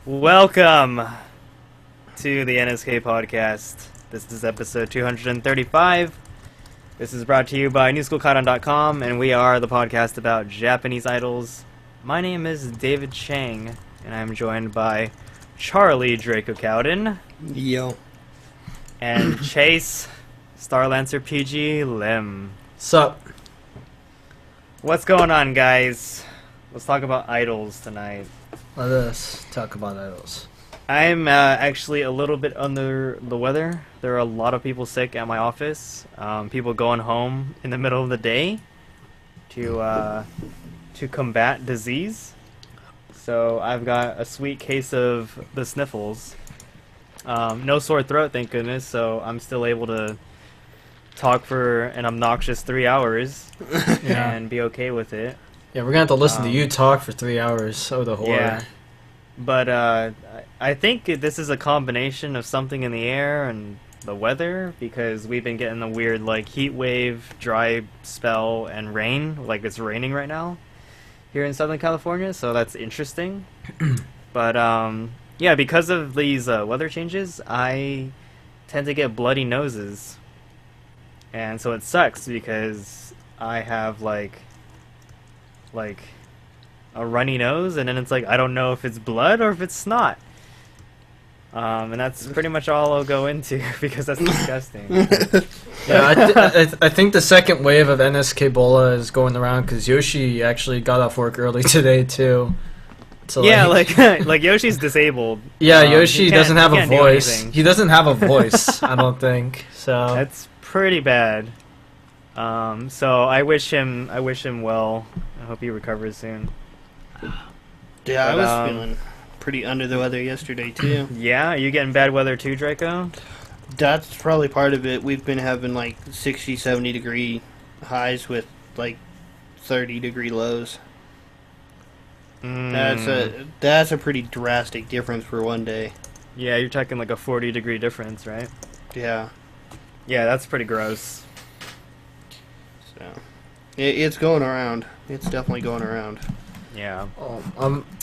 Welcome to the NSK Podcast. This is episode 235. This is brought to you by newschoolcotton.com, and we are the podcast about Japanese idols. My name is David Chang, and I'm joined by Charlie Draco Cowden. Yo. And Chase Starlancer PG Lim. Sup? What's going on, guys? Let's talk about idols tonight. Let us talk about idols. I'm actually a little bit under the weather. There are a lot of people sick at my office. People going home in the middle of the day to combat disease. So I've got a sweet case of the sniffles. No sore throat, thank goodness. So I'm still able to talk for an obnoxious 3 hours and be okay with it. Yeah, we're gonna have to listen to you talk for 3 hours. Oh, the horror. Yeah. But I think this is a combination of something in the air and the weather, because we've been getting a weird like heat wave, dry spell, and rain. Like it's raining right now here in Southern California, so that's interesting. But yeah, because of these weather changes, I tend to get bloody noses, and so it sucks because I have like a runny nose, and then it's like I don't know if it's blood or if it's snot. And that's pretty much all I'll go into because that's disgusting. Yeah, I think the second wave of NSK Ebola is going around because Yoshi actually got off work early today too. So yeah, like Yoshi's disabled. Yeah, Yoshi doesn't have a voice. He doesn't have a voice, I don't think. So that's pretty bad. So I wish him well. I hope he recovers soon. Yeah, I was feeling pretty under the weather yesterday too. Yeah, are you getting bad weather too, Draco? That's probably part of it. We've been having like 60, 70 degree highs with like 30 degree lows. That's a pretty drastic difference for one day. Yeah, you're talking like a 40-degree difference, right? Yeah. Yeah, that's pretty gross. So it's going around. It's definitely going around. Yeah. Oh,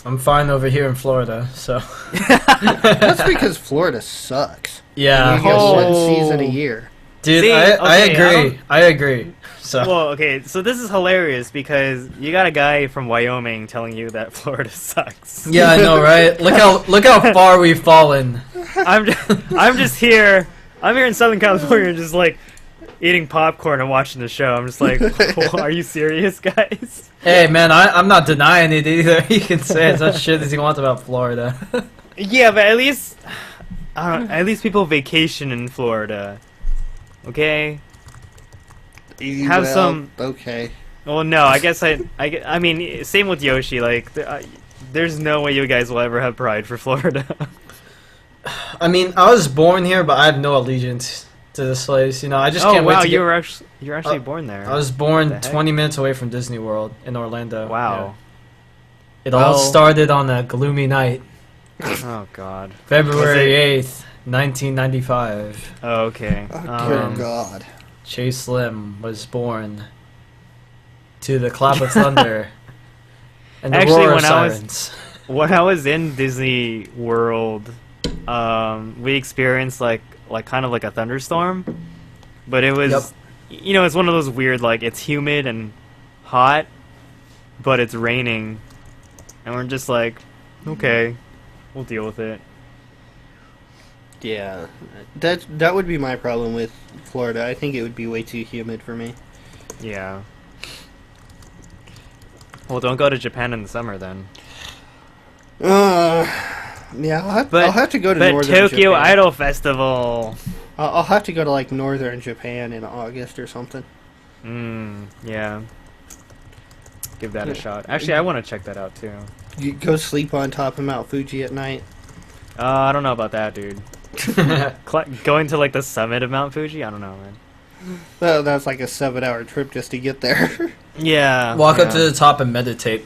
I'm fine over here in Florida, so. That's because Florida sucks. Yeah. You get one season a year. Dude, See, I agree. I agree. So. Well, okay, so this is hilarious because you got a guy from Wyoming telling you that Florida sucks. Yeah, I know, right? Look how far we've fallen. I'm just here. I'm here in Southern California, just like eating popcorn and watching the show. I'm just like, are you serious, guys? Hey, man, I'm not denying it either. He can say as much shit as he wants about Florida. Yeah, but at least, at least people vacation in Florida. Okay? Have some... Okay. Well, no, I guess I mean, same with Yoshi. Like, there's no way you guys will ever have pride for Florida. I mean, I was born here, but I have no allegiance to this place. You know, I just can't wait to you're actually born there. I was born 20 minutes away from Disney World in Orlando. Wow. Yeah. It all started on a gloomy night. Oh, God. February 8th, 1995. Oh, okay. Oh, God. Chase Lim was born to the clap of thunder and the roar of sirens. When I was in Disney World, we experienced like kind of like a thunderstorm, but it was, you know, it's one of those weird, like, it's humid and hot, but it's raining, and we're just like, okay, we'll deal with it. Yeah, that would be my problem with Florida. I think it would be way too humid for me. Yeah. Well, don't go to Japan in the summer then. Yeah, I'll have to go to northern Japan. Tokyo Idol Festival. I'll have to go to like northern Japan in August or something. Yeah. Give that a shot. Actually, I want to check that out too. You go sleep on top of Mount Fuji at night. I don't know about that, dude. Going to like the summit of Mount Fuji? I don't know, man. Well, that's like a 7-hour trip just to get there. Yeah. Walk up to the top and meditate.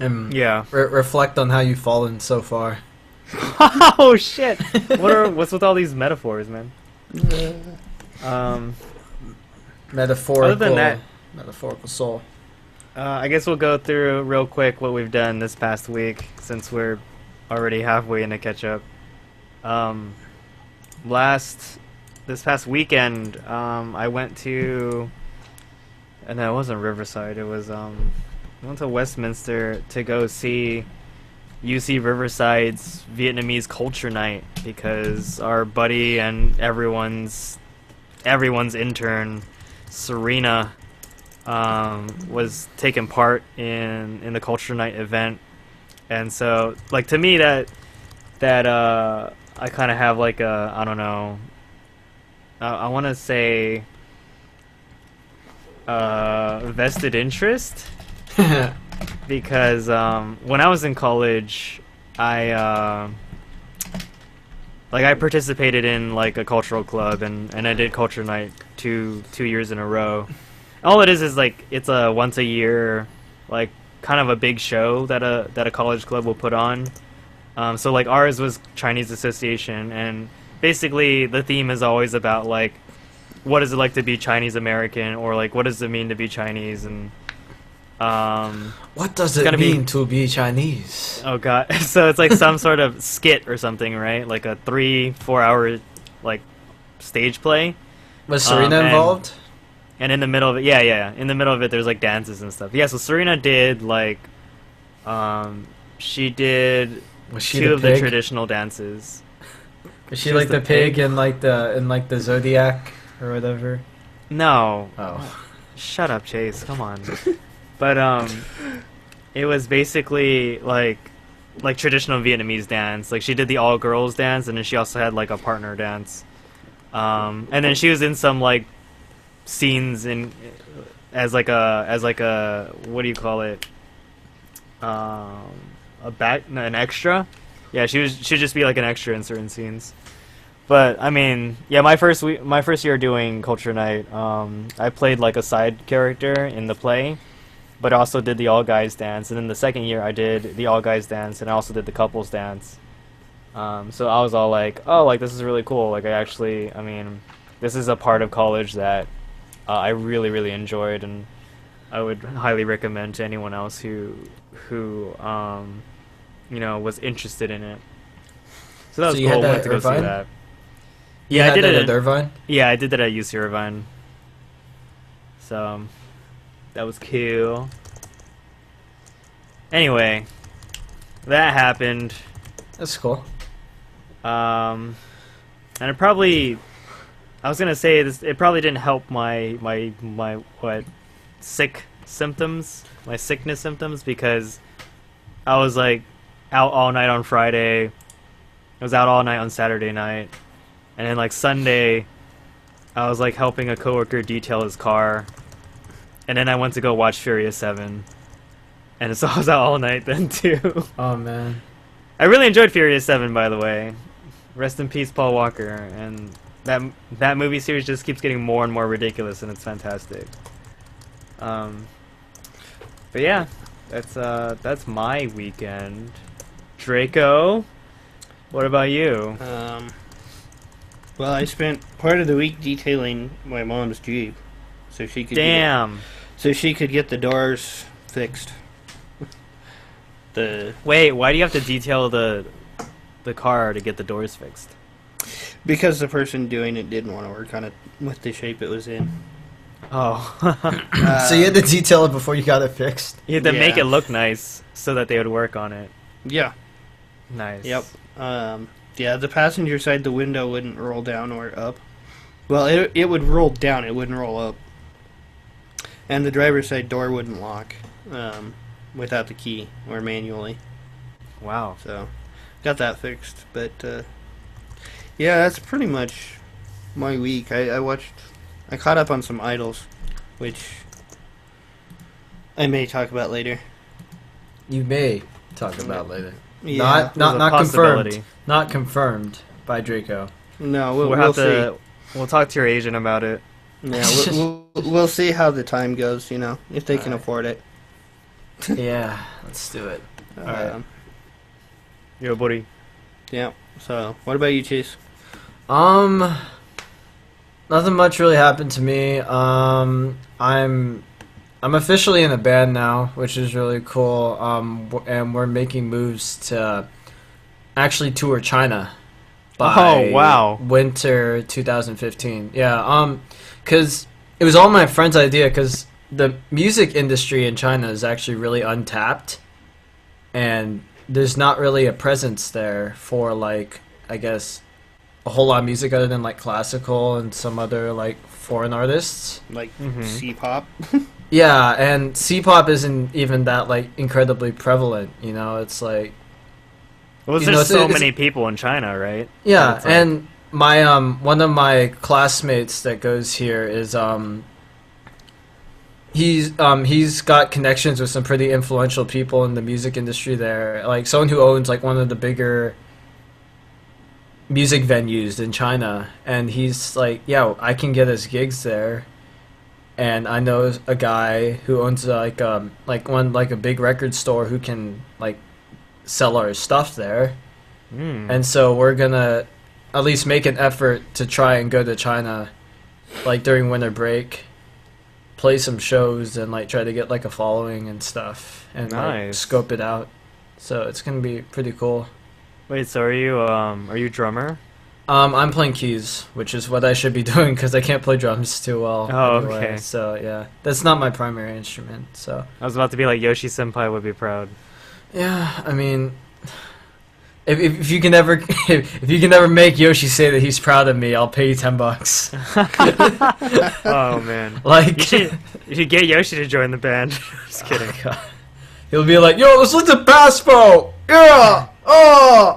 And yeah. Reflect on how you've fallen so far. Oh shit! What's with all these metaphors, man? Metaphorical. Other than that, metaphorical soul. I guess we'll go through real quick what we've done this past week, since we're already halfway into catch up. This past weekend, I went to, and no, it wasn't Riverside. It was I went to Westminster to go see UC Riverside's Vietnamese culture night because our buddy and everyone's intern, Serena, was taking part in the culture night event, and so like to me that I kind of have like a, I don't know, I want to say vested interest because when I was in college, I participated in like a cultural club and I did culture night two years in a row. All it is like it's a once a year, like kind of a big show that a college club will put on. So like ours was Chinese Association, and basically the theme is always about like what is it like to be Chinese American, or like what does it mean to be Chinese, and what does it mean to be Chinese? Oh god. So it's like some sort of skit or something, right? Like a 3-4 hour like stage play. Was Serena involved? And in the middle of it, yeah. In the middle of it, there's like dances and stuff. Yeah, so Serena did like, she did two of the traditional dances. Is she like the pig in like the Zodiac or whatever? No. Oh. Shut up, Chase. Come on. But it was basically like traditional Vietnamese dance. Like she did the all girls dance, and then she also had like a partner dance. And then she was in some like scenes as like a what do you call it? An extra. Yeah, she'd just be like an extra in certain scenes. But I mean, yeah, my first year doing culture night, I played like a side character in the play, but also did the all guys dance. And then the second year I did the all guys dance, and I also did the couples dance. So I was all like, oh, like this is really cool. Like I mean, this is a part of college that I really, really enjoyed, and I would highly recommend to anyone else who was interested in it. So that was cool. I went to go see that. Yeah, I did it at Irvine. Yeah, I did that at UC Irvine. So that was cool. Anyway, that happened. That's cool. And it probably, I was gonna say this. It probably didn't help my sickness symptoms, because I was like out all night on Friday. I was out all night on Saturday night, and then like Sunday, I was like helping a coworker detail his car, and then I went to go watch Furious 7, and so I was out all night then too. Oh man, I really enjoyed Furious 7, by the way. Rest in peace, Paul Walker, and that movie series just keeps getting more and more ridiculous, and it's fantastic. But yeah, that's my weekend. Draco, what about you? Well, I spent part of the week detailing my mom's Jeep, so she could get the doors fixed. Wait, why do you have to detail the car to get the doors fixed? Because the person doing it didn't want to work on it with the shape it was in. Oh. So you had to detail it before you got it fixed? You had to make it look nice so that they would work on it. Yeah. Nice. Yep. Yeah, the passenger side, the window wouldn't roll down or up. Well, it would roll down, it wouldn't roll up. And the driver's side door wouldn't lock without the key or manually. Wow. So, got that fixed. But, yeah, that's pretty much my week. I caught up on some idols, which I may talk about later. You may talk about later. Yeah. Not confirmed. Not confirmed by Draco. No, we'll see. We'll talk to your agent about it. Yeah, we'll see how the time goes. If they can afford it. Yeah, let's do it. All right. Yo, buddy. Yeah. So, what about you, Chase? Nothing much really happened to me. I'm officially in a band now, which is really cool. And we're making moves to actually tour China by wow. winter 2015. Yeah, because it was all my friend's idea, because the music industry in China is actually really untapped, and there's not really a presence there for, like, I guess, a whole lot of music other than, like, classical and some other, like, foreign artists. Like C-pop. Yeah, and C-pop isn't even that, like, incredibly prevalent, you know? It's like... Well, there's so many people in China, right? Yeah, and my one of my classmates that goes here is he's got connections with some pretty influential people in the music industry there, like someone who owns like one of the bigger music venues in China, and he's like, yeah, I can get us gigs there. And I know a guy who owns like a big record store who can like sell our stuff there. And so we're gonna at least make an effort to try and go to China like during winter break, play some shows, and like try to get like a following and stuff, and like scope it out. So it's gonna be pretty cool. Wait, so are you drummer? I'm playing keys, which is what I should be doing because I can't play drums too well. Oh, anyway. okay. So yeah, that's not my primary instrument. So I was about to be like, Yoshi Senpai would be proud. Yeah, I mean, if you can ever if you can ever make Yoshi say that he's proud of me, I'll pay you $10. Oh man, like you should get Yoshi to join the band. Just kidding. God. He'll be like, yo, let's listen to Baspo. Yeah. Oh.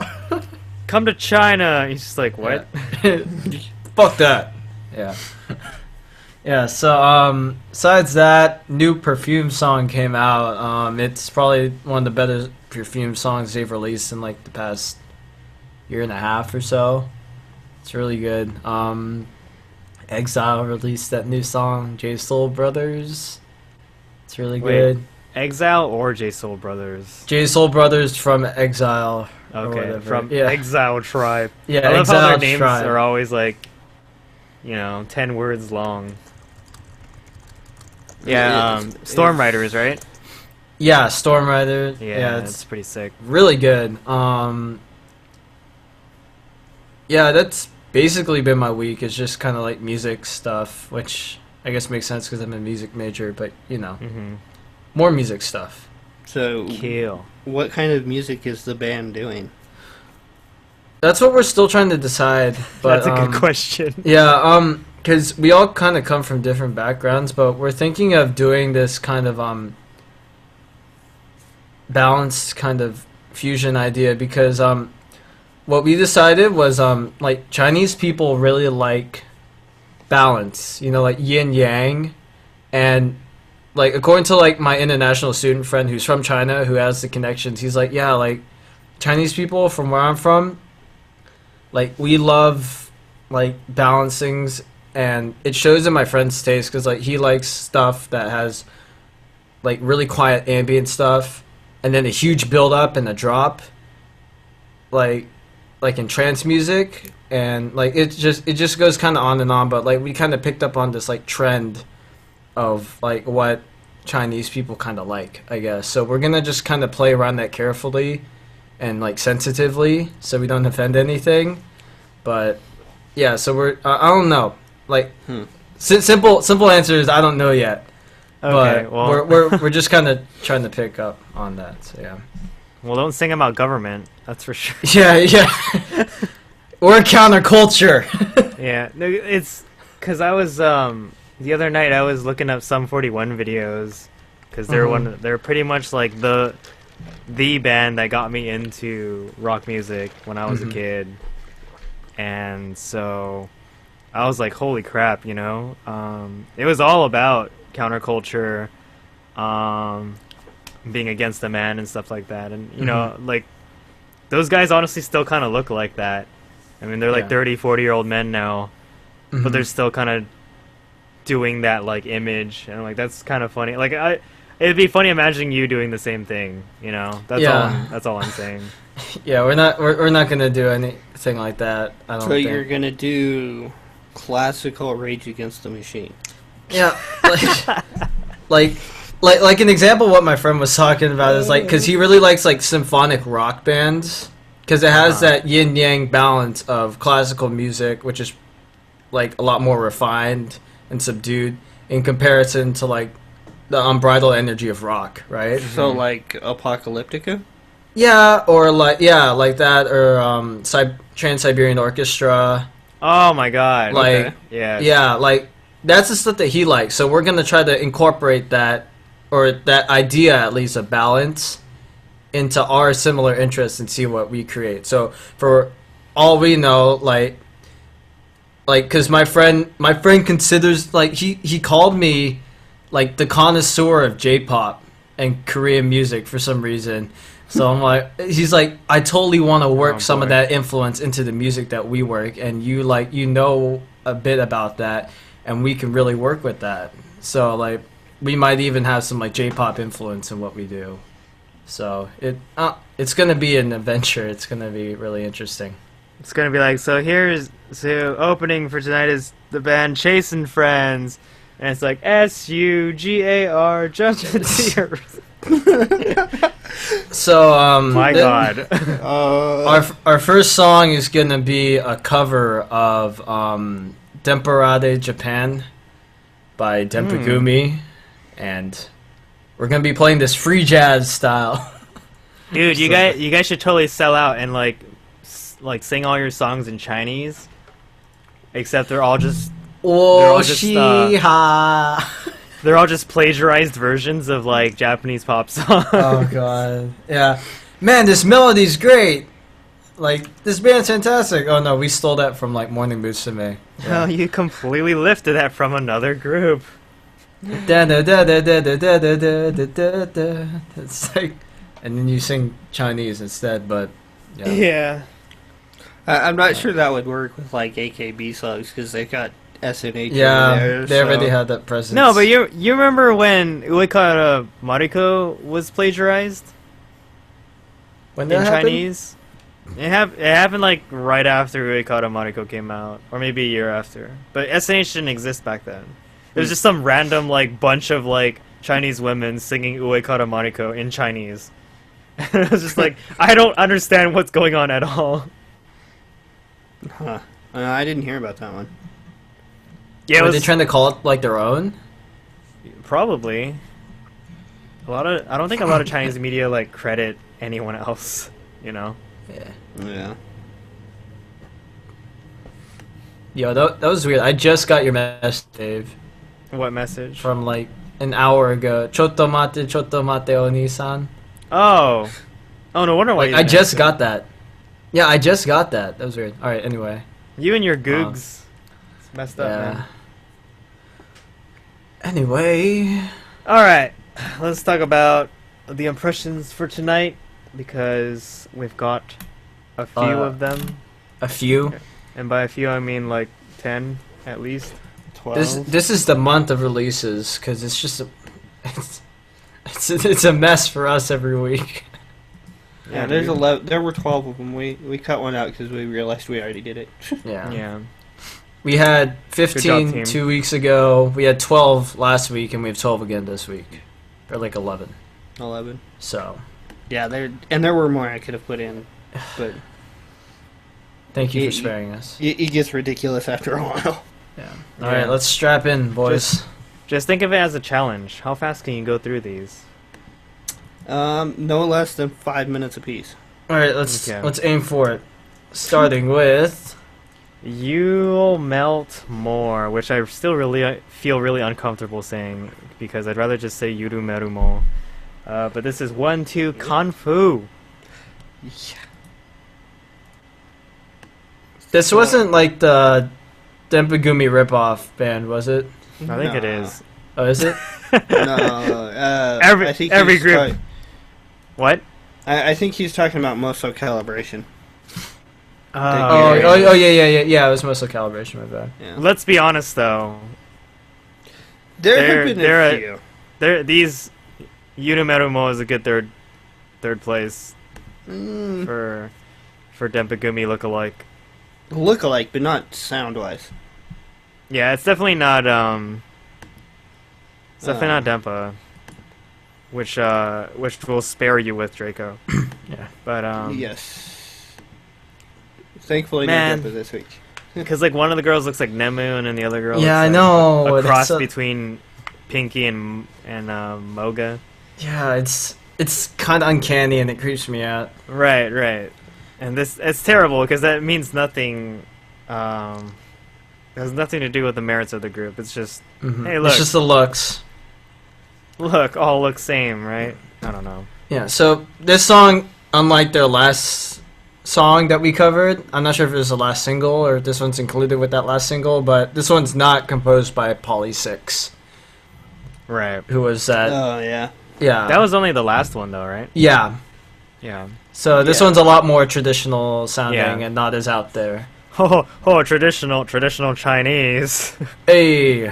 Come to China. He's just like, what? Yeah. Fuck that. Yeah. Yeah, so besides that, new Perfume song came out. It's probably one of the better Perfume songs they've released in like the past year and a half or so. It's really good. Exile released that new song, J Soul Brothers. It's really good. Exile or J Soul Brothers? J Soul Brothers from Exile. Okay, from Exile Tribe. Yeah, I love Exile how their names Tribe are always like, 10 words long. Yeah, Storm Riders, right? Yeah, Storm Rider. Yeah, it's pretty sick. Really good. Yeah, that's basically been my week. It's just kind of like music stuff, which I guess makes sense because I'm a music major, but more music stuff. So, what kind of music is the band doing? That's what we're still trying to decide. But, that's a good question. Yeah, because we all kind of come from different backgrounds, but we're thinking of doing this kind of balanced kind of fusion idea because what we decided was like Chinese people really like balance, like yin yang, and like according to like my international student friend who's from China who has the connections, he's like, yeah, like Chinese people from where I'm from, like we love like balancings, and it shows in my friend's taste because like he likes stuff that has like really quiet ambient stuff and then a huge build up and a drop, like in trance music, and like it just goes kind of on and on. But like we kind of picked up on this like trend of like what Chinese people kind of like, I guess. So we're gonna just kind of play around that carefully and like sensitively so we don't offend anything. But yeah, so we're I don't know, like simple answer is I don't know yet. Okay, but well, we're just kind of trying to pick up on that. So yeah. Well, don't sing about government. That's for sure. Yeah. We're counterculture. Yeah, no, it's because I was the other night I was looking up Sum 41 videos because they're pretty much like the band that got me into rock music when I was a kid, and so I was like, holy crap, it was all about counterculture, being against the man and stuff like that, and like those guys honestly still kind of look like that. I mean, they're like 30, 40-year-old men now, but they're still kind of doing that like image, and like that's kind of funny. Like it'd be funny imagining you doing the same thing. That's all I'm saying. Yeah, we're not gonna do anything like that. I don't. So you're gonna do classical Rage Against the Machine. Yeah, like an example of what my friend was talking about is like because he really likes like symphonic rock bands, because it has that yin yang balance of classical music, which is like a lot more refined and subdued in comparison to like the unbridled energy of rock, right? So like Apocalyptica? Yeah, or like that, or Trans-Siberian Orchestra. Oh my god. Like, Okay. Yeah. yeah, like that's the stuff that he likes. So we're gonna try to incorporate that, or that idea at least of balance, into our similar interests and see what we create. So for all we know, like, because my friend considers, like, he called me like the connoisseur of J-pop and Korean music for some reason. So I'm like, he's like, I totally want to work some of that influence into the music that we work, and you know a bit about that, and we can really work with that. So like, we might even have some like J-pop influence in what we do. So it's gonna be an adventure. It's gonna be really interesting. It's gonna be like, so opening for tonight is the band Chasing Friends, and it's like SUGAR jump to the earth. So My God. our first song is gonna be a cover of Temporade Japan by Dempagumi, and we're gonna be playing this free jazz style. Dude, you guys should totally sell out and like sing all your songs in Chinese, except they're all just they're all just plagiarized versions of like Japanese pop songs. Oh god, yeah, man, this melody's great. Like, this band's fantastic. Oh no, we stole that from like Morning Musume. Oh, you completely lifted that from another group. Da da da da da da da da da da da. It's like, and then you sing Chinese instead, but yeah. Yeah. I'm not sure that would work with like AKB songs because they got SNH. Yeah, there, they already had that presence. No, but you remember when Uekata Mariko was plagiarized when in that happened? Chinese? It happened like right after Uekata Mariko came out, or maybe a year after. But SNH didn't exist back then. It was just some random like bunch of like Chinese women singing Uekata Mariko in Chinese. It was just like, I don't understand what's going on at all. Huh. I didn't hear about that one. Yeah, Were they trying to call it like their own? Probably. I don't think a lot of Chinese media like credit anyone else, you know? Yeah. Yeah. Yo, that was weird. I just got your message, Dave, What message? from like an hour ago. Chotto mate, oni-san. Oh, no wonder why Like, you I didn't just answer. got that. Yeah, I just got that. That was weird. All right, anyway. You and your googs. It's messed up, Yeah. man. Anyway. Alright, let's talk about the impressions for tonight, because we've got a few of them. A few. And by a few, I mean like 10 at least. 12. This is the month of releases, because it's just it's a mess for us every week. Yeah, there's 11. There were 12 of them. We cut one out because we realized we already did it. Yeah. Yeah. We had Good 15 job, team. 2 weeks ago. We had 12 last week, and we have 12 again this week. Or like 11. 11. So, Yeah, there were more I could have put in, but thank you Ye- for sparing us. it gets ridiculous after a while. Yeah. Yeah. All right, let's strap in, boys. Just think of it as a challenge. How fast can you go through these? No less than 5 minutes apiece. All right, let's Okay. aim for it. Starting with You'll melt more, which I still really feel really uncomfortable saying, because I'd rather just say Yuru Merumo. But this is 1-2 Kanfu. this wasn't like the Dempagumi ripoff band, was it? I think it is. Oh, is it? No, Every- I think every he's group. What? I think he's talking about Moso Calibration. Oh, Yeah. yeah. It was mostly calibration, my bad. Yeah. Let's be honest though. There have been they're a few. These Yuru Merumo is a good third place Mm, for Dempagumi look-alike. look-alike, but not sound-wise. Yeah, it's definitely not it's definitely not Dempa. Which will spare you with Draco. Yeah. But Yes. Thankfully, Man. no Grandpa this week. Because like one of the girls looks like Nemu, and then the other girl. Yeah, I looks like know. A It's cross so- between Pinky and Moga. Yeah, it's kind of uncanny and it creeps me out. Right. And it's terrible because that means nothing. It has nothing to do with the merits of the group. It's just, hey, look, It's just the looks. all look same, right? I don't know. Yeah, so this song, unlike their last song that we covered, I'm not sure if it was the last single or if this one's included with that last single, but this one's not composed by Poly 6, Right. who was that. Oh, yeah. Yeah. That was only the last one, though, right? Yeah. Yeah. So this Yeah. one's a lot more traditional sounding Yeah. and not as out there. Traditional Chinese. Hey.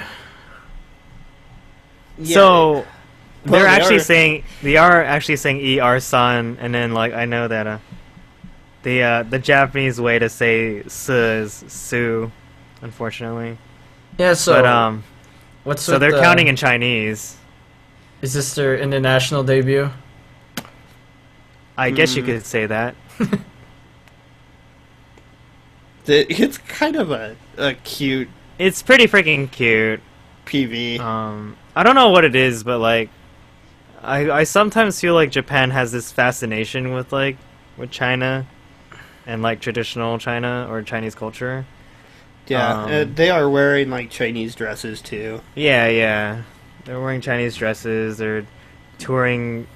So Well, they are are. actually saying "er-san," and then like I know that the Japanese way to say "su" is "su," unfortunately. Yeah, so But what's so with they're the- counting in Chinese. Is this their international debut? I guess you could say that. It's kind of a cute It's pretty freaking cute. PV. I don't know what it is, but like, I sometimes feel like Japan has this fascination with China, and like traditional China or Chinese culture. Yeah, they are wearing like Chinese dresses too. Yeah. They're wearing Chinese dresses. They're touring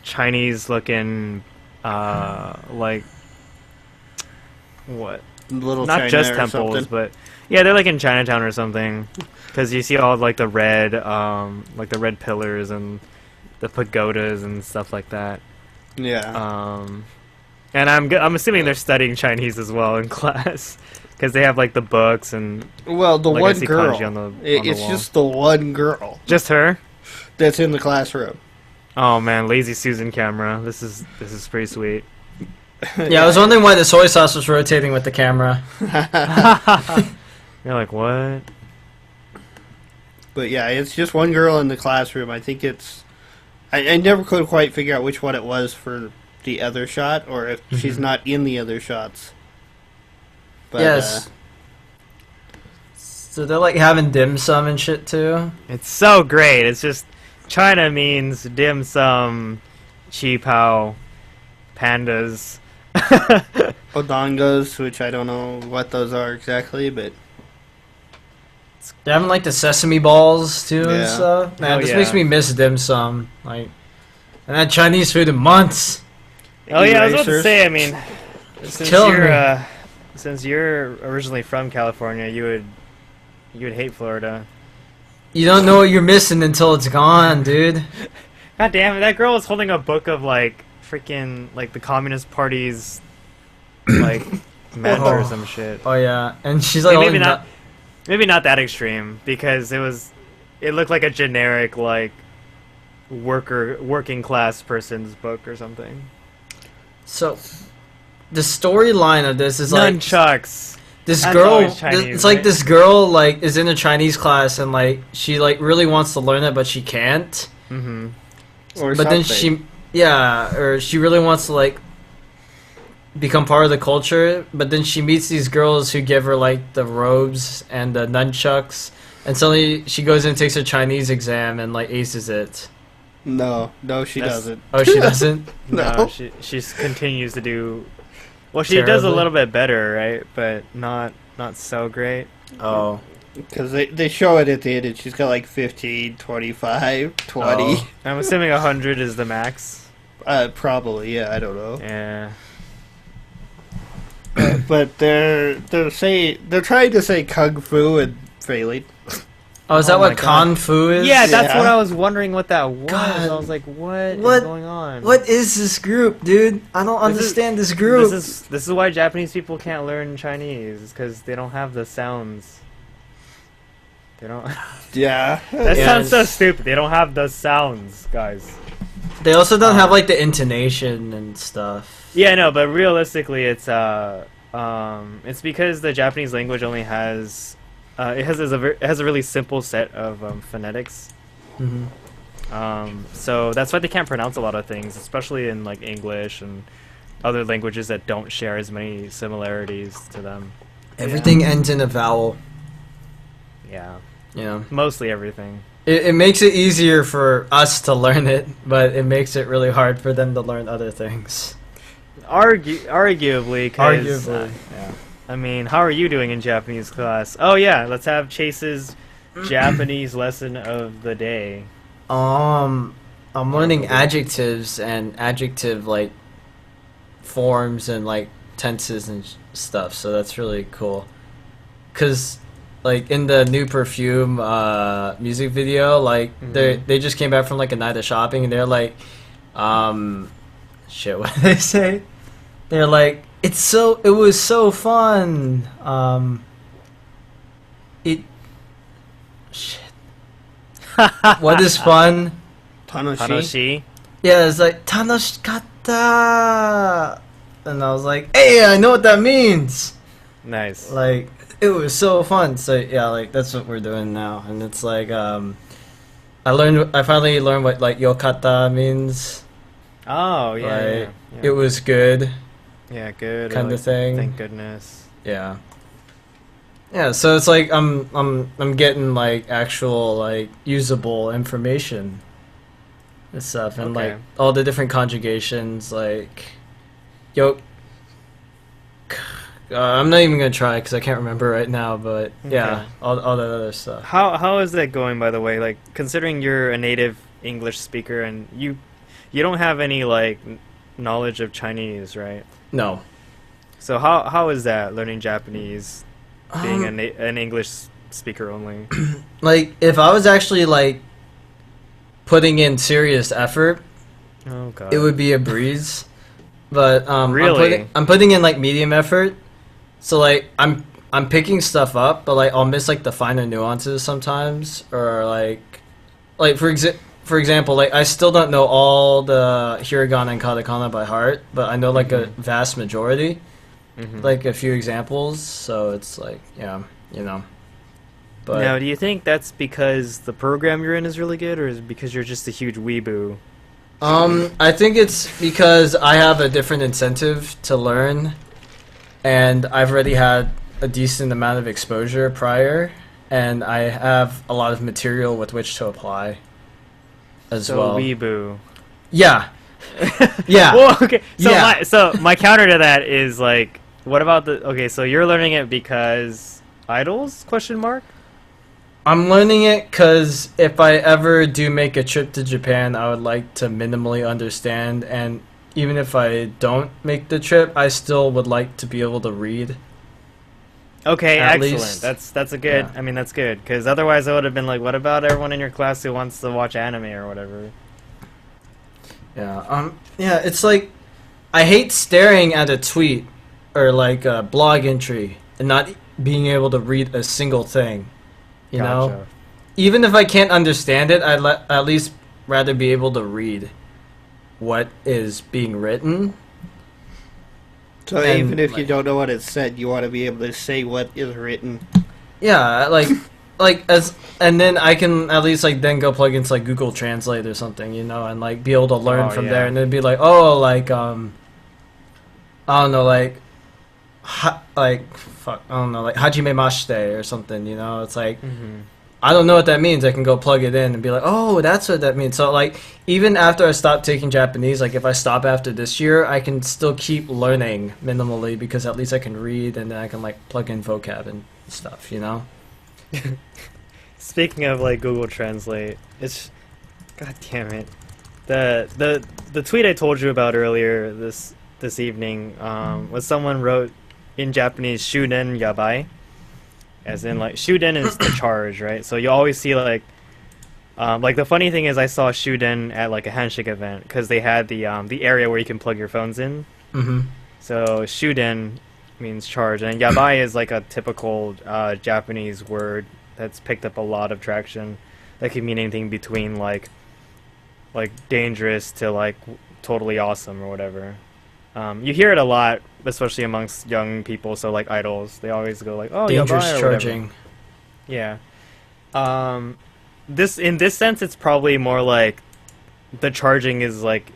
Chinese-looking, like what? Little Not China just or temples, something. but yeah, they're like in Chinatown or something. Because you see all like the red pillars and the pagodas and stuff like that. Yeah. And I'm assuming they're studying Chinese as well in class, because they have like the books and Well, the like, I one see girl. kanji on the It's wall. just the one girl Just her. that's in the classroom. Oh man, lazy Susan camera. This is pretty sweet. Yeah, I was wondering why the soy sauce was rotating with the camera. You're like, what? But yeah, it's just one girl in the classroom. I think it's. I never could quite figure out which one it was for the other shot, or if she's not in the other shots. But, Yes. So they're like having dim sum and shit too. It's so great. It's just China means dim sum, chi pao, pandas. Odongos, which I don't know what those are exactly, but They're having like the sesame balls too and Yeah. stuff. Man, Oh, this yeah. makes me miss dim sum. Like, I had Chinese food in months. Oh yeah, I was about to Erasers. say. I mean, killing me. since you're originally from California, you would hate Florida. You don't know what you're missing until it's gone, dude. God damn it! That girl was holding a book of like freaking like the Communist Party's like map or some shit. Oh yeah, and she's like, Maybe holding not. Maybe not that extreme, because it looked like a generic like working class person's book or something. So, the storyline of this is like Nunchucks. this That's girl. always Chinese, It's like right? this girl like is in a Chinese class and like she like really wants to learn it but she can't. Mm-hmm. or But then something. or she really wants to like become part of the culture. But then she meets these girls who give her like the robes and the nunchucks, and suddenly she goes in and takes her Chinese exam and like aces it. No, she That's- doesn't. Oh, she doesn't. No, No. she continues to do. Well, she does a Terribly. little bit better, right? But not so great. Oh. Because they show it at the end, and she's got like 15, 25, 20. Oh. I'm assuming 100 is the max. Probably, yeah, I don't know. Yeah. But they're trying to say kung fu and failing. Oh, is that Oh my what God. Kung Fu is? Yeah, that's Yeah. what I was wondering what that was. God. I was like, what is What- going on? What is this group, dude? I don't This is- understand this group. This is why Japanese people can't learn Chinese, because they don't have the sounds. They don't. Yeah. That Yeah, sounds so it's- stupid. They don't have the sounds, guys. They also don't have like the intonation and stuff. Yeah, no, but realistically, it's because the Japanese language only has it has a really simple set of phonetics. Mm-hmm. So that's why they can't pronounce a lot of things, especially in like English and other languages that don't share as many similarities to them. Everything ends in a vowel. Yeah, You know, mostly everything. it makes it easier for us to learn it, but it makes it really hard for them to learn other things. Arguably, 'cause, Arguably. yeah. I mean, how are you doing in Japanese class? Oh yeah, let's have Chase's Japanese lesson of the day. I'm learning adjectives and adjective like forms and like tenses and stuff, so that's really cool. 'Cause like in the new Perfume music video, like they just came back from like a night of shopping and they're like shit, what did they say? They're like, it was so fun. It shit. What is fun? Tanoshi. Tanoshi. Yeah, it's like tanoshikatta, and I was like, hey, I know what that means. Nice. Like, it was so fun. So yeah, like that's what we're doing now, and it's like I finally learned what like yokata means. Oh yeah, Like, yeah. it was good, Yeah, good. kind of like, thing. Thank goodness. Yeah. Yeah, so it's like I'm getting like actual like usable information and stuff, and Okay. like all the different conjugations, like yo. I'm not even gonna try because I can't remember right now, but yeah, Okay. all that other stuff. How is that going, by the way? Like, considering you're a native English speaker and you don't have any like knowledge of Chinese, right? No, So how is that learning Japanese, being Um, an English speaker only? like if I was actually like putting in serious effort, Oh god. it would be a breeze. But Really? I'm putting in like medium effort. So like I'm picking stuff up, but like I'll miss like the finer nuances sometimes, or like for example, like I still don't know all the hiragana and katakana by heart, but I know like a vast majority, Mhm. like a few examples. So it's like yeah, you know. But Now, do you think that's because the program you're in is really good, or is it because you're just a huge weeboo? I think it's because I have a different incentive to learn, and I've already had a decent amount of exposure prior, and I have a lot of material with which to apply as So well. weeboo. Yeah. Yeah. Well, okay. So Yeah. my counter to that is like, what about the? Okay, so you're learning it because idols? Question mark. I'm learning it because if I ever do make a trip to Japan, I would like to minimally understand, and even if I don't make the trip, I still would like to be able to read. Okay, At excellent. least- That's a good. yeah. I mean, that's good because otherwise I would have been like, what about everyone in your class who wants to watch anime or whatever? Yeah. Yeah, it's like I hate staring at a tweet or like a blog entry and not being able to read a single thing. You know? Gotcha. Even if I can't understand it, I'd at least rather be able to read what is being written. So And, even if you like- don't know what it said, you want to be able to say what is written. Yeah, and then I can at least like then go plug into like Google Translate or something, you know, and like be able to learn Oh, from yeah. there, and then be like, oh, like I don't know, like I don't know, like hajime mashite or something, you know. It's like Mm-hmm. I don't know what that means. I can go plug it in and be like, oh, that's what that means. So like even after I stop taking Japanese, like if I stop after this year, I can still keep learning minimally because at least I can read and then I can like plug in vocab and stuff, you know. Speaking of like Google Translate, it's god damn it. The tweet I told you about earlier this evening was someone wrote in Japanese shuden yabai, as in like shuden is the charge, right? So you always see like the funny thing is I saw shuden at like a handshake event because they had the area where you can plug your phones in. Mm-hmm. So shuden means charge, and yabai is like a typical Japanese word that's picked up a lot of traction. That could mean anything between like dangerous to like totally awesome or whatever. You hear it a lot, especially amongst young people. So like idols, they always go like, "Oh, Dangerous yabai," or charging. whatever. Yeah. This in this sense, it's probably more like the charging is like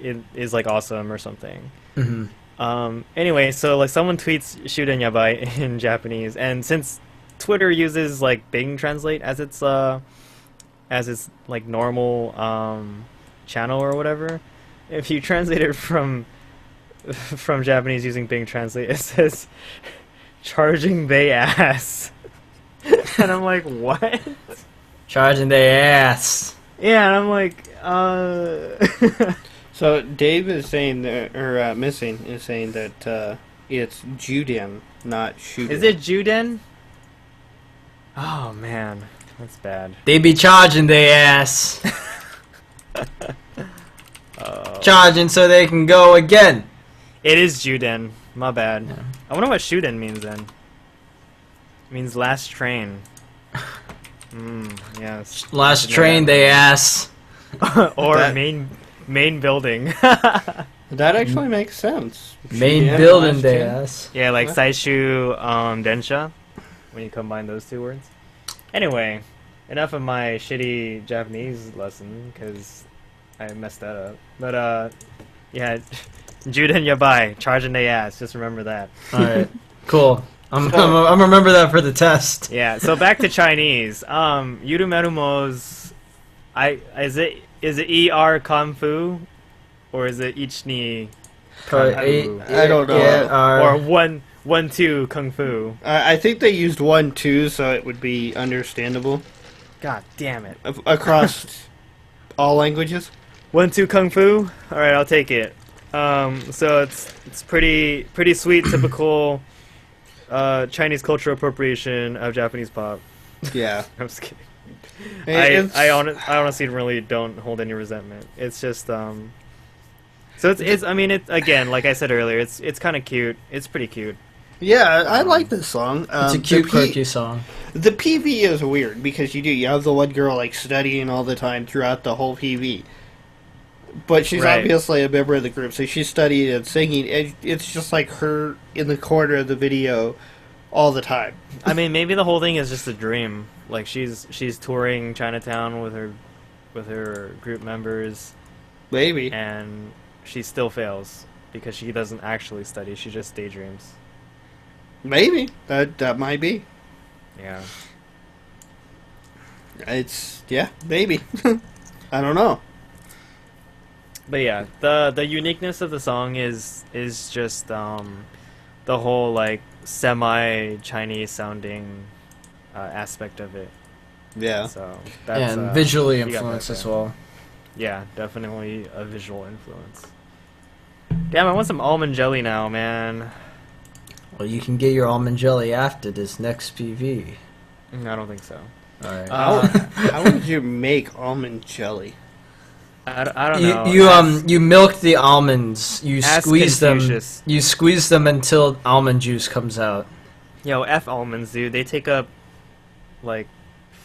awesome or something. Mm-hmm. Anyway, so like someone tweets "shuden yabai" in Japanese, and since Twitter uses like Bing Translate as its like normal channel or whatever, if you translate it from Japanese using Bing Translate, it says "charging they ass," and I'm like, what? Charging their ass. Yeah, and I'm like, So Dave is saying that, or Missing is saying that it's Juden, not Shuden. Is it Juden? Oh man, that's bad. They be charging their ass. Charging so they can go again. It is Juden. My bad. Yeah. I wonder what Shuden means then. It means last train. Yes. Last train they ass. Or That- main building. That actually makes sense. Main Juden, building last they gen. ass. Yeah, like What? Saishu Densha, when you combine those two words. Anyway, enough of my shitty Japanese lesson, because I messed that up. But, yeah, Juden Yabai, charging they ass, just remember that. Alright, cool. I'm gonna remember that for the test. Yeah, so back to Chinese. Yurumerumo's, is it ER Kung Fu? Or is it Ichni Kung Fu? I don't know. Yeah, Or 1-2 Kung Fu? I think they used 1-2, so it would be understandable God damn it. across all languages. 1-2 Kung Fu? Alright, I'll take it. So it's pretty sweet, typical Chinese cultural appropriation of Japanese pop. Yeah. I'm just kidding. It's- I honestly really don't hold any resentment. It's just so it's I mean, it again, like I said earlier, it's kind of cute. It's pretty cute. Yeah, I like this song. It's a cute, quirky song. The PV is weird because you have the one girl like studying all the time throughout the whole PV, but she's Right. obviously a member of the group, so she's studying and singing. It's just like her in the corner of the video all the time. I mean, maybe the whole thing is just a dream. Like she's touring Chinatown with her group members, Maybe. and she still fails because she doesn't actually study. She just daydreams. Maybe that might be. Yeah. It's maybe. I don't know. But yeah, the uniqueness of the song is just the whole like semi Chinese sounding aspect of it. Yeah. So that's And visually you got that influenced as there. well. Yeah, definitely a visual influence. Damn, I want some almond jelly now, man. Well, you can get your almond jelly after this next PV. I don't think so. Alright. How would you make almond jelly? I don't know. You milk the almonds. You Ask squeeze Confucius. them. You squeeze them until almond juice comes out. Yo, F almonds, dude. They take up like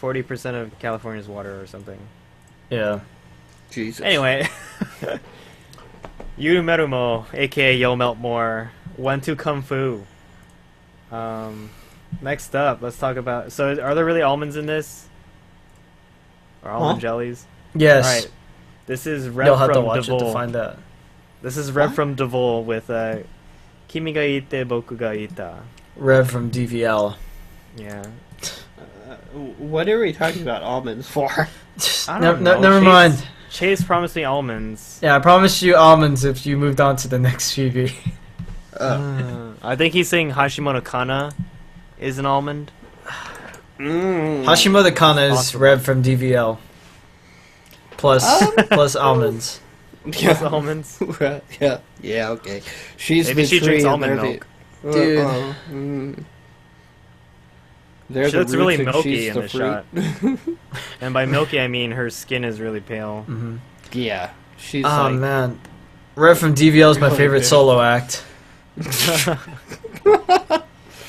40% of California's water or something. Yeah. Jesus. Anyway, Yurumerumo, aka Yo Melt More, 1-2 Kung Fu. Next up, let's talk about. So, are there really almonds in this? Or almond jellies? Yes. Alright. This is Rev You'll have to from watch it to Devol. find out. This is Rev What? from Devol with Kimi ga ite boku ga ita. Rev from DVL. Yeah. What are we talking about almonds for? I don't know. Never mind. Chase promised me almonds. Yeah, I promised you almonds if you moved on to the next PV. I think he's saying Hashimoto Kana is an almond. Hashimoto Kana is Awesome. Rev from DVL. Plus almonds. Plus almonds. yeah, okay. She's Maybe the she tree drinks and almond they're milk. Dude. They're She the looks really roots and milky she's in the this fruit. shot. And by milky, I mean her skin is really pale. Hmm Yeah. She's Oh like... man, Rev from DVL is my Really favorite big. solo act.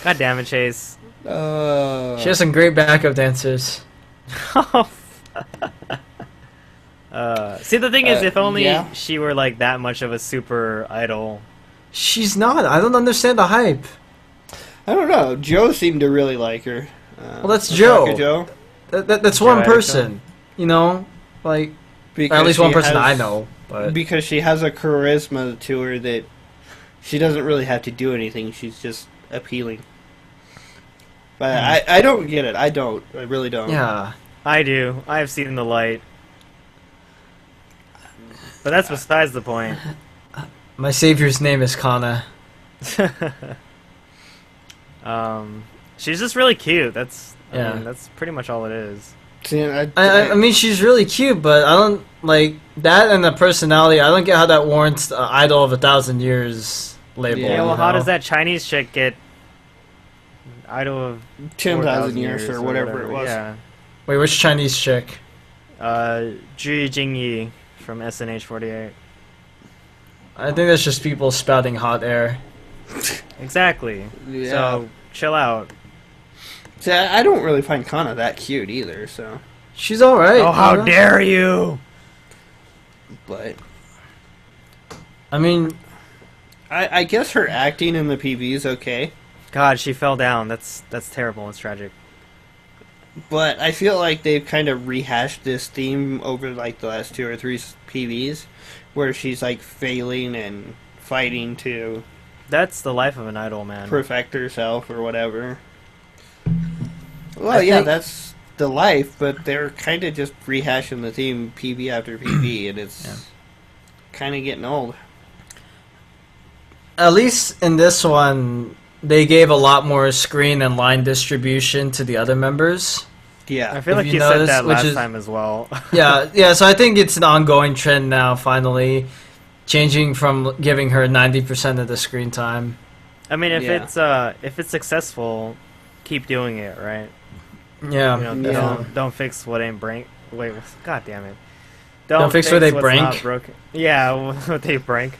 God damn it, Chase. She has some great backup dancers. See, the thing is, if only yeah. she were like that much of a super idol. She's not. I don't understand the hype. I don't know. Joe seemed to really like her. Well, that's Joe. Osaka Joe. That's Joe one Attica? person. You know, like or Because at least one she person has- I know. But Because she has a charisma to her that she doesn't really have to do anything. She's just appealing. But I don't get it. I really don't. Yeah. I do. I've seen the light. But that's besides the point. My savior's name is Kana. She's just really cute. That's Yeah. I mean, that's pretty much all it is. See, I mean, she's really cute, but I don't like that and the personality. I don't get how that warrants the Idol of 1,000 Years label. Yeah, Yeah, well, you how know? does that Chinese chick get Idol of 10,000 years or whatever it was. Yeah. Wait, which Chinese chick? Zhu Jingyi from SNH48. I think that's just people spouting hot air. Exactly. Yeah. So, chill out. See, I don't really find Kana that cute either. So, She's all right. Oh, how you know? dare you! but I mean, I guess her acting in the PV is okay. God, she fell down. That's terrible. It's tragic. But I feel like they've kind of rehashed this theme over like the last 2 or 3 PVs, where she's like failing and fighting to That's the life of an idol, man. perfect herself or whatever. Well, I yeah, think- that's the life, but they're kind of just rehashing the theme PV after PV, and it's Yeah. kind of getting old. at least in this one, they gave a lot more screen and line distribution to the other members. I Yeah, feel If like you you said notice, that which last is- time as well. Yeah, so I think it's an ongoing trend now, finally, changing from giving her 90% of the screen time. I mean, Yeah. if it's successful, keep doing it, right? Yeah. You know, Yeah. don't fix what ain't break. Wait, God damn it! Don't fix what they what's break. not broken. Yeah, what they break.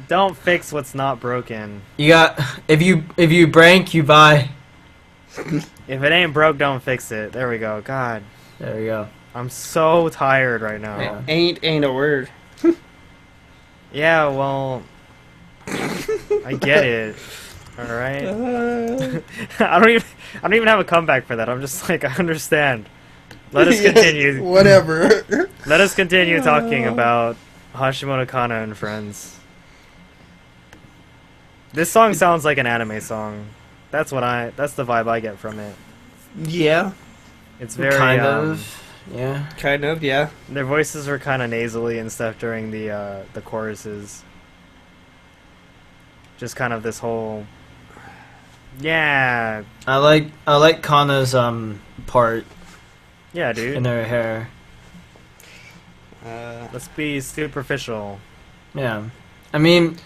Don't fix what's not broken. You got if you break, you buy. If it ain't broke, don't fix it. There we go. God, There we go. I'm so tired right now. Yeah. ain't a word. Yeah, well, I get it. All right. I don't even have a comeback for that. I'm just like, I understand. Let us continue. Whatever. Let us continue talking about Hashimoto Kana and friends. This song sounds like an anime song. That's the vibe I get from it. Yeah, It's very kind of. Yeah. kind of. Yeah. Their voices were kind of nasally and stuff during the choruses. Just kind of this whole, yeah, I like Kana's part yeah, dude. in her hair. Let's be superficial. Yeah. I mean,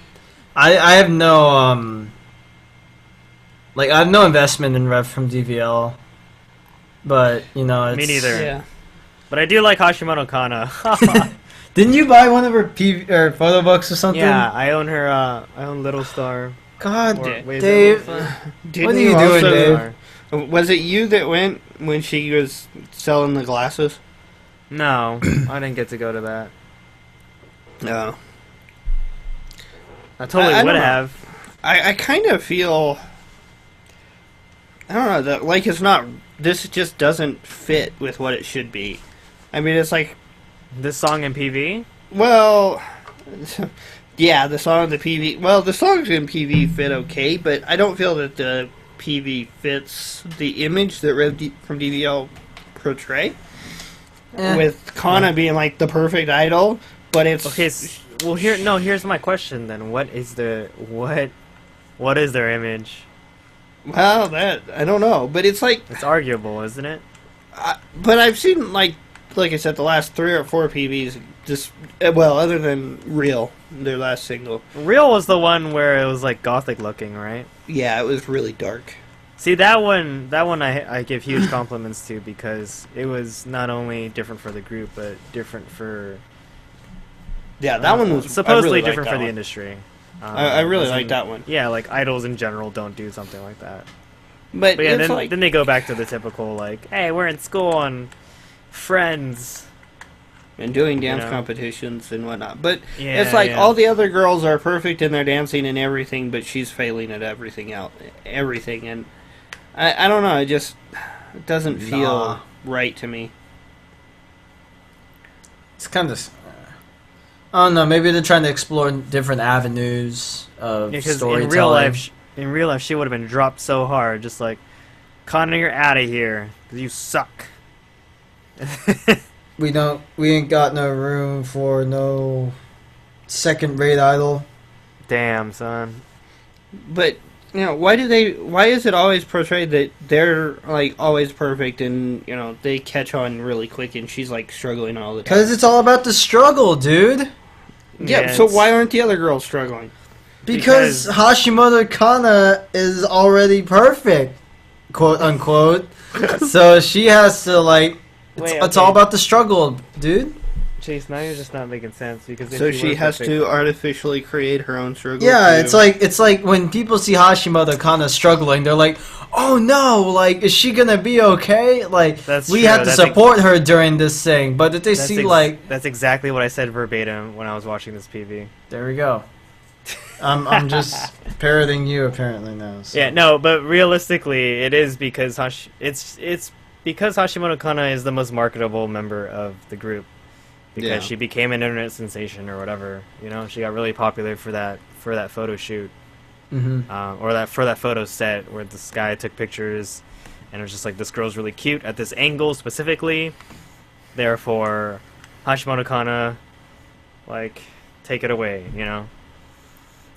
I have no like I have no investment in Rev from DVL. But, you know, it's Me neither. Yeah. But I do like Hashimoto Kana. Didn't you buy one of her photo books or something? Yeah, I own her. I own Little Star. God, Or- wait, is it Dave. Little Star? Didn't What are you doing, also- Dave? Was it you that went when she was selling the glasses? No, I didn't get to go to that. No. I totally I don't would know. have. I kind of feel. I don't know, that like it's not. This just doesn't fit with what it should be. I mean, it's like, This song in PV? well, yeah, the song in the PV. Well, the songs in PV fit okay, but I don't feel that the PV fits the image that from DVL portray. Eh. With Kana being like the perfect idol, but it's Okay, well here's my question then. What is their image? well, that I don't know, but it's like, It's arguable, isn't it? but I've seen like I said, the last 3 or 4 PVs just well, other than Real, their last single. Real was the one where it was like gothic looking, right? Yeah, it was really dark. See that one I give huge compliments to because it was not only different for the group but different for Yeah, that one was supposedly I really different liked for that the one. industry. I really as in- like that one. Yeah, like idols in general don't do something like that. But But yeah, it's then, like then they go back to the typical like, hey, we're in school and friends. and doing dance know. competitions and whatnot. But Yeah, it's like yeah. all the other girls are perfect in their dancing and everything, but she's failing at everything and I don't know. It just it doesn't feel Nah. right to me. It's kind of. I don't know. Maybe they're trying to explore different avenues of Because storytelling. in real life, she would have been dropped so hard, just like, Kana, you're out of here, 'cause you suck. We ain't got no room for no second-rate idol. Damn, son. But why is it always portrayed that they're like always perfect and they catch on really quick and she's like struggling all the time? Because it's all about the struggle, dude. Yeah, so why aren't the other girls struggling? Because Hashimoto Kana is already perfect, quote unquote. So she has to it's all about the struggle, dude. Chase, now you're just not making sense because So she has to artificially create her own struggle. Yeah, it's like when people see Hashimoto Kana struggling, they're like, "Oh no, like is she gonna be okay?" Like we had to support her during this thing, but if they see that's exactly what I said verbatim when I was watching this PV. There we go. I'm just parroting you apparently now. So. Yeah, no, but realistically, it is because it's because Hashimoto Kana is the most marketable member of the group. Because she became an internet sensation or whatever, she got really popular for that photo shoot, or for that photo set where this guy took pictures, and it was just like this girl's really cute at this angle specifically. Therefore, Hashimoto Kana, take it away,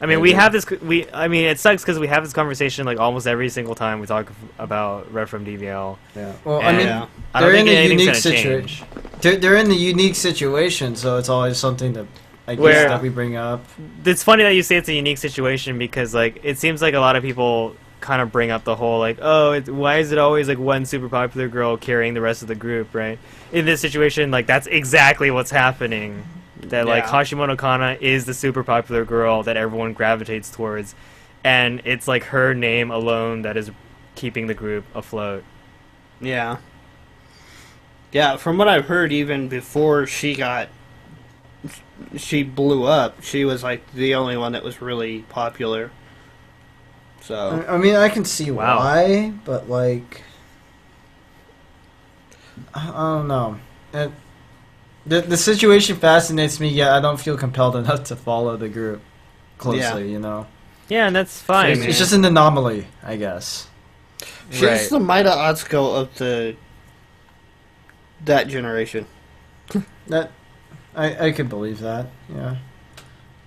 I mean, we have this. It sucks because we have this conversation almost every single time we talk about Red from DVL. Yeah. Well, they're in a unique situation. They're in the unique situation, so it's always something that that we bring up. It's funny that you say it's a unique situation because it seems like a lot of people kind of bring up the whole why is it always one super popular girl carrying the rest of the group, right? In this situation, that's exactly what's happening. That Hashimoto Kana is the super popular girl that everyone gravitates towards, and it's her name alone that is keeping the group afloat. Yeah. Yeah, from what I've heard, even before she blew up, she was the only one that was really popular. So I mean, I can see why, but I don't know. The situation fascinates me, yet I don't feel compelled enough to follow the group closely, Yeah, and that's fine. So it's just an anomaly, I guess. She's the Maida Atsuko of that generation. That I could believe that, yeah.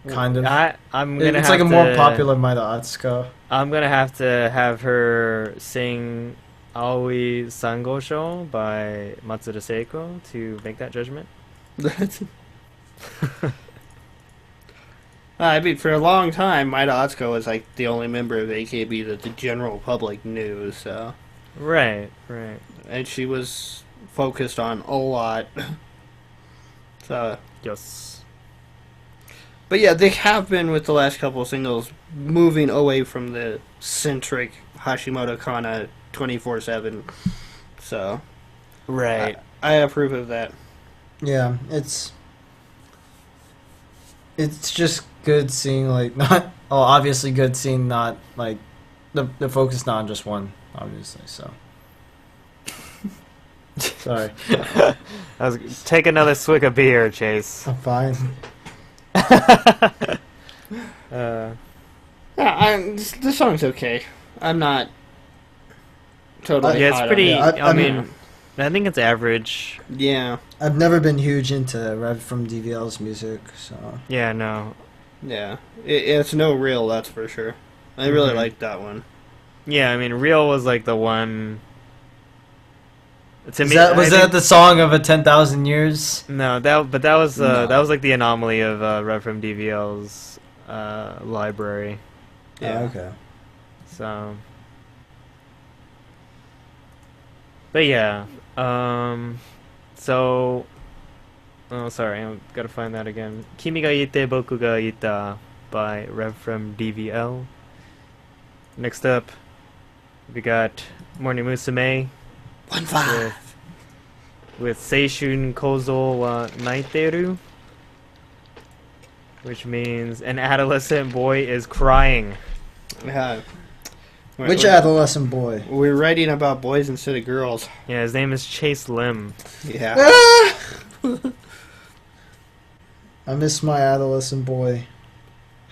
Kind of. It's a more popular Maida Atsuko. I'm gonna have to have her sing Aoi Sangosho by Matsuda Seiko to make that judgment. I mean, for a long time, Maida Atsuko was the only member of AKB that the general public knew. So, right, and she was focused on a lot. So yes, but yeah, they have been with the last couple of singles moving away from the centric Hashimoto Kana 24/7. So, right, I approve of that. Yeah, it's just good seeing obviously good seeing not the focus not on just one, obviously. So sorry. Take another swig of beer, Chase. I'm fine. The song's okay. I'm not totally. Yeah, it's pretty. I mean, I think it's average. Yeah. I've never been huge into Rev from DVL's music, so. Yeah, no. Yeah. It's no real, that's for sure. I really liked that one. Yeah, I mean, Real was the one. Was that the song of a 10,000 years? No, that was the anomaly of Rev from DVL's library. Yeah. Oh, okay. So. But yeah, so, oh sorry, I've got to find that again. Kimi ga ite boku ga ita by Rev from DVL. Next up, we got Morning Musume with Seishun Kozo wa Naiteru, which means an adolescent boy is crying. Yeah. Which adolescent boy? We're writing about boys instead of girls. Yeah, his name is Chase Lim. Yeah. I miss my adolescent boyhood.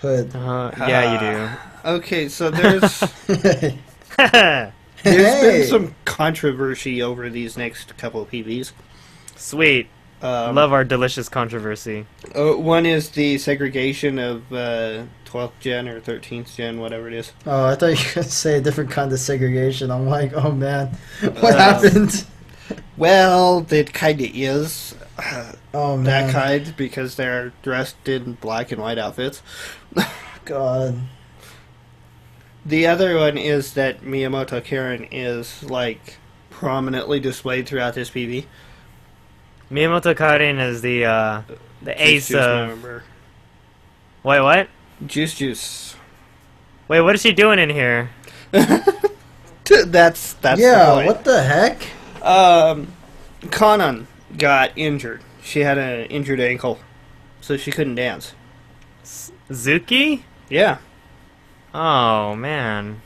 Yeah, you Okay, so there's do. there's Hey! been some controversy over these next couple of PVs. Sweet. Love our delicious controversy. One is the segregation of 12th gen or 13th gen, whatever it is. Oh, I thought you were going to say a different kind of segregation. I'm like, oh man, what happened? Well, it kind of is Oh man. that kind because they're dressed in black and white outfits. God. The other one is that Miyamoto Karen is like prominently displayed throughout this PV. Miyamoto Karin is the ace Juice of... member. Wait, what? Juice. Wait, what is she doing in here? That's the Yeah, point. what the heck? Kanan got injured. She had an injured ankle, so she couldn't dance. Zuki? Yeah. Oh, man.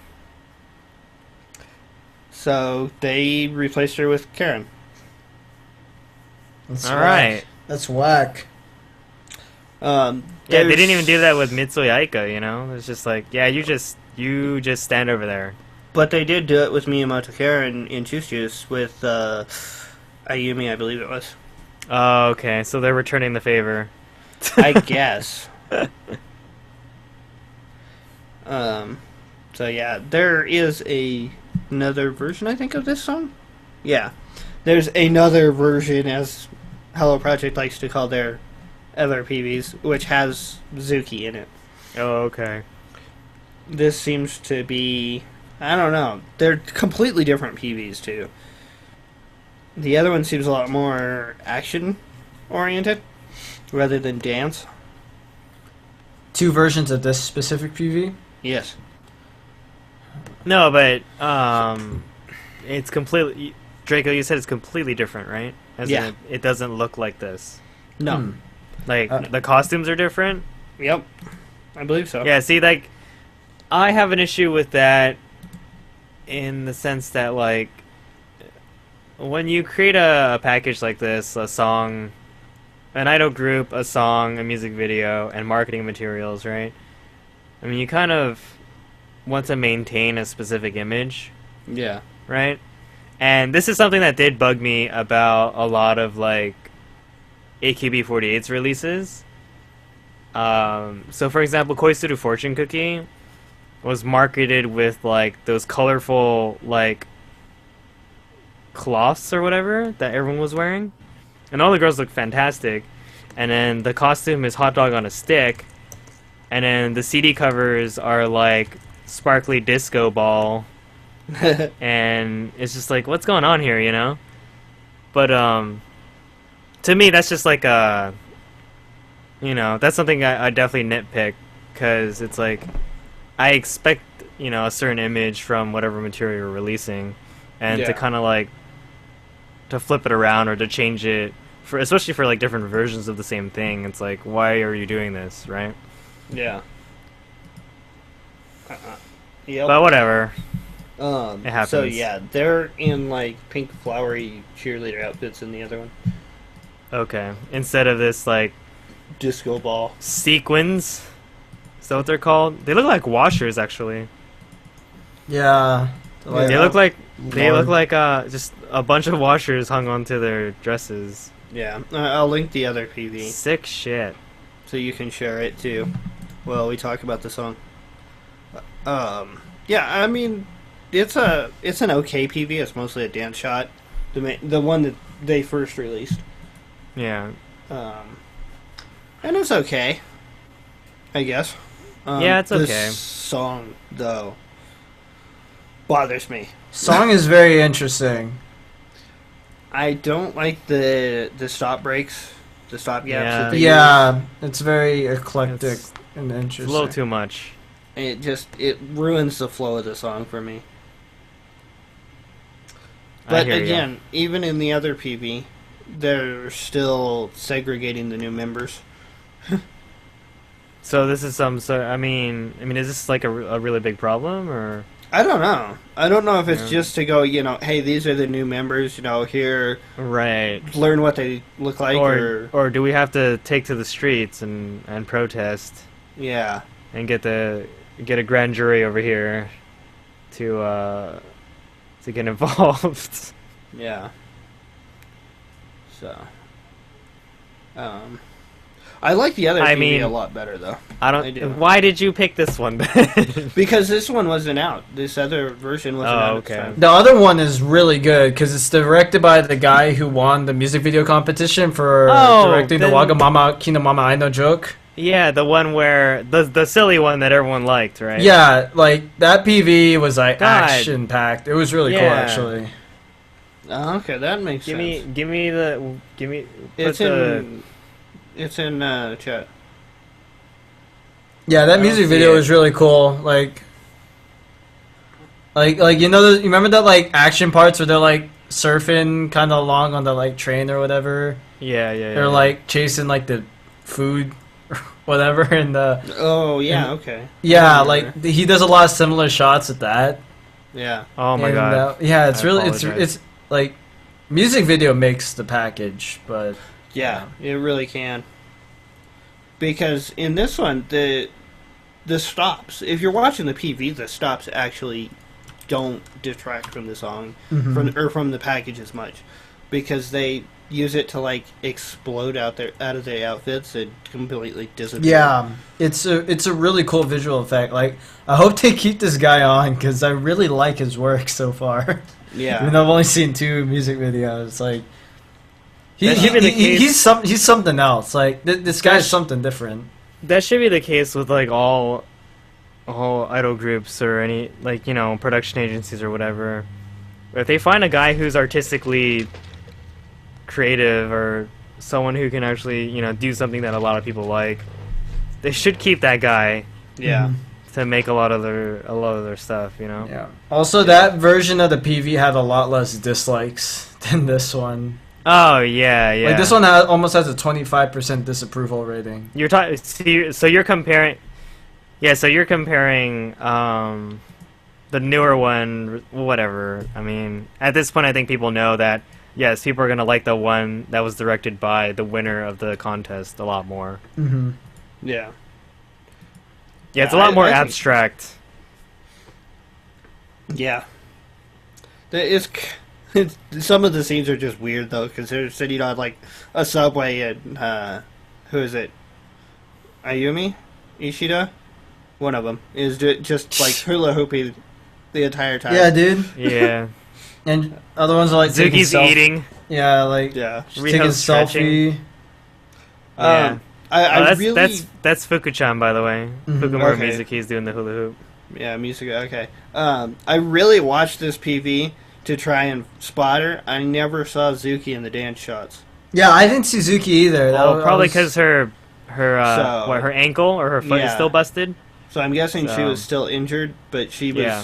So they replaced her with Karen. That's All whack. right. That's whack. Yeah, they didn't even do that with Mitsui Aika, you know? It's just like, yeah, you just stand over there. But they did do it with Miyamoto Karen in Juice with Ayumi, I believe it was. Oh, okay, so they're returning the favor. I guess. So yeah, there is another version, I think, of this song. Yeah, there's another version, as Hello Project likes to call their other PVs, which has Zuki in it. Oh, okay. This seems to be, I don't know, they're completely different PVs too. The other one seems a lot more action oriented rather than dance. Two versions of this specific PV? Yes. No, but, it's completely... Draco, you said it's completely different, right? As Yeah. in it doesn't look like this. No. Hmm. Like, the costumes are different? Yep. I believe so. Yeah, see, like, I have an issue with that in the sense that, like, when you create a package like this, a song, an idol group, a song, a music video, and marketing materials, right? I mean, you kind of want to maintain a specific image, Yeah. right? And this is something that did bug me about a lot of, like, AKB48's releases. So, for example, Koizuru Fortune Cookie was marketed with, like, those colorful, like, cloths or whatever that everyone was wearing. And all the girls look fantastic. And then the costume is hot dog on a stick. And then the CD covers are, like, sparkly disco ball. And it's just like, what's going on here, you know? But, to me, that's just like a... You know, that's something I definitely nitpick. Because it's like, I expect, you know, a certain image from whatever material you're releasing. And to Yeah. kind of like... to flip it around or to change it, for especially for like different versions of the same thing. It's like, why are you doing this, right? Yeah. Yep. But whatever. It happens. So yeah, they're in like pink flowery cheerleader outfits in the other one. Okay. Instead of this like Disco ball. sequins, is that what they're called? They look like washers, actually. Yeah. They look like Lord. just a bunch of washers hung onto their dresses. Yeah, I'll link the other PV Sick shit. so you can share it too. Well, we talk about the song. Yeah, I mean, it's an okay PV. It's mostly a dance shot, the one that they first released. Yeah. And it's okay, I guess. Yeah, it's okay. This song though bothers me. Song is very interesting. I don't like the stop breaks, the stop gaps. Yeah. That they Yeah, it's very eclectic It's- and It's interesting. a little too much. use. It ruins the flow of the song for me. I But hear ya. again, even in the other PV, they're still segregating the new members. So this is some. So I mean, is this like a really big problem or? I don't know. I don't know if it's Yeah. just to go, hey, these are the new members, here, Right. learn what they look like, Or do we have to take to the streets and protest yeah. and get a grand jury over here to get involved? Yeah. So, I like the other I TV mean- a lot better though, I I do. don't. Why did you pick this one? Ben? because this one wasn't out. This other version wasn't Oh, out. okay. At the time. The other one is really good because it's directed by the guy who won the music video competition for Oh, directing the then- Wagamama Kino Mama I No Joke. Yeah, the one where the silly one that everyone liked, right? Yeah, like that PV was like God. action packed. It was really cool Yeah. actually. Oh, okay, that makes Give sense. me. It's put the- in. It's in chat. Yeah, that I music don't see video it. was really cool. Like you remember that like action parts where they're like surfing kind of along on the like train or whatever. Yeah, yeah. They're yeah. like chasing like the food, or whatever, and Oh yeah, And- okay. yeah, I like remember. he does a lot of similar shots with that. Yeah. Oh my And, god. yeah, it's I really apologize. it's like music video makes the package, but Yeah, it really can. Because in this one, the stops, if you're watching the PV, the stops actually don't detract from the song from the package as much, because they use it to like explode out of their outfits and completely disappear. yeah, it's a really cool visual effect. Like I hope they keep this guy on because I really like his work so far. Yeah. Even though I've only seen 2 music videos, like That should be the case. he's something else. Like this guy's something different. That should be the case with like all idol groups or any like production agencies or whatever. If they find a guy who's artistically creative or someone who can actually do something that a lot of people like, they should keep that guy Yeah. to make a lot of their stuff. Yeah. Also, that version of the PV had a lot less dislikes than this one. Oh yeah, yeah. Like this one almost has a 25% disapproval rating. You're talking. So you're comparing. Yeah, so you're comparing the newer one. Whatever. I mean, at this point, I think people know that yes, people are gonna like the one that was directed by the winner of the contest a lot more. Mm-hmm. Yeah. Yeah, it's a Yeah, lot more I think- abstract. Yeah. Some of the scenes are just weird though, because they're sitting on like a subway and who is it? Ayumi, Ishida, one of them is just like hula hooping the entire time. Yeah, dude. Yeah, And other ones are like taking Zuki's eating. Yeah, like Yeah. just taking a Riho's stretching. selfie. Yeah. I that's, really that's Fuku-chan, by the way. Mhm. Fukumura Okay. Mizuki's doing the hula hoop. yeah, music. Okay. I really watched this PV to try and spot her. I never saw Zuki in the dance shots. Yeah, I didn't see Zuki either. Well, I probably was- because her So- her ankle or her foot is Yeah. still busted. So I'm guessing she So- was still injured, but she Yeah.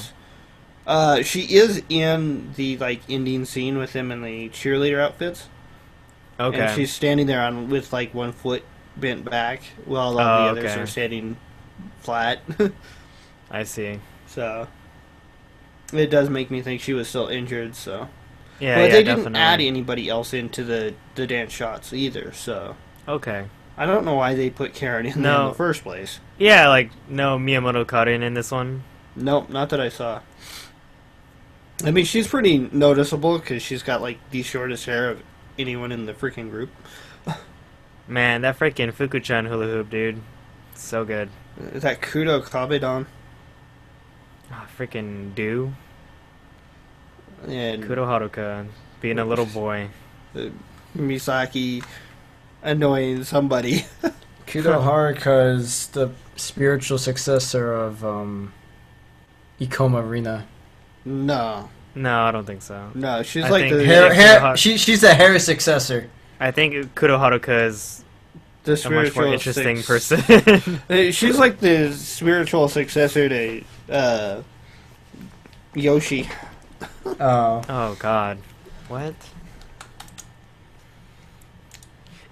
was. She is in the like ending scene with him in the cheerleader outfits. Okay. And she's standing there with like one foot bent back while all Oh, the others okay. are standing flat. I see. So it does make me think she was still injured. So, Yeah, but yeah, they didn't definitely. add anybody else into the dance shots either. So Okay. I don't know why they put Karen in there in No. the first place. Yeah, like no Miyamoto Karin in this one. Nope, not that I saw. I mean, she's pretty noticeable because she's got like the shortest hair of anyone in the freaking group. Man, that freaking Fuku-chan hula hoop, dude. So good. Is that Kudo Kabedon? Ah, freaking do. And Kudo Haruka being a little boy. Misaki annoying somebody. Kudo Haruka is the spiritual successor of Ikoma Rina. No, No, I don't think so. no, she's I like think the She's the hair successor. I think Kudo Haruka is the a much spiritual more interesting person. person. She's like the spiritual successor to Yoshi. Oh. Oh God, what?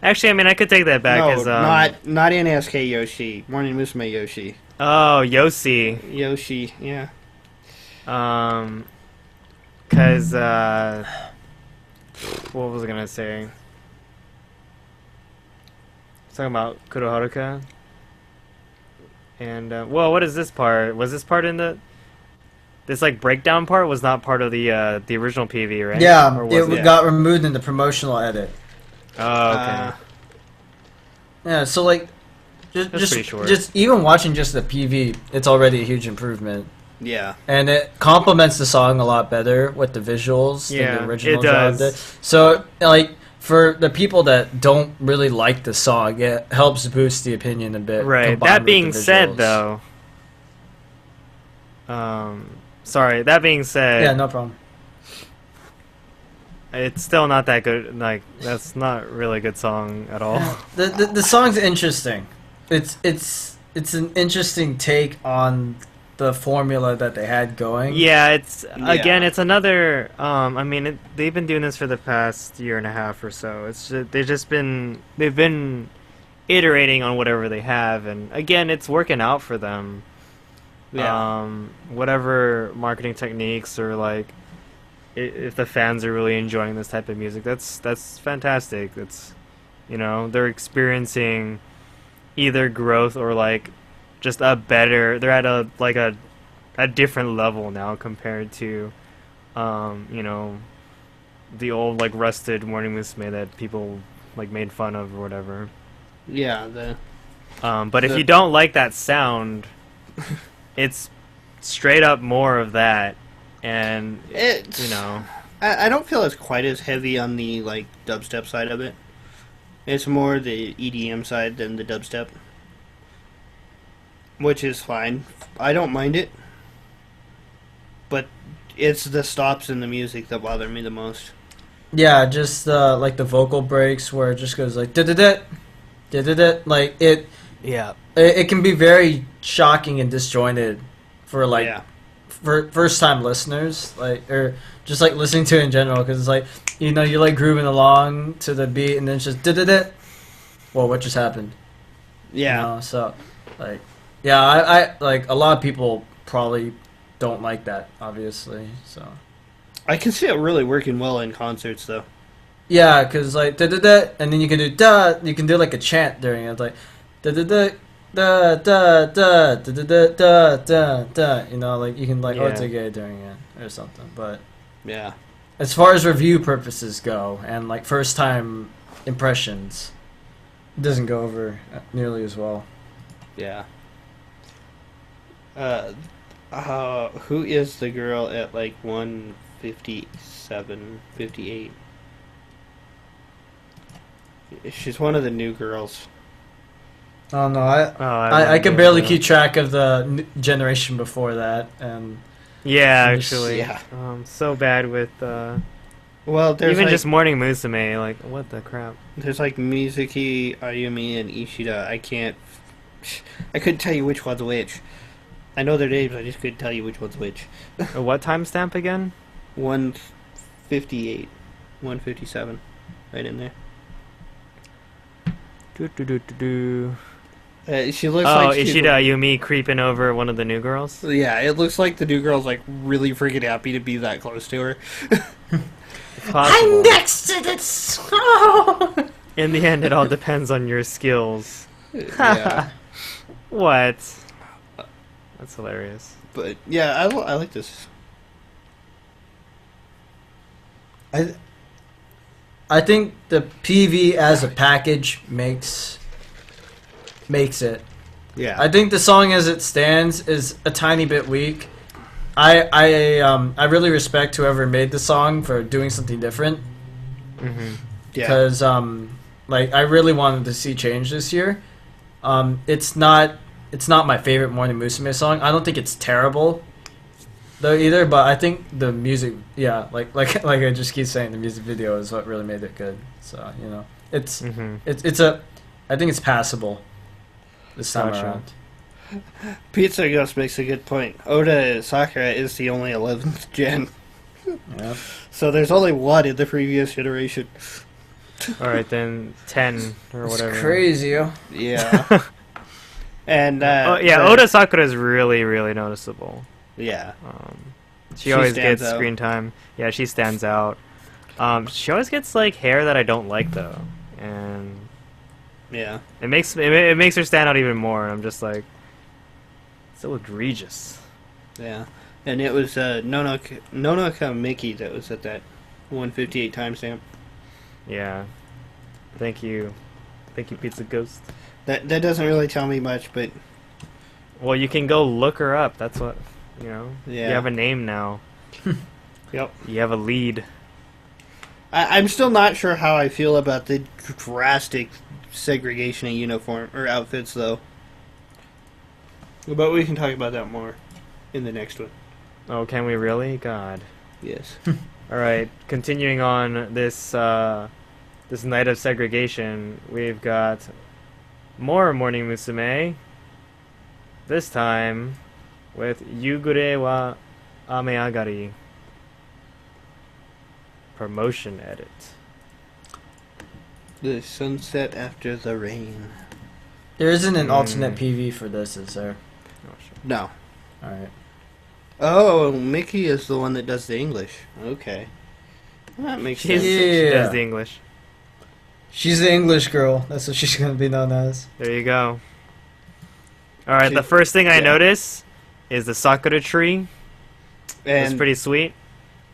Actually, I mean, I could take that back No, as not NSK Yoshi. Morning Musume Yoshi. Oh, Yoshi. Yoshi, yeah. Cause what was I gonna say? Talking about Kuroharuka. And well, what is this part? Was this part in the? This like breakdown part was not part of the original PV, right? Yeah, Or was it got removed in the promotional edit. Oh, okay. Yeah, so like, That's pretty short. just even watching just the PV, it's already a huge improvement. Yeah. And it complements the song a lot better with the visuals than Yeah, the original it does. job did. So, like, for the people that don't really like the song, it helps boost the opinion a bit. Right. combined That with being the said, visuals. though, sorry. That being said, Yeah, no problem. it's still not that good. Like, that's not really a good song at all. The song's interesting. It's an interesting take on the formula that they had going. Yeah, again, Yeah. it's another. I mean, they've been doing this for the past year and a half or so. They've been iterating on whatever they have, and again, it's working out for them. Yeah. Whatever marketing techniques or like, if the fans are really enjoying this type of music, that's fantastic. It's, they're experiencing either growth or like just they're at a different level now compared to the old like rusted Morning Musume that people like made fun of or whatever. Yeah. But if you don't like that sound, it's straight up more of that, and I don't feel it's quite as heavy on the like dubstep side of it. It's more the EDM side than the dubstep, which is fine. I don't mind it, but it's the stops in the music that bother me the most. Yeah, just like the vocal breaks where it just goes like da-da-da, like it can be very shocking and disjointed for like for first time listeners, like, or just like listening to it in general, because it's like, you're like grooving along to the beat and then it's just da-da-da. Well, what just happened? Yeah. So like, yeah, I like a lot of people probably don't like that, obviously. So I can see it really working well in concerts, though. yeah, because like da da da, and then you can do da. You can do like a chant during it, it's like da da da da da da da da da da da. Like you can like otage during it or something. But Yeah. as far as review purposes go, and like first time impressions, it doesn't go over nearly as well. Yeah. Who is the girl at like 157, 58? She's one of the new girls. Oh no, I could barely keep track of the generation before that, and Yeah, actually. Yeah. So bad with Well, there's even like, just Morning Musume. Like, what the crap? there's like Mizuki, Ayumi, and Ishida. I couldn't tell you which one's which. I know their names. I just couldn't tell you which one's which. What timestamp again? 158, 157, right in there. She looks like she's Ishida Ayumi creeping over one of the new girls. Yeah, it looks like the new girl's like really freaking happy to be that close to her. I'm next to this. In the end, it all depends on your skills. Yeah, What? That's hilarious. but yeah, I like this. I think the PV as a package makes it. Yeah, I think the song as it stands is a tiny bit weak. I really respect whoever made the song for doing something different, Mm-hmm. yeah, because like I really wanted to see change this year. It's not my favorite Morning Musume song. I don't think it's terrible though either, but I think the music, like I just keep saying, the music video is what really made it good. So it's I think it's passable this time Gotcha. around. Pizza Ghost makes a good point. Oda Sakura is the only 11th gen, Yeah. so there's only one in the previous generation. All right, then 10 or whatever. It's crazy, yo. Yeah, and Oda Sakura is really, really noticeable. yeah, She always gets stands out. screen time. Yeah, she stands out. She always gets like hair that I don't like though, and Yeah. it makes her stand out even more. I'm just like, so egregious. Yeah. And it was Nonaka Mickey that was at that 158 timestamp. Yeah. Thank you, Pizza Ghost. That doesn't really tell me much, but Well, you can go look her up. That's what you know. Yeah. You have a name now. yep. You have a lead. I'm still not sure how I feel about the drastic segregation of uniform or outfits, though. But we can talk about that more in the next one. Oh, can we really? God. Yes. All right. Continuing on this this night of segregation, we've got more Morning Musume. This time with Yugure wa Ameagari. Promotion edit. The sunset after the rain. There isn't an alternate PV for this, is there? Oh, sure. No. Alright. Oh, Mickey is the one that does the English. Okay. That makes sense. She Yeah. does the English. She's the English girl. That's what she's going to be known as. There you go. All right, She- the first thing I yeah. notice is the sakura tree. That's And pretty sweet.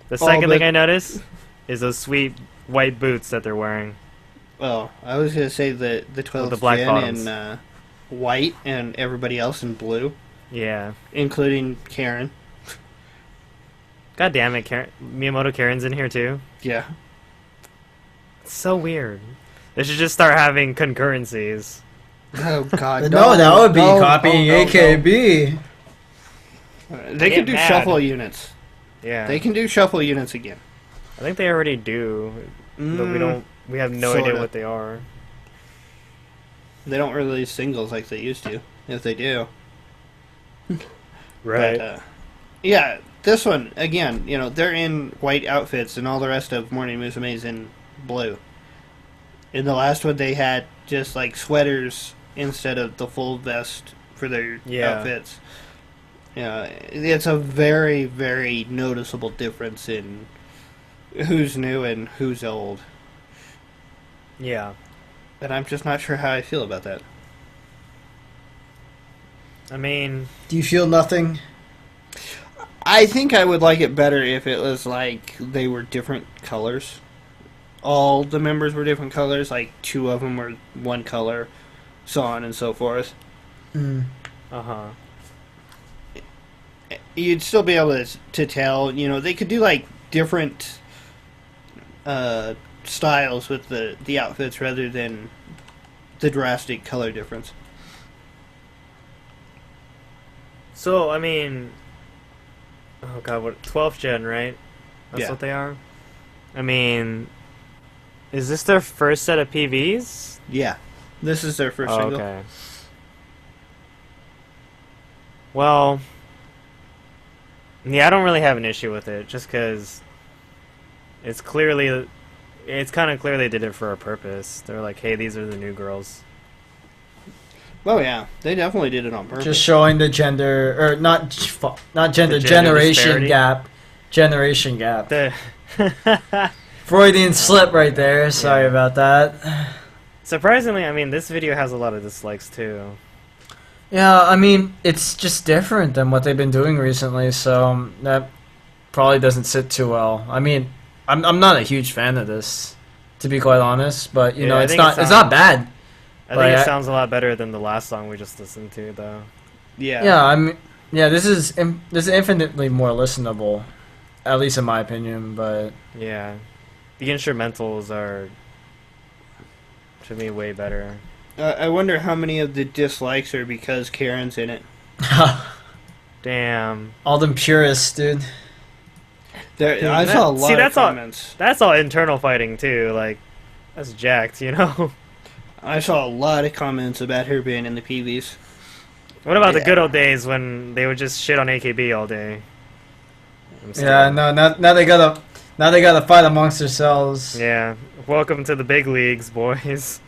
The Oh, second thing but- I notice is those sweet white boots that they're wearing. well, I was gonna say the 12th the black gen bottoms. in white and everybody else in blue, Yeah. including Karen. God damn it, Miyamoto Karen's in here too. Yeah. It's so weird. They should just start having concurrencies. Oh God. No, that would be no, copying no, no, no. AKB. They Get can do mad. shuffle units. Yeah. They can do shuffle units again. I think they already do, but we don't. We have no Sorta. idea what they are. They don't release singles like they used to. If they do. Right. But, yeah, this one, again, they're in white outfits and all the rest of Morning Musume's in blue. In the last one, they had just like sweaters instead of the full vest for their outfits. Yeah, it's a very, very noticeable difference in who's new and who's old. Yeah. And I'm just not sure how I feel about that. I mean, Do you feel nothing? I think I would like it better if it was like they were different colors. All the members were different colors, like two of them were one color, so on and so forth. Mm. uh-huh. You'd still be able to tell, they could do like different styles with the outfits rather than the drastic color difference. So, I mean, oh god, what, 12th gen, right? That's Yeah. what they are? I mean, is this their first set of PVs? Yeah. This is their first Oh, single. okay. Well, yeah, I don't really have an issue with it, just because it's kind of clear they did it for a purpose. They're like, hey, these are the new girls. Oh yeah, they definitely did it on purpose. Just showing the gender, or not gender, The gender generation disparity. gap. Generation gap. The Freudian slip right there. Sorry Yeah. about that. Surprisingly, I mean, this video has a lot of dislikes, too. Yeah, I mean, it's just different than what they've been doing recently, so that probably doesn't sit too well. I mean, I'm not a huge fan of this, to be quite honest, but Yeah, I it's think not it it's not bad. I But think it I- sounds a lot better than the last song we just listened to, though. Yeah. Yeah, I mean, this is infinitely more listenable, at least in my opinion. But Yeah. The instrumentals are, to me, way better. I wonder how many of the dislikes are because Karen's in it. Damn. all them purists, dude. I saw a lot See, of that's all- comments. That's all internal fighting, too. Like, that's jacked, you know? I saw a lot of comments about her being in the PVs. What about the Yeah. good old days when they would just shit on AKB all day? I'm scared. Yeah, no, now they gotta fight amongst themselves. Yeah. Welcome to the big leagues, boys.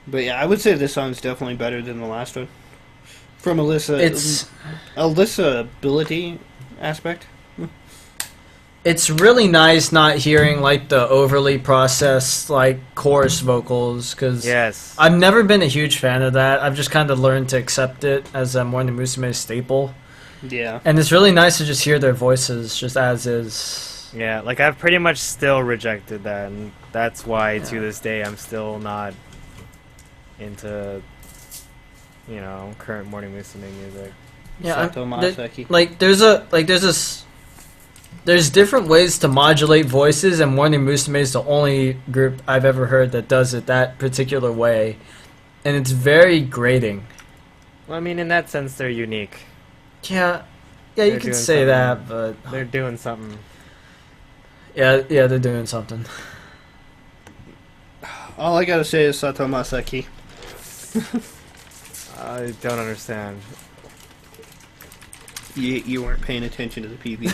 But yeah, I would say this song's definitely better than the last one. From It's Alyssa ability aspect. it's really nice not hearing like the overly processed like chorus vocals because Yes. I've never been a huge fan of that. I've just kind of learned to accept it as a Morning Musume staple, Yeah. and it's really nice to just hear their voices just as is. Yeah, like I've pretty much still rejected that, and that's why to this day I'm still not into, current Morning Musume music. Yeah, Sato Masaki. there's different ways to modulate voices, and Morning Musume is the only group I've ever heard that does it that particular way, and it's very grating. Well, I mean, in that sense, they're unique. Yeah, They're you could doing say something. that, but They're doing something. yeah, they're doing something. All I gotta say is Sato Masaki. I don't understand. You weren't paying attention to the PB.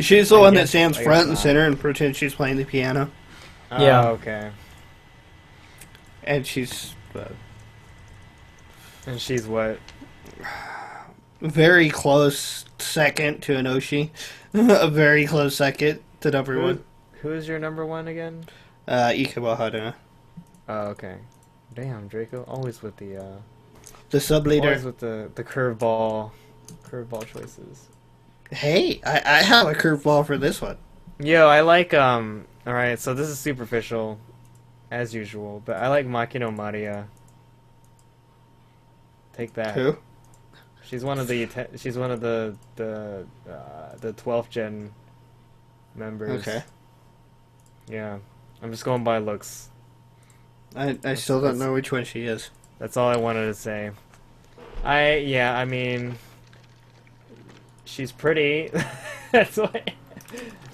She's the one that stands I guess front and not. center and pretends she's playing the piano. Yeah. Oh, okay. And she's And she's what? very close second to Inoshi. A very close second to number one. Who is your number one again? Ikawa Haruna. Oh, okay. Damn, Draco, always with the The always sub-leader. with the curveball choices. Hey, I have a curveball for this one. Yo, I like Alright, so this is superficial, as usual, but I like Makino Maria. Take that. Who? She's one of the 12th gen members. Okay. Yeah, I'm just going by looks. I still don't know which one she is. That's all I wanted to say. I mean, she's pretty. that's why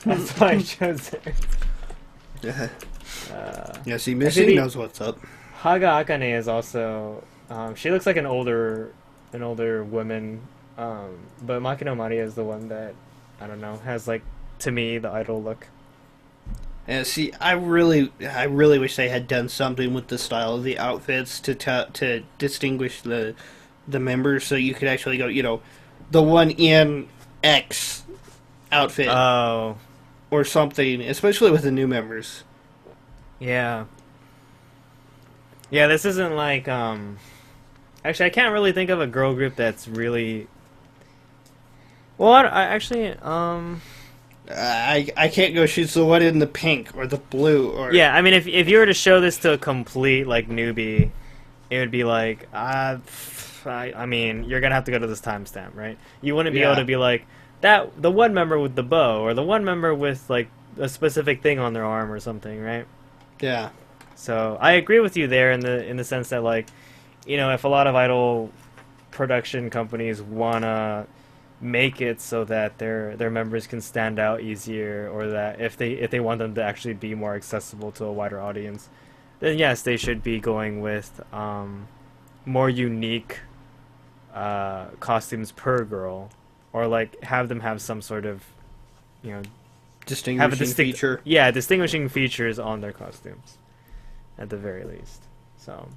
I chose her. Yeah, see, Missy Actually, knows what's up. Haga Akane is also. She looks like an older woman. But Makino Maria is the one that I don't know has like to me the idol look. And see, I really wish they had done something with the style of the outfits to distinguish the members, so you could actually go, the one in X outfit Oh, or something, especially with the new members. yeah. Yeah, this isn't like actually I can't really think of a girl group that's really. Well, I actually I can't go. She's the one in the pink or the blue or yeah, I mean if you were to show this to a complete like newbie, it would be like I mean you're gonna have to go to this timestamp, right? You wouldn't be Yeah. able to be like that the one member with the bow or the one member with like a specific thing on their arm or something, right? yeah. So I agree with you there in the sense that like, if a lot of idol production companies wanna make it so that their members can stand out easier, or that if they want them to actually be more accessible to a wider audience, then yes, they should be going with more unique costumes per girl, or like have them have some sort of Distinguishing feature. yeah, distinguishing features on their costumes, at the very least. So,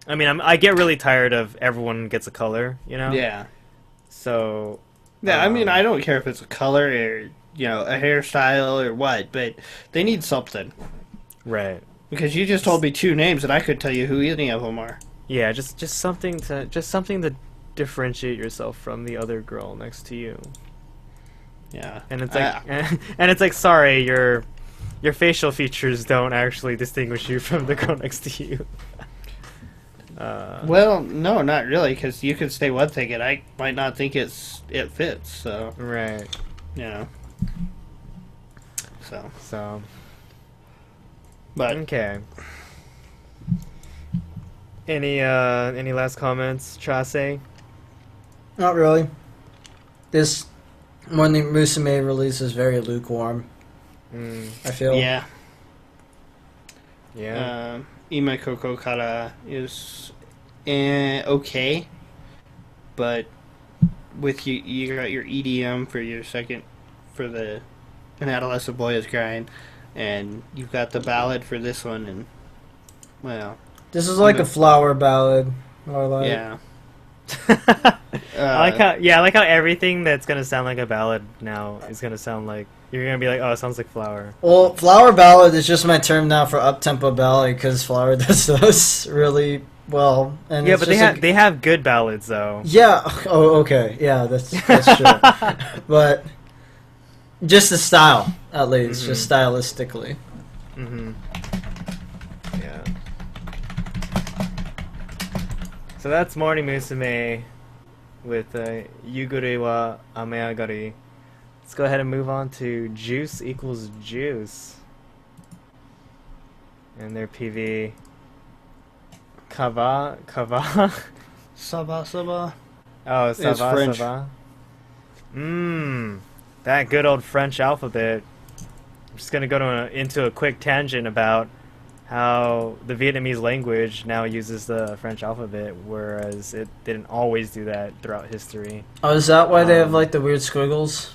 I mean, I get really tired of everyone gets a color, Yeah. So, Yeah, I mean, I don't care if it's a color or, a hairstyle or what, but they need something. right, Because you just told me two names and I couldn't tell you who any of them are. yeah, just something to differentiate yourself from the other girl next to you. Yeah. And it's like, and it's like, sorry, your facial features don't actually distinguish you from the girl next to you. Well, no, not really, because you could say one thing and I might not think it fits, so, Right. So, So, but okay. Any last comments, Chase? Not really. This Morning Musume release is very lukewarm. I feel. yeah. Yeah. Ime Koko Kara is okay, but with you got your EDM for your second, for An Adolescent Boy is Crying, and you've got the ballad for this one, and, well, This is like a flower ballad. Or like, Yeah. I like how everything that's gonna sound like a ballad now is gonna sound like you're gonna be like, oh, it sounds like Flower. Well, flower ballad is just my term now for up-tempo ballad because Flower does those really well. And Yeah, it's but just they have good ballads though. Yeah. Oh, okay. Yeah, that's true. But just the style, at least, just stylistically. Mm-hmm. Yeah. So that's Morning Musume with Yugure wa Ameagari. Let's go ahead and move on to Juice equals Juice. And their PV. Kava? Saba Saba. Oh, It's Sava French. Sava. That good old French alphabet. I'm just gonna go into a quick tangent about how the Vietnamese language now uses the French alphabet, whereas it didn't always do that throughout history. Oh, is that why they have like the weird squiggles?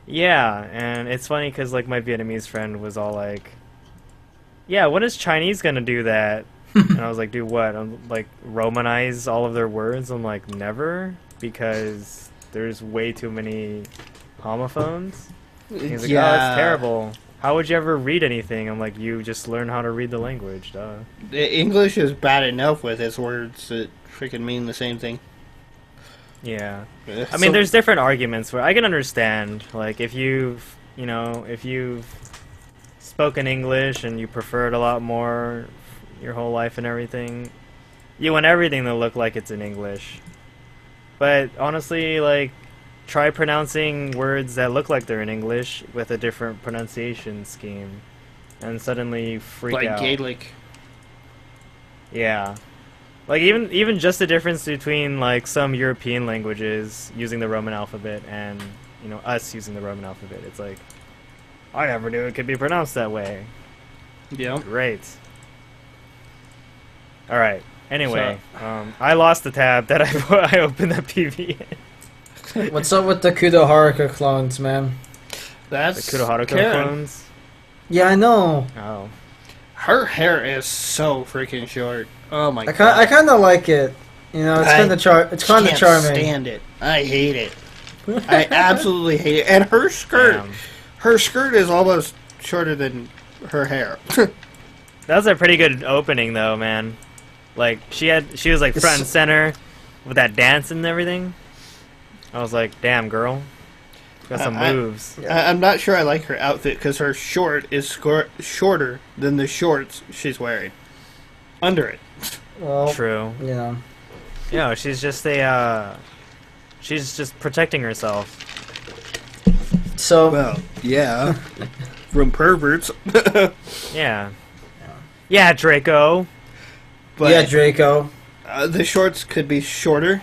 Yeah, and it's funny because like my Vietnamese friend was all like, "Yeah, when is Chinese gonna do that?" And I was like, "Do what? I'm like Romanize all of their words?" I'm like, "Never," because there's way too many homophones. He's like, "Oh, it's terrible. How would you ever read anything?" I'm like, "You just learn how to read the language, duh." The English is bad enough with its words that freaking mean the same thing. Yeah. I mean, there's different arguments where I can understand, like, if you've spoken English and you prefer it a lot more your whole life and everything, you want everything to look like it's in English. But honestly, like, try pronouncing words that look like they're in English with a different pronunciation scheme, and suddenly you freak like out. Gaelic. Yeah. Like, even just the difference between, like, some European languages using the Roman alphabet and, you know, us using the Roman alphabet. It's like, I never knew it could be pronounced that way. Yeah. Great. Alright. Anyway, I lost the tab that I opened that PV in. What's up with the Kudo Haruka clones, man? That's The Kudo Haruka Karen. clones? Yeah, I know. Oh. Her hair is so freaking short. Oh my god. I kind of like it. You know, it's I kind of charming. can't stand it. I hate it. I absolutely hate it. And her skirt, Damn. her skirt is almost shorter than her hair. That was a pretty good opening, though, man. Like, she was, like, front and center with that dance and everything. I was like, damn, girl. Got some moves. I'm not sure I like her outfit because her short is shorter than the shorts she's wearing. Under it. Well, True. you know. You know, she's just protecting herself. So, Well, yeah. From perverts. Yeah. Yeah, Draco. But yeah, Draco. the shorts could be shorter.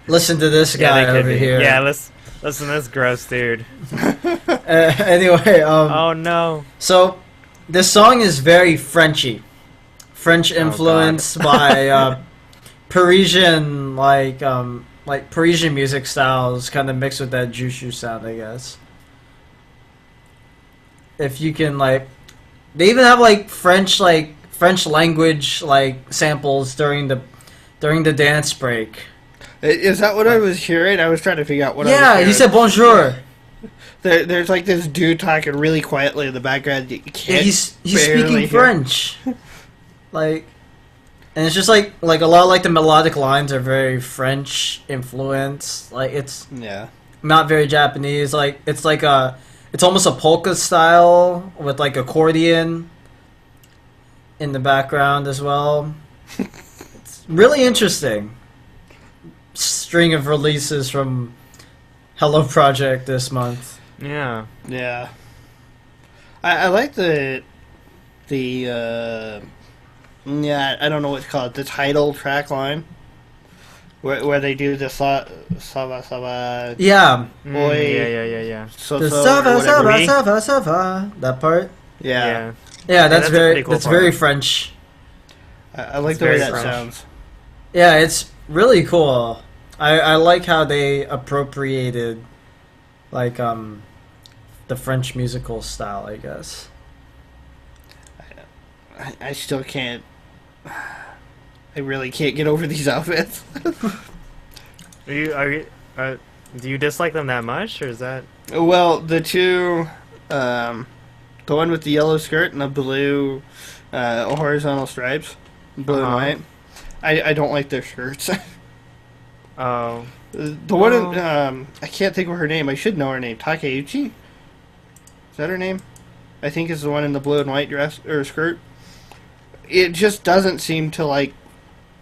Listen to this Yeah, guy they could over be. here. Yeah, listen to this gross dude. Anyway, Oh no. so this song is very Frenchy. French influenced by Parisian like Parisian music styles kind of mixed with that Jushu sound, I guess. If you can like they even have like French language like samples during the dance break. Is that what I was hearing? I was trying to figure out what I was Yeah, hearing. he said bonjour. There's like this dude talking really quietly in the background. You can't He's barely speaking hear. French. Like, and it's just like a lot of like the melodic lines are very French influenced. Like it's Yeah. not very Japanese. Like it's almost a polka style with like accordion in the background as well. It's really interesting. String of releases from Hello Project this month. Yeah. Yeah. I like the yeah, I don't know what to call it, the title track line where they do the sava Yeah, Yeah. so the or sava whatever. sava that part. Yeah. Yeah, that's a pretty cool that's very part. French. I like It's the way very that French. sounds. Yeah, it's really cool. I like how they appropriated like the French musical style, I guess. I still can't I really can't get over these outfits. Do you dislike them that much, or is that? Well, the two, the one with the yellow skirt and the blue horizontal stripes, blue and white. I don't like their skirts. Oh. The one, I can't think of her name. I should know her name. Takeuchi? Is that her name? I think is the one in the blue and white dress or skirt. It just doesn't seem to like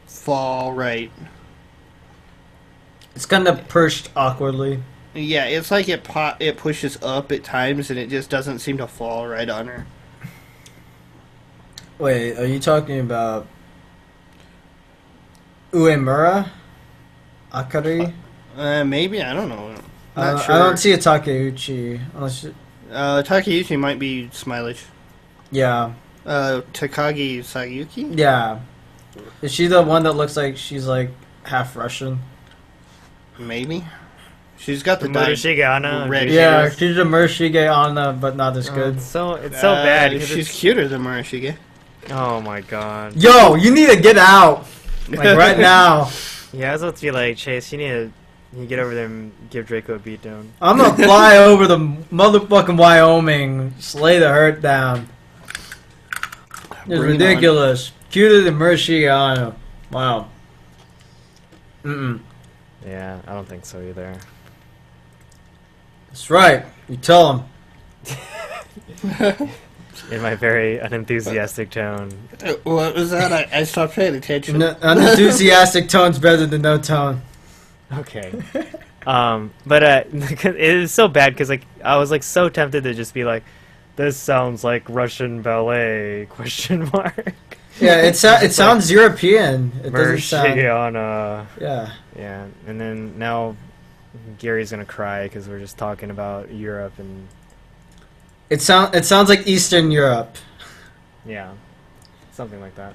fall right. It's kind of perched awkwardly. Yeah, it's like it pushes up at times, and it just doesn't seem to fall right on her. Wait, are you talking about Uemura? Akari? Maybe, I don't know. Not sure. I don't see a Takeuchi. Takeuchi might be Smilage. Yeah. Takagi Sayuki? Yeah. Is she the one that looks like she's like half Russian? Maybe. She's got the Murashige Anna. red Yeah, hair. she's a Murashige Anna, but not as good. It's so bad. 'Cause She's it's- cuter than Murashige. Oh my god. Yo, you need to get out! Like, right now. Yeah, I was about to be like, Chase, you need to get over there and give Draco a beatdown. I'm gonna fly over the motherfucking Wyoming, slay the hurt down. It's Bring it ridiculous. Cuter than Murashige Anna. Wow. Mm-mm. Yeah, I don't think so either. That's right. You tell him. In my very unenthusiastic tone. What was that? I stopped paying attention. Unenthusiastic tone's better than no tone. Okay. But it is so bad because like I was like so tempted to just be like, this sounds like Russian ballet? ? Yeah, it sounds European. It doesn't sound. Murashige. Yeah. Yeah, and then now Gary's gonna cry because we're just talking about Europe and It sounds like Eastern Europe. yeah, something like that.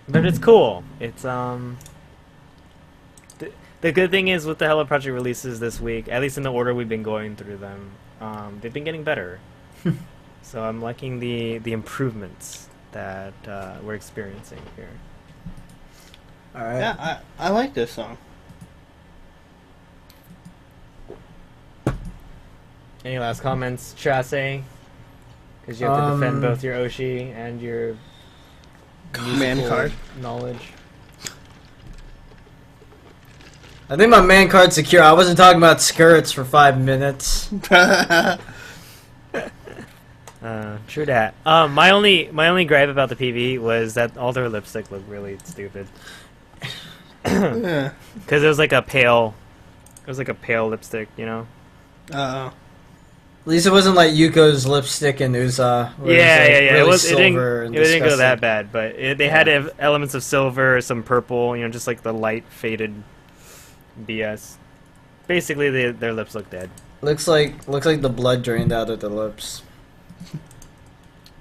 But it's cool. It's the good thing is with the Hello Project releases this week, at least in the order we've been going through them, they've been getting better. So I'm liking the improvements that we're experiencing here. All right. Yeah, I like this song. Any last comments, Chase? Because you have to defend both your Oshi and your Man musical card. knowledge. I think my man card's secure. I wasn't talking about skirts for 5 minutes. True that. My only gripe about the PV was that all their lipstick looked really stupid. Yeah. Because it was like a pale lipstick, you know. Uh-oh. At least it wasn't like Yuko's lipstick in Uza. where Yeah. it was It like didn't. really silver and It didn't go disgusting. that bad, but they had elements of silver, some purple, you know, just like the light faded BS. Basically, their lips look dead. Looks like the blood drained out of the lips.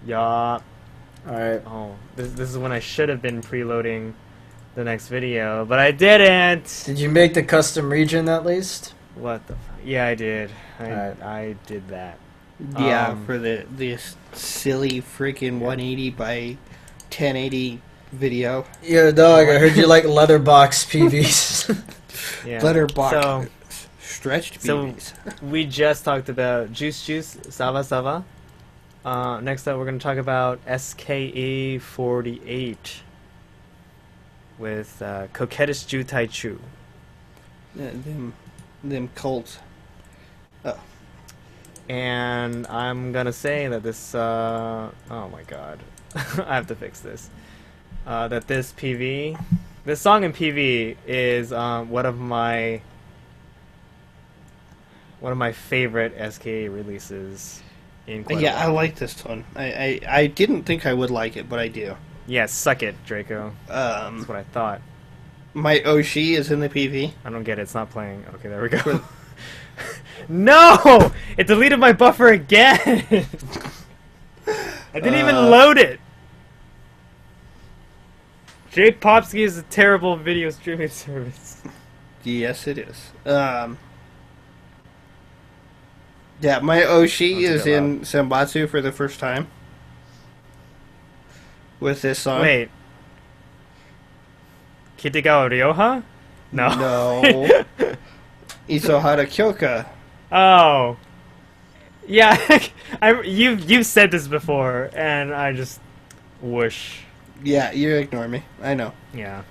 Yeah. All right. Oh, this is when I should have been preloading the next video, but I didn't. Did you make the custom region at least? What the? Yeah, I did. Alright. I did that. Yeah, for this silly freaking 180 by 1080 video. Yo, dog, I heard you like letterbox PVs. Yeah. Letterbox So stretched so- BBs. we just talked about Juice, Sava Sava. Next up, we're going to talk about SKE 48 with Coquettish Ju Tai Chu. Them cults. And I'm gonna say that this, oh my god, I have to fix this. That this song in PV is one of my favorite SKA releases in quite a Yeah, I while. like this one. I didn't think I would like it, but I do. Yeah, suck it, Draco. That's what I thought. My Oshi is in the PV. I don't get it. It's not playing. Okay, there we go. No! It deleted my buffer again! I didn't even load it! Jake Popsky is a terrible video streaming service. Yes, it is. Yeah, my Oshi Let's is get in Senbatsu for the first time with this song. Wait. Kitagawa Ryoha? No. No. Isohara Kyoka. Oh. Yeah, you've said this before, and I just whoosh. Yeah, you ignore me. I know. Yeah.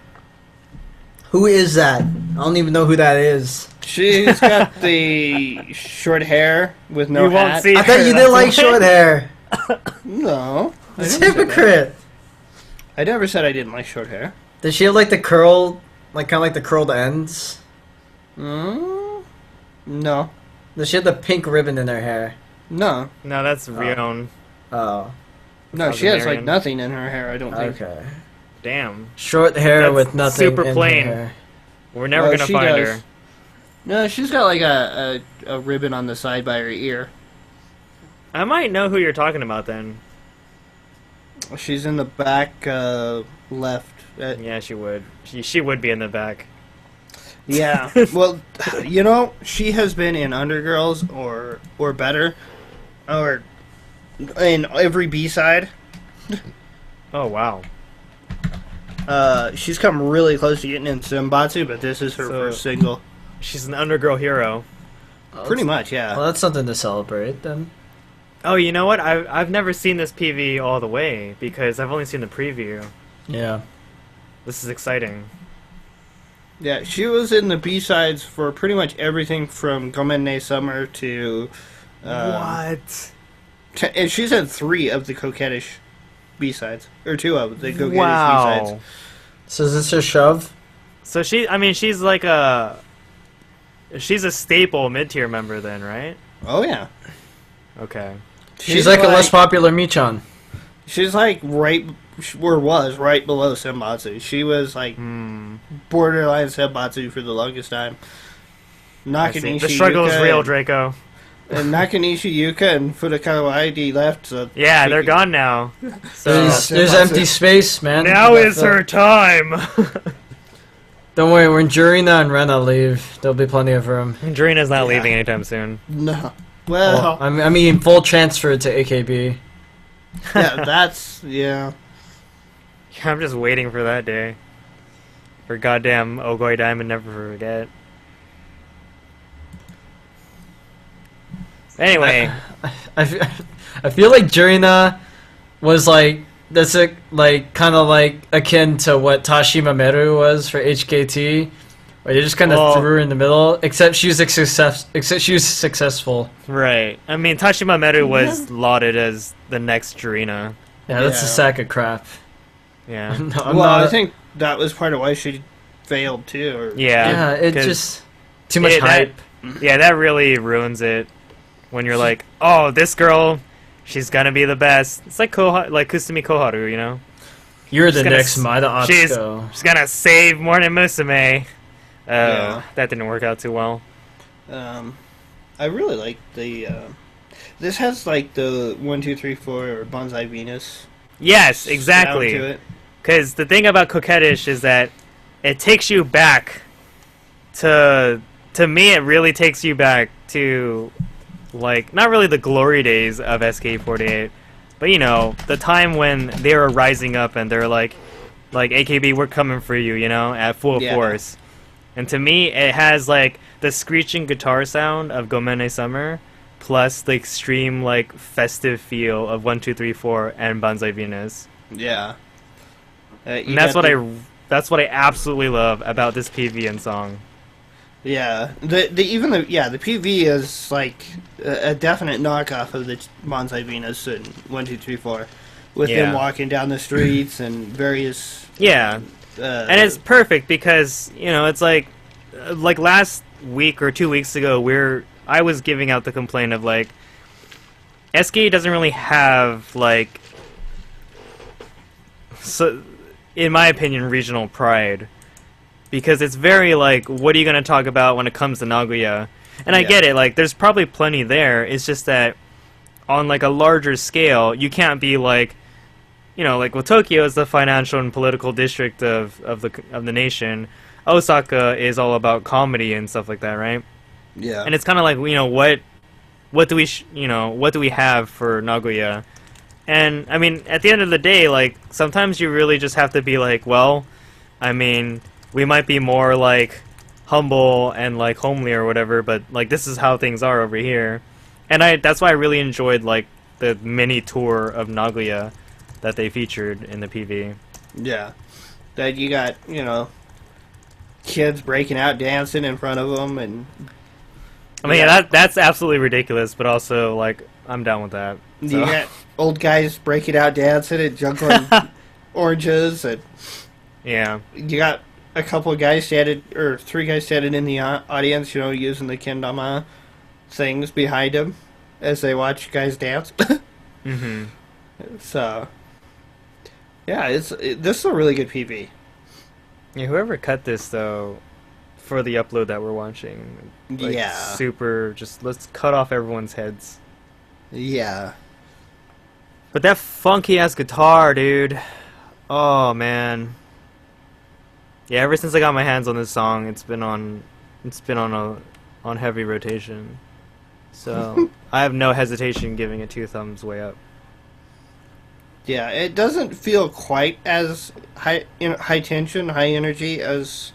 Who is that? I don't even know who that is. She's got the short hair with no You won't hat. see I thought you didn't like short hair. No. I It's never said that. hypocrite. I never said I didn't like short hair. Does she have like the curl, like kind of like the curled ends? Mm, no. Does she have the pink ribbon in her hair? No. No, that's Rion. Oh, No, she has like Marion. nothing in her hair, I don't think. okay. Damn. Short hair That's with nothing super in plain. her hair. We're never Oh, gonna she find does. her. No, she's got like a ribbon on the side by her ear. I might know who you're talking about then. She's in the back left. Yeah, she would. She would be in the back. Yeah. Well, you know, she has been in Undergirls or better, or in every B-side. Oh wow. She's come really close to getting in Senbatsu, but this is her So- first single. She's an undergirl hero. Pretty much, yeah. Well, that's something to celebrate then. Oh, you know what? I've never seen this PV all the way because I've only seen the preview. Yeah. This is exciting. Yeah, she was in the B-sides for pretty much everything from Gomenne Summer to... What? And she's had 3 of the Coquettish B-sides. Or 2 of the Coquettish Wow. B-sides. So is this her shove? So she's like she's a staple mid-tier member then, right? Oh, yeah. Okay. She's like a less popular Michan. She's like right below Senbatsu. She was like borderline Senbatsu for the longest time. I see. Nakanishi The struggle is Yuka real, and- Draco. And Nakanishi Yuka and Furukawa ID left. So Yeah, she they're could- gone now. So There's empty space, man. now is her time. Don't worry, when Jurina and Rena leave, there'll be plenty of room. Drina's not Yeah. leaving anytime soon. No. Well, I mean, full transfer to AKB. yeah, that's yeah. I'm just waiting for that day. For goddamn Ogoi Diamond never forget. Anyway, I feel like Jurina was like that's like kind of like akin to what Tashima Meru was for HKT, where you just kind of Well- threw her in the middle. Except she was she was successful. right. I mean, Tashima Meru was lauded as the next Jurina. Yeah, that's a Yeah. sack of crap. Yeah. No, I'm Well, not. I think that was part of why she failed too. Or, Yeah. yeah, it 'cause- just too much Yeah, that- hype. Yeah, that really ruins it. When you're like, oh, this girl, she's gonna be the best. It's like like Kusumi Koharu, you know? You're she's the gonna next s- Maeda she's- Atsuko. She's gonna save more than Musume. Yeah. That didn't work out too well. I really like the. This has like the 1, 2, 3, 4 or Bonsai Venus. Yes, sound exactly. To it. Because the thing about Coquettish is that it takes you back to me, it really takes you back to, like, not really the glory days of SK48, but, you know, the time when they were rising up and they're like AKB, we're coming for you, you know, at full Yeah. force. And to me, it has, like, the screeching guitar sound of Gomenne Summer, plus the extreme, like, festive feel of 1, 2, 3, 4 and Banzai Venus. Yeah. And that's what I absolutely love about this PV and song. Yeah, the PV is like a definite knockoff of the Bonsai Venus and 1, 2, 3, 4, with Yeah. them walking down the streets and various. Yeah, and it's perfect because, you know, it's like last week or 2 weeks ago, I was giving out the complaint of like SK doesn't really have like, so in my opinion, regional pride. Because it's very, like, what are you going to talk about when it comes to Nagoya? And I Yeah. get it, like, there's probably plenty there. It's just that on, like, a larger scale, you can't be, like, you know, like, well, Tokyo is the financial and political district of the nation. Osaka is all about comedy and stuff like that, right? Yeah. And it's kind of like, you know, what what do we what do we have for Nagoya? And I mean, at the end of the day, like sometimes you really just have to be like, well, I mean, we might be more like humble and like homely or whatever, but like this is how things are over here. And that's why I really enjoyed like the mini tour of Nagoya that they featured in the PV. Yeah. That you got, kids breaking out dancing in front of them, and I mean, that's absolutely ridiculous, but also like I'm down with that. So. You got old guys breaking out dancing and juggling oranges, and yeah, you got a couple of guys three guys standing in the audience, using the kendama things behind them as they watch guys dance. mm-hmm. So, yeah, this is a really good PV. Yeah, whoever cut this though, for the upload that we're watching, like, yeah, super. Just let's cut off everyone's heads. Yeah, but that funky ass guitar, dude. Oh man. Yeah, ever since I got my hands on this song, it's been on heavy rotation. So I have no hesitation giving it 2 thumbs way up. Yeah, it doesn't feel quite as high tension, high energy as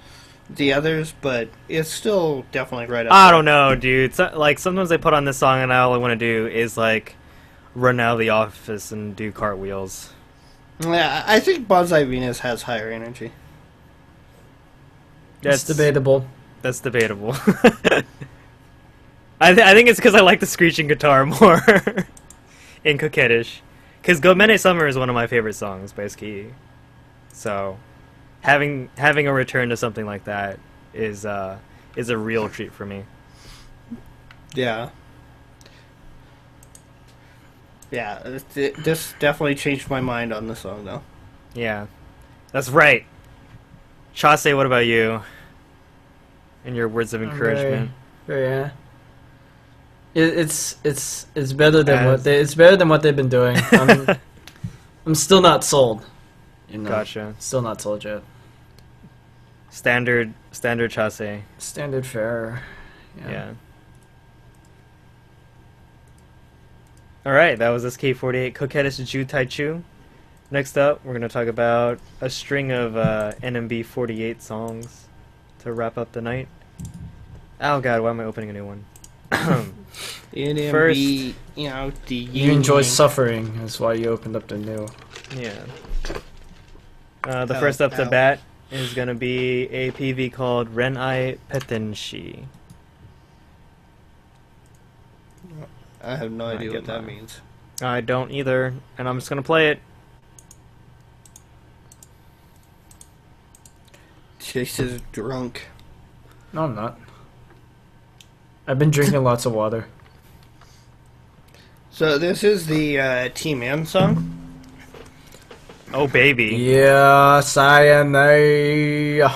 the others, but it's still definitely right up I there. don't know, dude. Like sometimes I put on this song and all I want to do is like run out of the office and do cartwheels. Yeah, I think Bonsai Venus has higher energy. That's debatable. That's debatable. I think it's because I like the screeching guitar more in Coquettish. Because Gomene Summer is one of my favorite songs by Ski. So having a return to something like that is a real treat for me. Yeah. Yeah, this definitely changed my mind on the song, though. Yeah, that's right. Chase, what about you? And your words of encouragement. Yeah. It's better than it's better than what they've been doing. I'm still not sold. Gotcha. Still not sold yet. Standard Chase. Standard fare. Yeah. Alright, that was SK48 Coquettish Ju Taichu. Next up, we're going to talk about a string of NMB 48 songs to wrap up the night. Oh god, why am I opening a new one? NMB, First, you enjoy suffering, that's why you opened up the new. Yeah. The first up to bat is going to be a PV called Renai Petenshi. I have no idea what that means. I don't either, and I'm just going to play it. Chase is drunk. No, I'm not. I've been drinking lots of water. So this is the T-Man song? Oh, baby. Yeah, sayonara.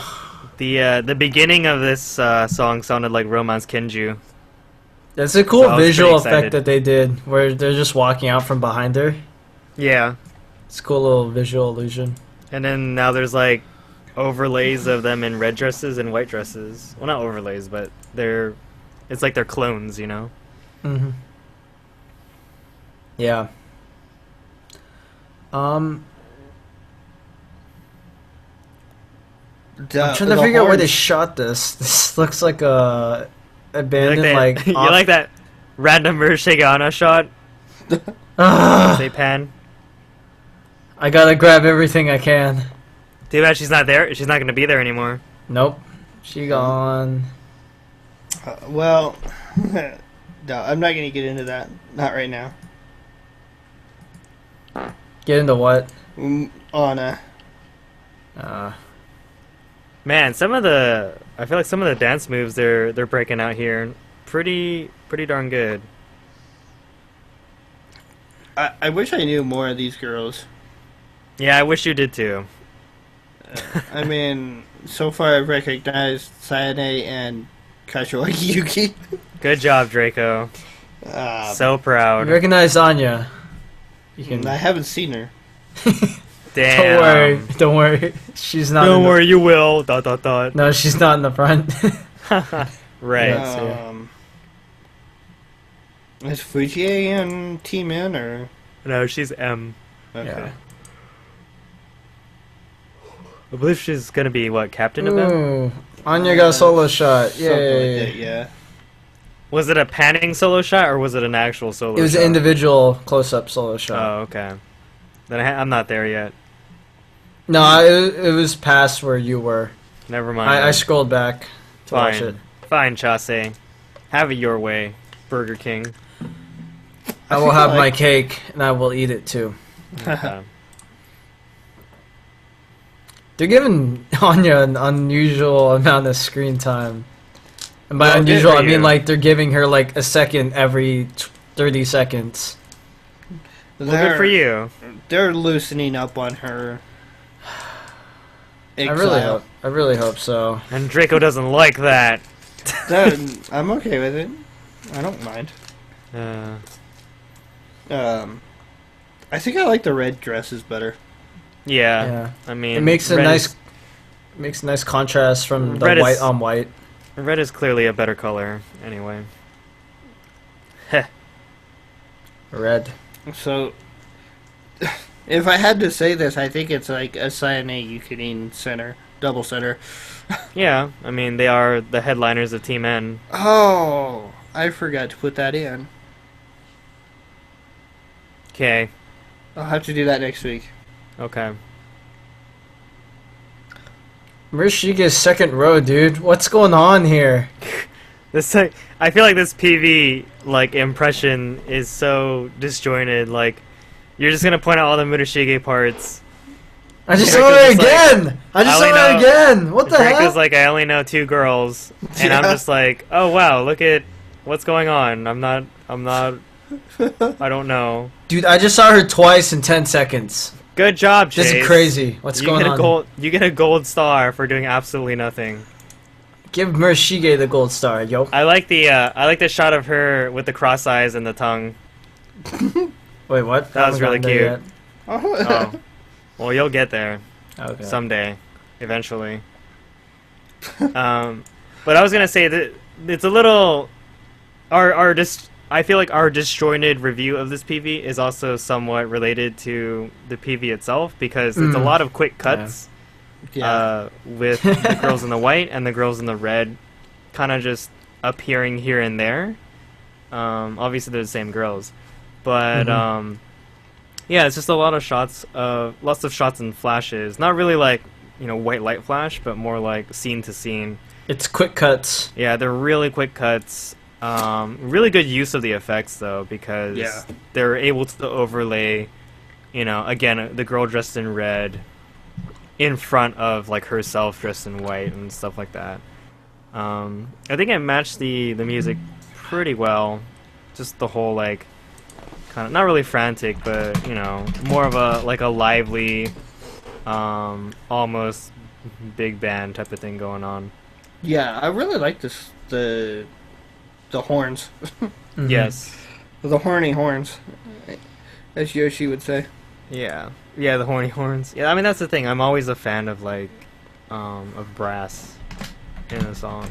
The beginning of this song sounded like Romance Kenju. That's a cool So visual effect that they did, where they're just walking out from behind her. Yeah. It's a cool little visual illusion. And then now there's like overlays of them in red dresses and white dresses. Well, not overlays, but it's like they're clones, Mm-hmm. Yeah. I'm trying to figure out where they shot this. This looks like a abandoned you like that random Shigana shot? They pan. I gotta grab everything I can. Too bad she's not there. She's not going to be there anymore. Nope. She gone. Well, no, I'm not going to get into that. Not right now. Get into what? Anna. Man, I feel like some of the dance moves they're breaking out here, pretty darn good. I wish I knew more of these girls. Yeah, I wish you did too. I mean, so far I've recognized Sayane and Kashiwagi Yuki. Good job, Draco. So proud. You recognize Anya. I haven't seen her. Damn. Don't worry. She's not. Don't worry, you will. ... No, she's not in the front. Right. Is Fujie in Team N or? No, she's M. Okay. Yeah. I believe she's gonna be what, captain of M? Ooh, Anya got a solo shot. Something like Yay. that, yeah. Was it a panning solo shot or was it an actual solo shot? It was an individual close-up solo shot. Oh, okay. Then I'm not there yet. No, it was past where you were. Never mind. I scrolled back to watch it. Fine, Chase. Have it your way, Burger King. I will have my cake, and I will eat it too. Okay. They're giving Anya an unusual amount of screen time. And by Well, good unusual, for I mean you. like they're giving her like a second every 30 seconds. Well, good for you. They're loosening up on her. I really hope so. And Draco doesn't like that. I'm okay with it. I don't mind. I think I like the red dresses better. Yeah. Yeah. I mean, It makes a red nice contrast from the Red is- white on white. Red is clearly a better color, anyway. Heh. Red. So, if I had to say this, I think it's like a Sayane Yukirin center, double center. Yeah, I mean, they are the headliners of Team N. Oh, I forgot to put that in. Okay. I'll have to do that next week. Okay. Murashige's second row, dude. What's going on here? This I feel like this PV impression is so disjointed. Like, you're just gonna point out all the Murashige parts. I just Yeah, saw 'cause it it's like, again! I just I saw only it know- again! What the Draco's heck? like, I only know 2 girls, and I'm Yeah. just like, oh wow, look at what's going on. I'm not. I don't know. Dude, I just saw her twice in 10 seconds. Good job, Chase. This is crazy. What's going on? You get a gold star for doing absolutely nothing. Give Murashige the gold star, yo. I like the shot of her with the cross eyes and the tongue. Wait, what? That was I haven't really gotten there cute. Oh, well, you'll get there yet. Okay. someday, eventually. But I was gonna say that it's a little I feel like our disjointed review of this PV is also somewhat related to the PV itself because it's a lot of quick cuts. Yeah. With the girls in the white and the girls in the red kind of just appearing here and there. Obviously they're the same girls. But yeah, it's just a lot of shots, lots of shots and flashes. Not really like, white light flash, but more like scene to scene. It's quick cuts. Yeah, they're really quick cuts. Really good use of the effects though, because they're able to overlay, again, the girl dressed in red in front of like herself dressed in white and stuff like that. I think it matched the music pretty well. Just the whole kind of not really frantic, but more of a lively, almost big band type of thing going on. Yeah, I really like this the horns. Yes. The horny horns, as Yoshi would say. Yeah, the horny horns. Yeah, I mean that's the thing. I'm always a fan of of brass in a song.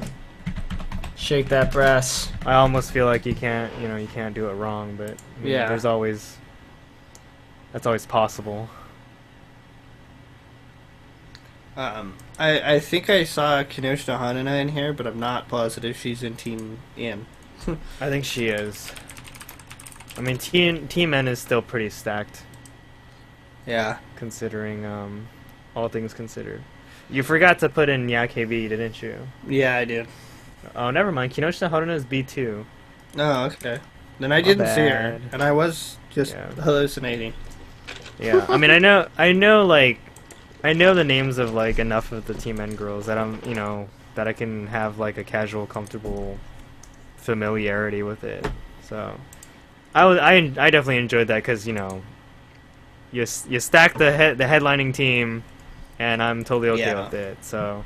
Shake that brass. I almost feel like you can't do it wrong, but that's always possible. I think I saw Kinoshita Hanina in here, but I'm not positive she's in Team N. I think she is. I mean, Team N is still pretty stacked. Yeah. Considering all things considered. You forgot to put in YAKB, didn't you? Yeah, I did. Oh, never mind. Kinoshita Haruna is B2. Oh, okay. Then I didn't see her, bad. and I was just hallucinating. Yeah, I mean, I know the names of enough of the Team N girls that I'm, that I can have a casual, comfortable familiarity with it. So, I definitely enjoyed that because you stack the headlining team, and I'm totally okay with it. So,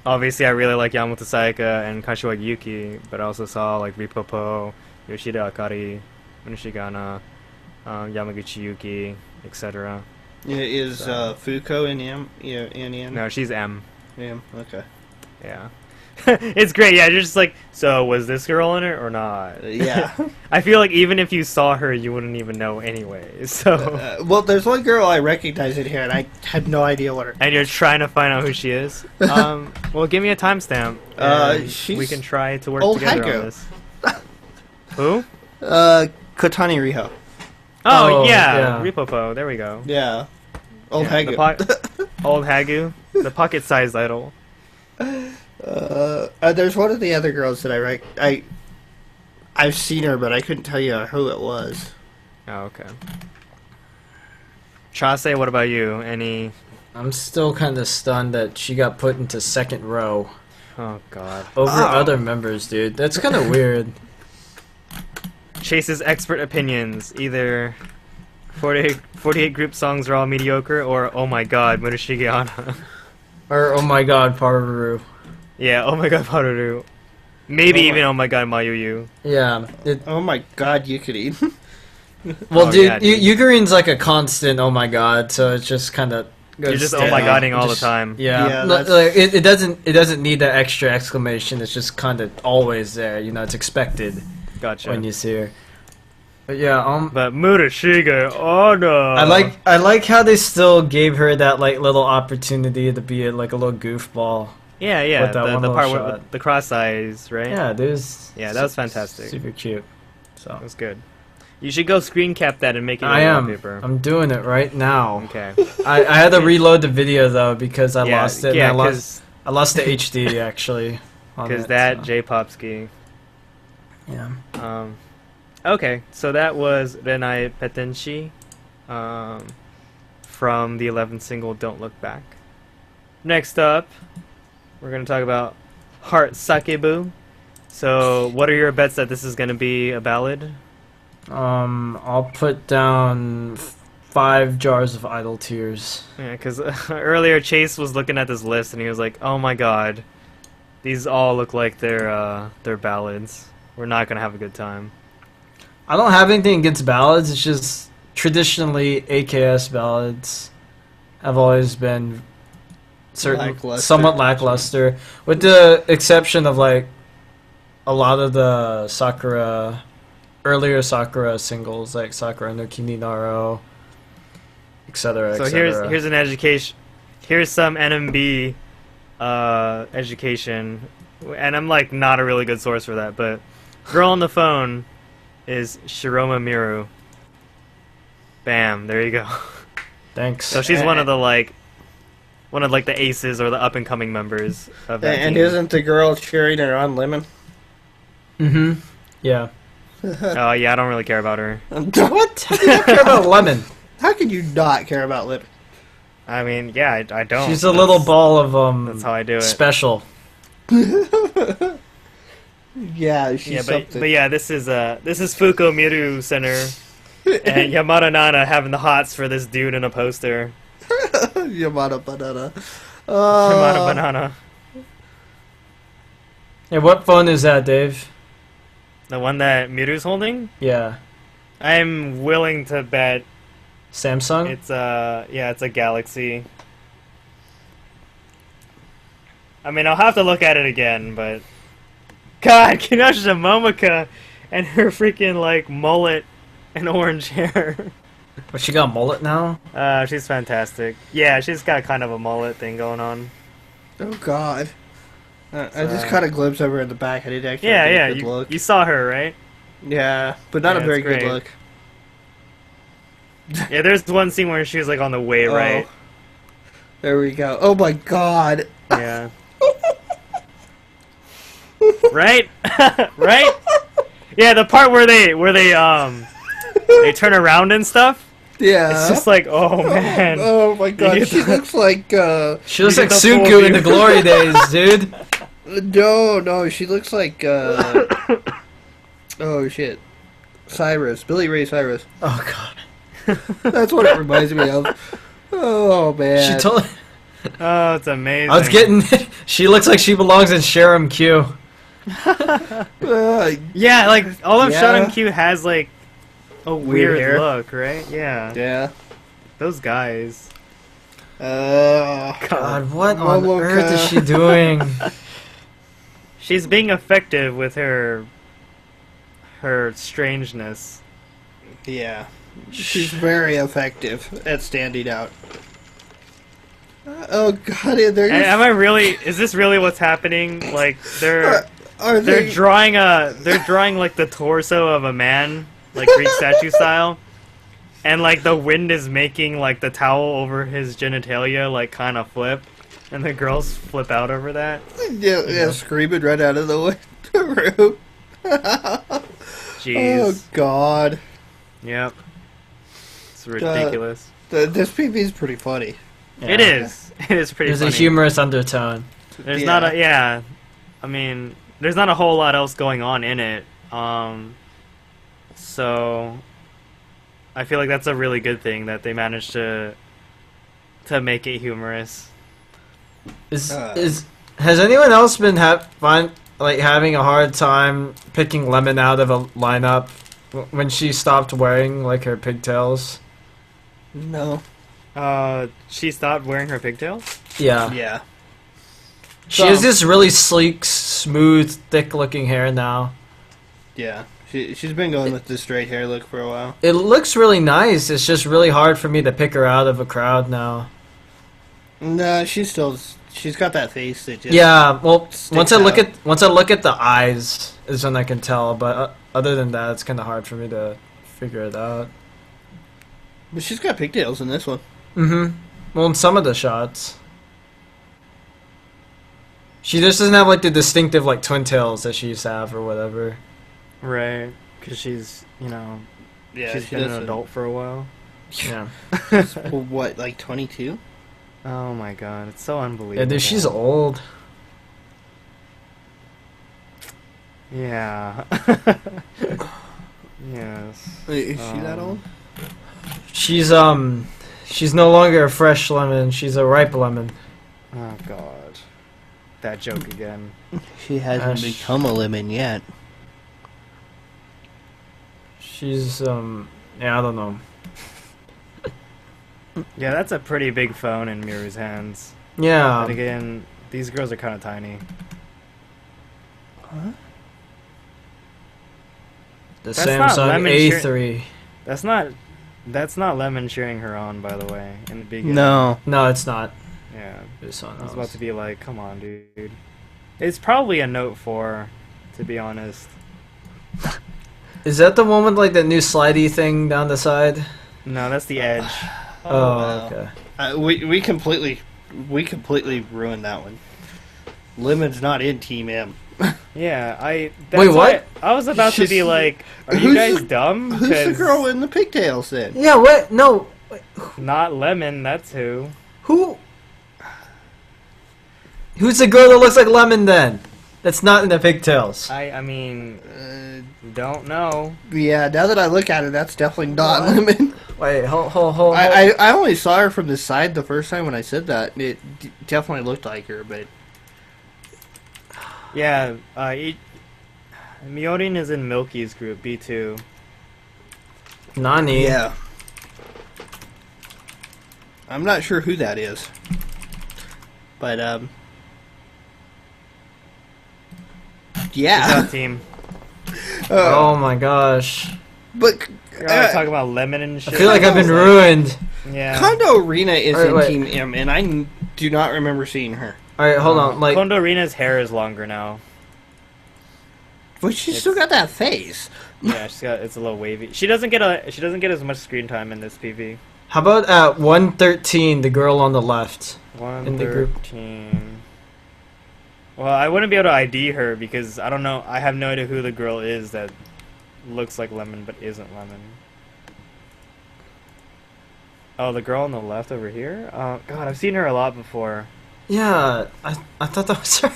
obviously I really like Yamamoto Sayaka and Kashiwagi Yuki, but I also saw Ripopo, Yoshida Akari, Minoshigana, Yamaguchi Yuki, etc. Yeah, is Fuko in M? Yeah, in N? No, she's M. M. Okay. Yeah. It's great. Yeah, you're just like, so was this girl in it or not? Yeah. I feel like even if you saw her, you wouldn't even know anyway. So. Well, there's one girl I recognize in here, and I had no idea what her. And you're trying to find out who she is. Well, give me a timestamp. and She's we can try to work old together Haku. on this. Who? Kotani Riho. Oh, Oh, yeah, yeah. Ripopo. There we go. Yeah. Old Yeah, Hagu. Old Hagu, the pocket-sized idol. There's one of the other girls that I've seen her, but I couldn't tell you who it was. Oh, okay. Chase, what about you? Any? I'm still kind of stunned that she got put into second row Oh God. over Oh. other members, dude. That's kind of weird. Chase's expert opinions: either 48 group songs are all mediocre, or oh my God, Murashige Anna. Or oh my god, Paruru. Yeah, oh my God, Paruru. Maybe Oh my- even oh my God, Mayuyu. Yeah. Oh my god, Yukari. Well, Oh, dude, yeah, dude. Yukarin's like a constant oh my god, so it's just kind of. You're just oh my Godding all the time. Yeah, Yeah, no, that's- like, it doesn't need that extra exclamation. It's just kind of always there. You know, it's expected Gotcha. when you see her. But yeah, But Murashige Anna. I like how they still gave her that like little opportunity to be like a little goofball. Yeah, yeah. with that The one little part shot. with the cross eyes, right? Yeah, there's Yeah, that was fantastic. super cute. So That was good. You should go screen cap that and make it I a am. wallpaper. I'm doing it right now. Okay. I had to reload the video though because I Yeah, lost it. yeah, and I lost the HD actually. because that J-pop ski. Yeah. Okay, so that was Renai Petenshi, from the 11th single "Don't Look Back." Next up, we're gonna talk about Heart Sakebu. So, what are your bets that this is gonna be a ballad? I'll put down 5 jars of idle tears. Yeah, because earlier Chase was looking at this list and he was like, "Oh my God, these all look like they're ballads. We're not gonna have a good time." I don't have anything against ballads. It's just traditionally AKS ballads have always been somewhat lackluster, with the exception of like a lot of the earlier Sakura singles, like Sakura no Kimi Naro, etc. So here's an education. Here's some NMB education, and I'm like not a really good source for that, but "Girl on the Phone" is Shiroma Miru. Bam, there you go. Thanks. So she's one of the aces or the up and coming members of that And team. isn't the girl cheering her on Lemon? Mm-hmm. Yeah. Oh yeah, I don't really care about her. What? How do you not care about Lemon? How can you not care about Lemon? I mean, yeah, I don't. She's a little ball of That's how I do it. special. Yeah, she's Yeah, something. but yeah, this is Fuko Miru Center, and Yamada Nana having the hots for this dude in a poster. Yamada Banana. Yamada Banana, Yeah, what phone is that, Dave? the one that Miru's holding. Yeah. I'm willing to bet Samsung? it's a Galaxy. I mean, I'll have to look at it again, but God, Kinosha Momika and her freaking like mullet and orange hair. But she got a mullet now? She's fantastic. Yeah, she's got kind of a mullet thing going on. Oh God. I just caught a glimpse of her in the back. I didn't actually Yeah, get yeah, a good look. you saw her, right? Yeah, but not Yeah, a very it's good great. look. Yeah, there's one scene where she was like on the way, right? There we go. Oh my God. Yeah. Right? Right? Yeah, the part where they they turn around and stuff. Yeah. It's just like, oh man. Oh my God. get She the- looks like She looks You like get the full Sunku in view. the glory days, dude. no. She looks like oh shit. Cyrus, Billy Ray Cyrus. Oh god. That's what it reminds me of. Oh man. She told Oh, it's amazing. I was getting she looks like she belongs in Sharam Q. Yeah, like all of Yeah. Shonen Q has like a weird hair. look, right? Yeah. Yeah. Those guys. God, what on Momoka. earth is she doing? she's being effective with her strangeness. Yeah. She's very effective at standing out. Oh god, Am I really? Is this really what's happening? Like they're they drawing like the torso of a man, like Greek statue style, and like the wind is making like the towel over his genitalia like kind of flip, and the girls flip out over that. Yeah, screaming right out of the room. Jeez. Oh god. Yep. It's ridiculous. This PV is pretty funny. Yeah. It is. It is pretty There's funny. a humorous undertone. There's not a I mean, there's not a whole lot else going on in it. So I feel like that's a really good thing that they managed to make it humorous. Has anyone else been having a hard time picking Lemon out of a lineup when she stopped wearing like her pigtails? No. She stopped wearing her pigtails? Yeah. Yeah. She has this really sleek, smooth, thick-looking hair now. Yeah. She's been going with the straight hair look for a while. It looks really nice. It's just really hard for me to pick her out of a crowd now. No, she's got that face that just Yeah, well, once I look out. at the eyes is when I can tell, but other than that, it's kind of hard for me to figure it out. But she's got pigtails in this one. Mm-hmm. Well, in some of the shots. She just doesn't have, like, the distinctive, like, twin tails that she used to have or whatever. Right. Because she's, Yeah, she's been an adult for a while. Yeah. Well, what, like 22? Oh my god, it's so unbelievable. Yeah, dude, she's old. Yeah. Yes. Is she that old? She's no longer a fresh lemon, she's a ripe lemon. Oh god. That joke again. She hasn't become a lemon yet. She's, yeah, I don't know. Yeah, that's a pretty big phone in Miru's hands. Yeah. But again, these girls are kind of tiny. Huh? The That's not Samsung lemon A3. That's not Lemon cheering her on, by the way, in the beginning. No. No, it's not. Yeah. It's I on was about to be like, come on, dude. It's probably a Note 4, to be honest. Is that the one with like the new slidey thing down the side? No, that's the Edge. Oh, okay. We completely ruined that one. Lemon's not in Team M. Yeah, Wait, what? why I was about to She's- be like, are you who's guys the- dumb? Who's the 'Cause girl in the pigtails then? Yeah, what? No. Not Lemon, that's who. Who? Who's the girl that looks like Lemon then? That's not in the pigtails. I mean, don't know. Yeah, now that I look at it, that's definitely not Lemon. Wait, hold. I only saw her from the side the first time when I said that. It definitely looked like her, but Yeah, Miorin is in Milky's group, B2. Nani. yeah. I'm not sure who that is. But, Good yeah. job, team. Oh my gosh. But, You're always talking about Lemon and I shit. feel like I've been ruined. Yeah. Kondo Arena is Alright, in wait. Team M, and I do not remember seeing her. Alright, hold on. Like, Kondo Rina's hair is longer now. But she's still got that face. Yeah, it's a little wavy. She doesn't get as much screen time in this PV. how about at 113, the girl on the left? In the group. 113. Well, I wouldn't be able to ID her because I don't know. I have no idea who the girl is that looks like Lemon but isn't Lemon. Oh, the girl on the left over here? Oh, God, I've seen her a lot before. Yeah, I thought that was her.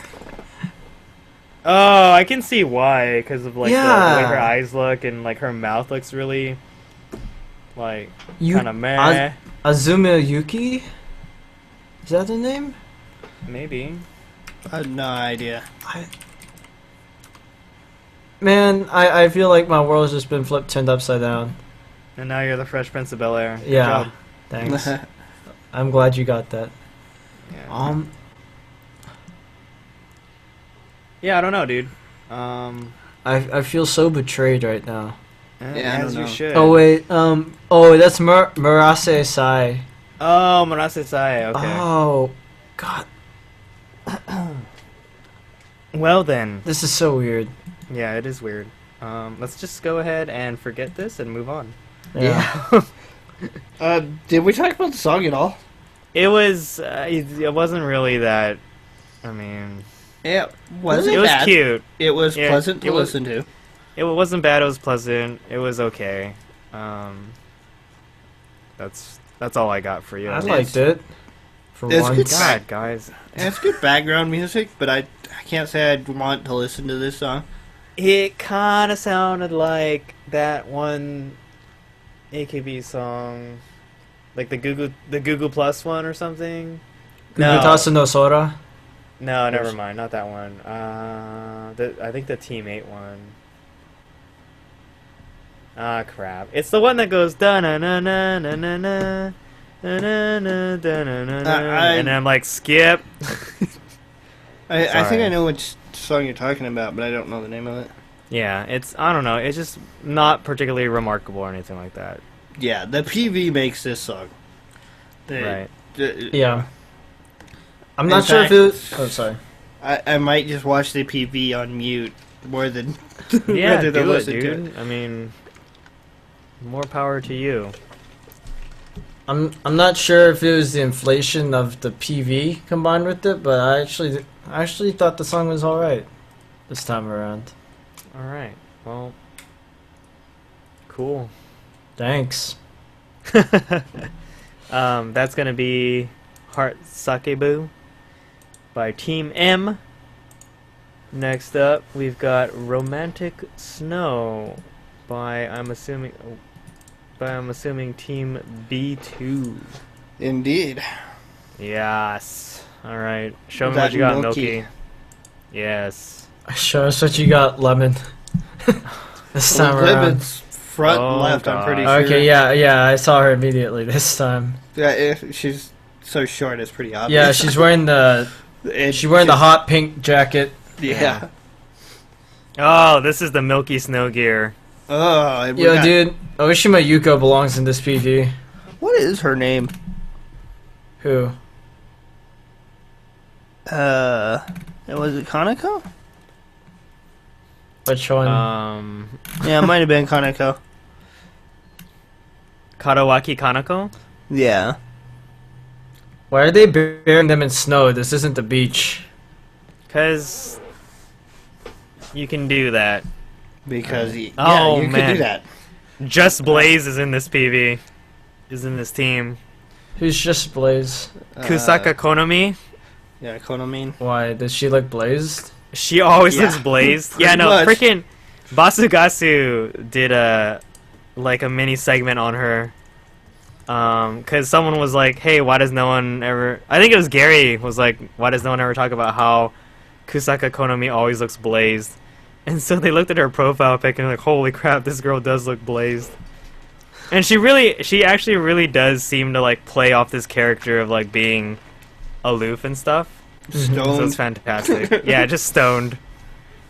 Oh, I can see why, because of like the way her Yeah. eyes look and like her mouth looks really like You- kind of meh. Azuma Yuki? Is that the name? Maybe. I have no idea. Man, I feel like my world's just been turned upside down. And now you're the Fresh Prince of Bel-Air. Good Yeah. job. Thanks. I'm glad you got that. Yeah. Yeah, I don't know, dude. I feel so betrayed right now. Yeah, I as don't you know. should. Oh wait, that's Murase Sai. Oh, Murase Sai. Okay. Oh, God, Well then. this is so weird. Yeah, it is weird. Let's just go ahead and forget this and move on. Yeah. Did we talk about the song at all? It wasn't really that. I mean, It wasn't it was bad. cute. It was Yeah, pleasant to it was- listen to. It wasn't bad. It was pleasant. It was okay. That's all I got for you. I liked it. For It's once. good. God, guys. And it's good background music, but I can't say I'd want to listen to this song. It kind of sounded like that one AKB song, like the Google Plus one or something. Gugutasu no Sora. No, never mind, not that one. I think the Team 8 one. Ah, crap! It's the one that goes da na na na na na na na na na na na na, and I'm like skip. I think Sorry. I know which song you're talking about, but I don't know the name of it. Yeah, I don't know. It's just not particularly remarkable or anything like that. Yeah, the PV makes this song. Right. Yeah. I'm In not sure if fact- it was... Oh, sorry. I might just watch the PV on mute more than Yeah, rather than do it, listen to dude. it. I mean, more power to you. I'm not sure if it was the inflation of the PV combined with it, but I actually thought the song was alright this time around. All right. Well, cool. Thanks. That's gonna be Heart Sakebu by Team M. Next up, we've got Romantic Snow by I'm assuming Team B2. Indeed. Yes. All right. Show me That what you got, Milky. Milky. Yes. Show us what you got, Lemon. This time around. Lemons front Oh, and left, I'm God. pretty sure. Okay, yeah, I saw her immediately this time. Yeah, she's so short, it's pretty obvious. Yeah, she's wearing the hot pink jacket. Yeah. Oh, this is the Milky Snow gear. Oh, and we Yo, got- dude, Oshima Yuko belongs in this PV. What is her name? Who? Was it Kaneko? Which one? Yeah, it might have been Kaneko. Karawaki Kanako? Yeah. Why are they burying them in snow? This isn't the beach. Because you can do that. Because, Oh, you could man. do that. Just Blaze is in this PV. Is in this team. Who's just Blaze? Kusaka Konomi. Yeah, Konomin. Why? Does she look blazed? She always Yeah. looks blazed. Pretty Yeah, no, much. freaking Basugasu did a mini segment on her. Cause someone was like, "Hey, why does no one ever?" I think it was Gary was like, "Why does no one ever talk about how Kusaka Konomi always looks blazed?" And so they looked at her profile pic and like, "Holy crap, this girl does look blazed." And she actually really does seem to like play off this character of like being aloof and stuff. So Stoned. it's fantastic. Yeah, just stoned.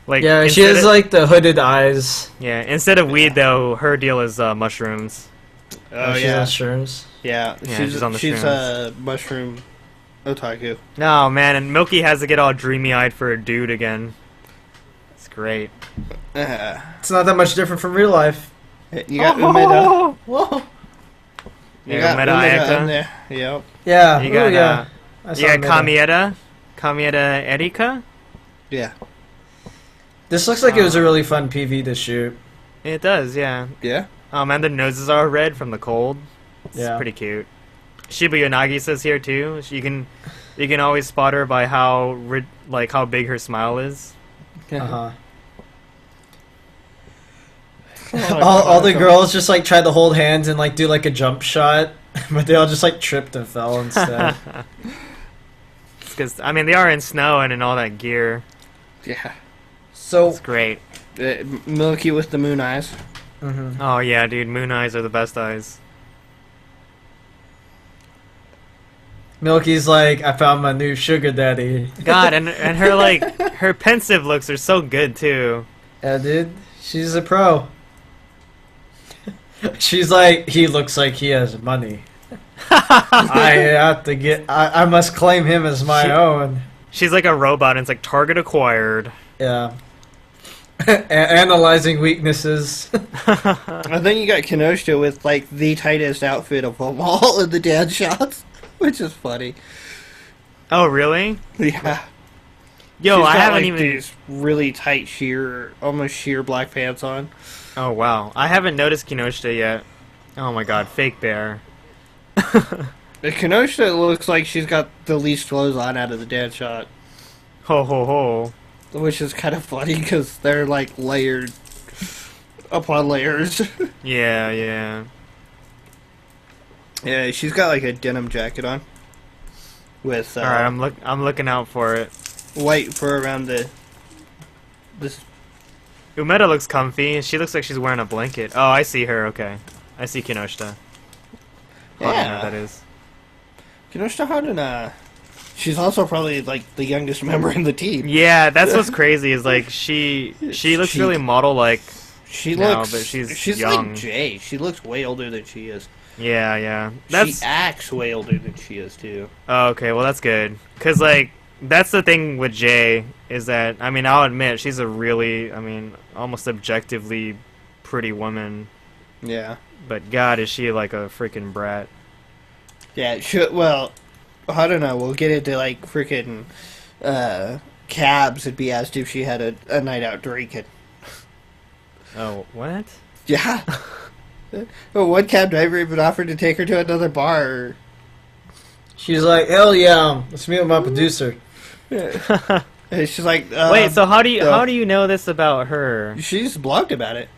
Like Yeah, she instead has of- like the hooded eyes. yeah. Instead of weed though, her deal is mushrooms. Oh, She's yeah. on shrooms. Yeah, Yeah, she's she's on the she's shrooms. a mushroom otaku. No man, and Milky has to get all dreamy eyed for a dude again. It's great. It's not that much different from real life. You got Umeda. Whoa. You Yeah, got Umeda Ayaka. in there. Yep. Yeah. You got yeah. I you saw got Meta. Kamieta Erika. Yeah. This looks like it was a really fun PV to shoot. It does, yeah. Yeah. Oh man, their noses are red from the cold. It's Yeah. pretty cute. Shiba Yanagi says here too. You can always spot her by how how big her smile is. Uh-huh. all the girls just like tried to hold hands and like do like a jump shot, but they all just like tripped and fell instead. Because I mean they are in snow and in all that gear. Yeah. So, It's great. Milky with the moon eyes. mhm. Oh yeah, dude, moon eyes are the best eyes. Milky's like, I found my new sugar daddy. God, and her like her pensive looks are so good too. Yeah, dude, she's a pro. She's like, he looks like he has money. I have to get. I must claim him as my own. She's like a robot, and it's like target acquired. Yeah. Analyzing weaknesses. And then you got Kinoshita with like the tightest outfit of them all in the dad shots, which is funny. Oh, really? Yeah. Yo, She's I got, haven't like, even. these really tight almost sheer black pants on. Oh wow, I haven't noticed Kinoshita yet. Oh my God, fake bear. The Kinoshita looks like she's got the least clothes on out of the dad shot, Ho ho ho. which is kind of funny because they're like layered upon layers. Yeah, yeah. Yeah, she's got like a denim jacket on with All right, I'm looking out for it. white fur around this. Umeda looks comfy. She looks like she's wearing a blanket. Oh, I see her. Okay, I see Kinoshita. I don't know Yeah, who that is. Kinoshita Haruna. She's also probably like the youngest member in the team. Yeah, that's what's crazy. Is like she looks really model like. She No, looks. but she's like young. Jay. She looks way older than she is. Yeah, yeah. She acts way older than she is too. Oh, okay, well that's good. Cause like that's the thing with Jay is that I mean I'll admit she's a really almost objectively pretty woman, Yeah. but God is she like a freaking brat. Yeah. Well, I don't know. We'll get into like freaking cabs and be asked if she had a night out drinking. Oh, what? Yeah. Well, one cab driver even offered to take her to another bar. She's like, hell yeah, let's meet with my producer. And she's like, Wait, so how do you know this about her? She's blogged about it.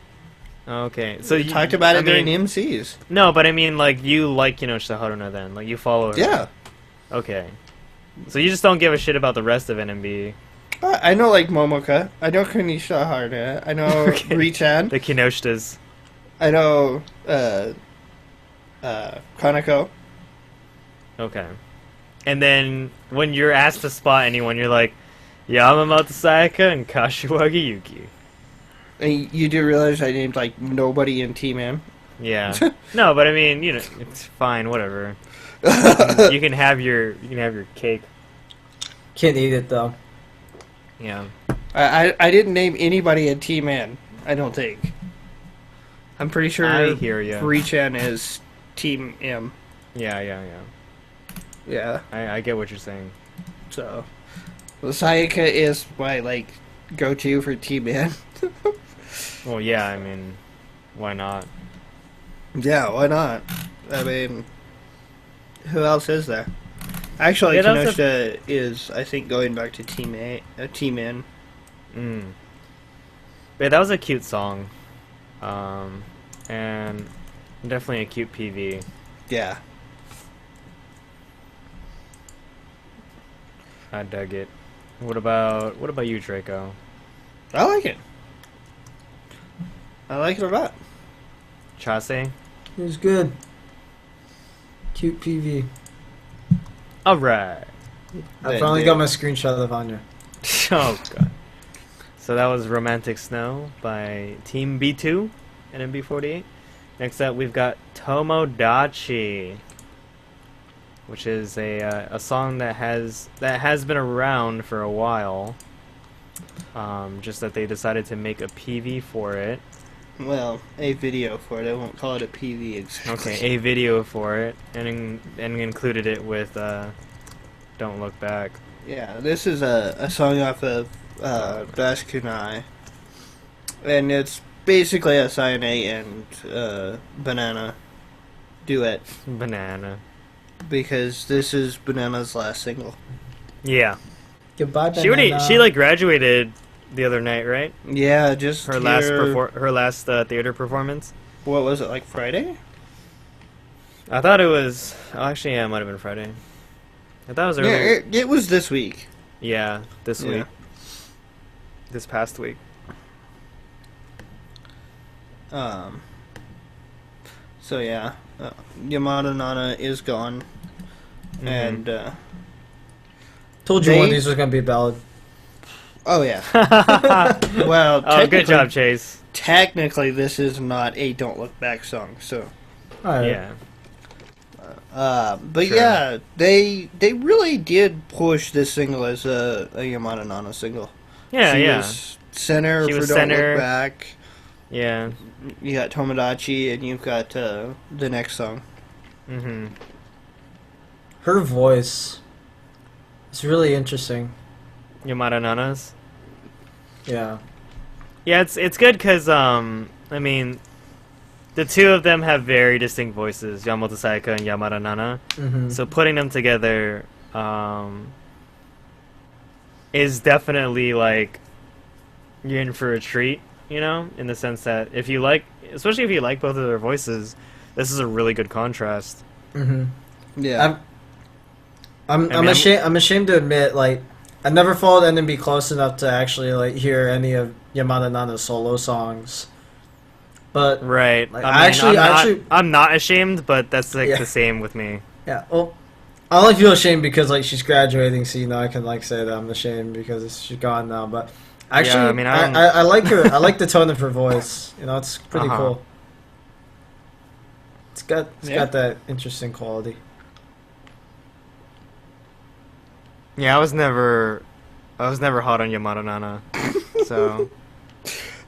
Okay, so You you talked about it I during mean, MCs. No, but I mean like you like Kinoshita Haruna then, like you follow her. Yeah. Okay. So you just don't give a shit about the rest of NMB. I know like Momoka. I know Kanisha Haruna. I know Okay. Richan. The Kinoshitas. I know Kanako. Okay. And then when you're asked to spot anyone, you're like, Yamamoto Sayaka and Kashiwagi Yuki. And you do realize I named like nobody in Team M. Yeah. No, but I mean, you know, it's fine, whatever. You can have your cake. Can't eat it though. Yeah. I didn't name anybody in Team N. I don't think. I'm pretty sure I hear ya. Richan is Team M. Yeah. Yeah. I get what you're saying. So, well, Sayaka is my like go-to for Team N. Well, yeah, I mean, why not? Yeah, why not? I mean, who else is there? Actually, Yeah, that's Kinoshita is, I think, going back to Team N. But that was a cute song. And definitely a cute PV. Yeah. I dug it. What about you, Draco? I like it. I like it a lot. Chase? It was good. Cute PV. Alright. I finally got my screenshot of Anya. Oh god. So that was Romantic Snow by Team B2 and MB48. Next up we've got Tomodachi, which is a song that has been around for a while. Just that they decided to make a PV for it. Well, a video for it. I won't call it a PV exactly. Okay, a video for it, and included it with Don't Look Back. Yeah, this is a song off of Dash Kunai. And it's basically a Sayane and Banana duet. Banana. Because this is Banana's last single. Yeah. Goodbye, banana. She like graduated the other night, right? Yeah, just Her last theater performance. What was it, like Friday? I thought it was. Oh, actually, yeah, it might have been Friday. I thought it was earlier. Yeah, it was this week. Yeah, this Yeah. week. This past week. So yeah, Yamada Nana is gone. And Told you one of these was gonna be a ballad. oh yeah. Well, Oh, good job, Chase. Technically, this is not a "Don't Look Back" song, so. Alright. Yeah. But Sure. yeah, they really did push this single as a Yamada Nana single. Yeah, She yeah. was center She for was "Don't center. Look Back." Yeah. You got Tomodachi, and you've got the next song. Mm-hmm. Her voice is really interesting. Yamada Nanas. Yeah. Yeah, it's good because, I mean, the two of them have very distinct voices, Yamamoto Sayaka and Yamada Nana. Mm-hmm. So putting them together is definitely, like, you're in for a treat, you know? In the sense that if you like, especially if you like both of their voices, this is a really good contrast. Mm-hmm. Yeah. I'm ashamed to admit, like, I never followed NMB close enough to actually like hear any of Yamada Nana's solo songs. But Right. Like, I mean, I I'm not ashamed, but that's, like, Yeah. the same with me. yeah, well, I only feel ashamed because like she's graduating, so you know I can like say that I'm ashamed because she's gone now. But actually, Yeah, I mean, I like her. I like the tone of her voice. You know, it's pretty Uh-huh. cool. It's got Yeah. got that interesting quality. Yeah, I was never hot on Yamada Nana, so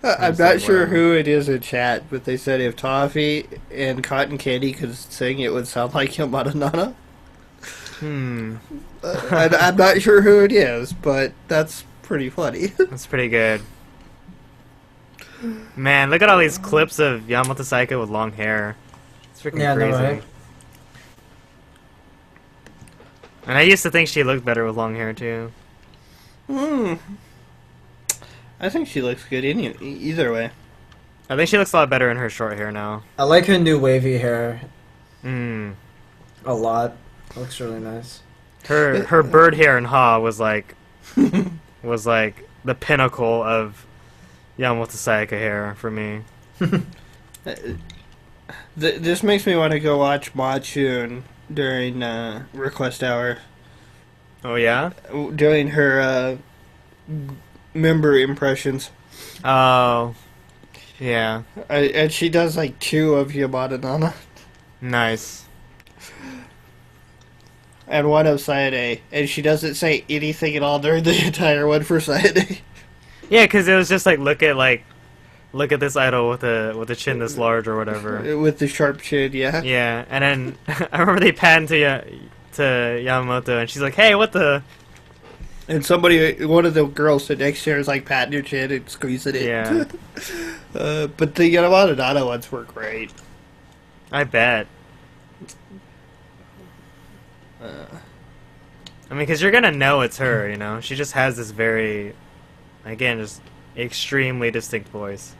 I'm It's not like, sure whatever. who it is in chat, but they said if Toffee and Cotton Candy could sing, it would sound like Yamada Nana. I'm not sure who it is, but that's pretty funny. That's pretty good. Man, look at all these clips of Yamamoto Sayaka with long hair. It's freaking Yeah, no, crazy. right? And I used to think she looked better with long hair too. I think she looks good either way. I think she looks a lot better in her short hair now. I like her new wavy hair Mm. a lot. Looks really nice. Her bird hair in Ha was like the pinnacle of Yamamoto Sayaka hair for me. This makes me want to go watch Machun during request hour, Oh yeah? doing her member impressions. Oh. Yeah. And she does like 2 of Yamada Nana Nice. and 1 of Sayane, and she doesn't say anything at all during the entire one for Sayane. Yeah, because it was just like look at this idol with a chin this large or whatever. With the sharp chin, yeah. Yeah, and then I remember they panned to Yamamoto, and she's like, "Hey, what the?" And one of the girls sitting next to her is like patting her chin and squeezing it. Yeah. But the Yamada Nana ones were great. I bet. I mean, because you're gonna know it's her, you know. She just has this very, again, just extremely distinct voice.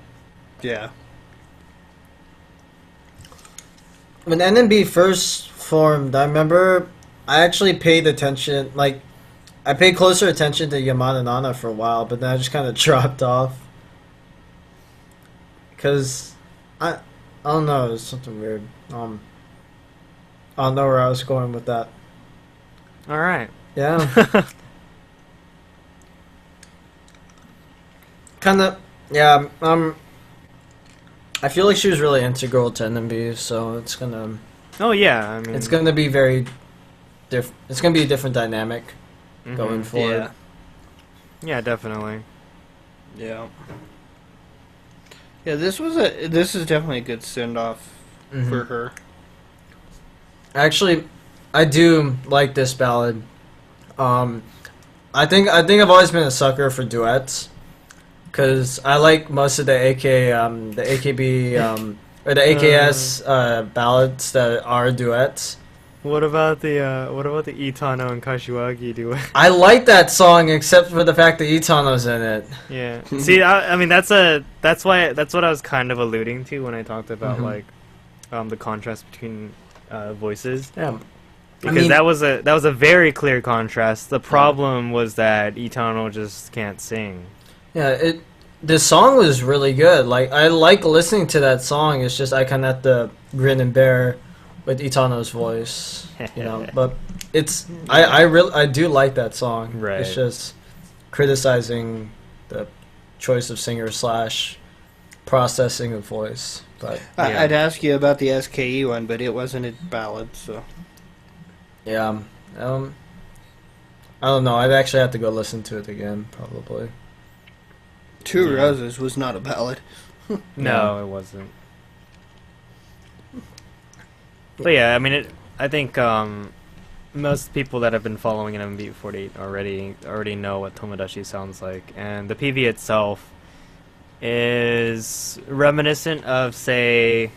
Yeah. When NMB first formed, I remember I actually paid attention, like, I paid closer attention to Yamada Nana for a while, but then I just kind of dropped off. Because, I don't know, it was something weird. I don't know where I was going with that. All right. Yeah. Kind of, yeah, I feel like she was really integral to NMB, so it's gonna... Oh yeah, I mean, It's going to be very it's going to be a different dynamic mhm. going forward. Yeah, definitely. Yeah. Yeah, this is definitely a good send off Mhm. for her. Actually, I do like this ballad. I think I've always been a sucker for duets because I like most of the the AKB or the AKS ballads that are duets. What about the Itano and Kashiwagi duet? I like that song except for the fact that Itano's in it. Yeah. See, I mean, that's what I was kind of alluding to when I talked about Mhm. like the contrast between voices. Yeah. Because I mean- that was a very clear contrast. The problem was that Itano just can't sing. Yeah, the song was really good. Like I like listening to that song. It's just I kind of have to grin and bear with Itano's voice, But it's I do like that song. Right. It's just criticizing the choice of singer / processing of voice. But Yeah. I'd ask you about the SKE one, but it wasn't a ballad, so. yeah, I don't know. I'd actually have to go listen to it again, probably. Two Yeah. Roses was not a ballad. No, it wasn't. But yeah, I mean, I think most people that have been following NMB48 already know what Tomodachi sounds like, and the PV itself is reminiscent of, say,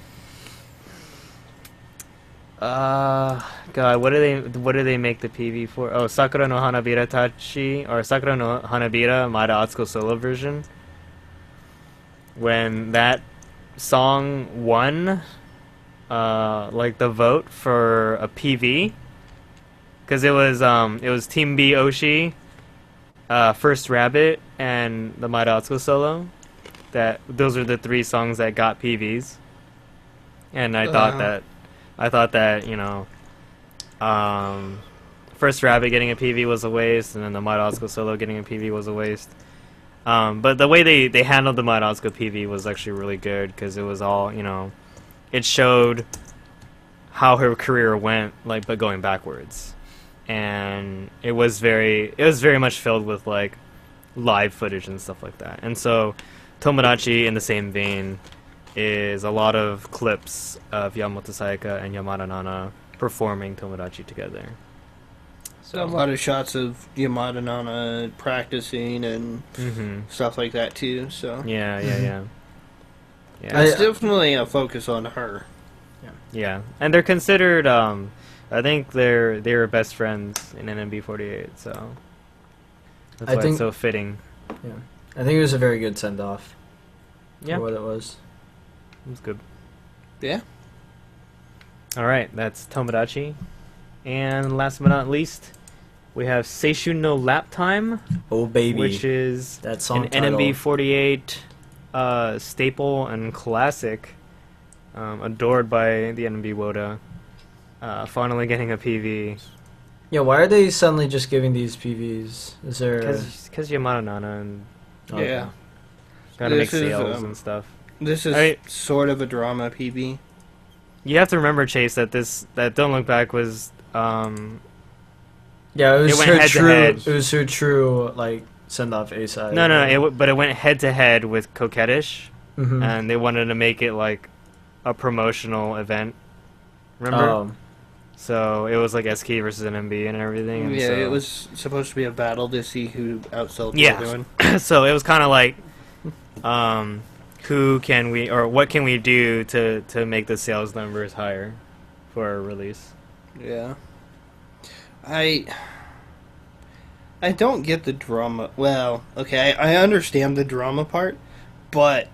God, what do they make the PV for? Oh, Sakura no Hanabira Tachi, or Sakura no Hanabira Maeda Atsuko solo version. When that song won, like the vote for a PV, because it was Team B Oshi, First Rabbit, and the Maeda Atsuko solo. Those are the 3 songs that got PVs, and I thought that First Rabbit getting a PV was a waste, and then the Maeda Atsuko solo getting a PV was a waste. But the way they handled the Maeda Atsuko PV was actually really good, because it was all, it showed how her career went, but going backwards, and it was very much filled with live footage and stuff like that. And so Tomodachi, in the same vein, is a lot of clips of Yamamoto Sayaka and Yamada Nana performing Tomodachi together. So a lot of shots of Yamada Nana practicing and stuff like that too. So Yeah. Yeah, it's definitely a focus on her. yeah, and they're considered. I think they were best friends in NMB48, so that's why it's so fitting. Yeah, I think it was a very good send off. Yeah, for what it was. It was good. Yeah. All right, that's Tomodachi, and last but not least, we have Seishun no Lap Time. Oh baby, which is that song an title. NMB48 staple and classic, adored by the NMB Woda. Finally getting a PV. Yeah, why are they suddenly just giving these PVs? Is there? Because Yamada Nana and Yeah. gotta make This is, sales and stuff. This is sort of a drama PB. You have to remember, Chase, that Don't Look Back was Yeah, it was it went her head to true. head. It was her true send off A side. no, but it went head to head with Coquettish, Mhm. and they wanted to make it like a promotional event. Remember? So it was like SK versus NMB and everything. And Yeah, so, it was supposed to be a battle to see who outsold the Yeah. other one. So it was kind of like, what can we do to make the sales numbers higher for a release? Yeah. I don't get the drama. Well, okay, I understand the drama part, but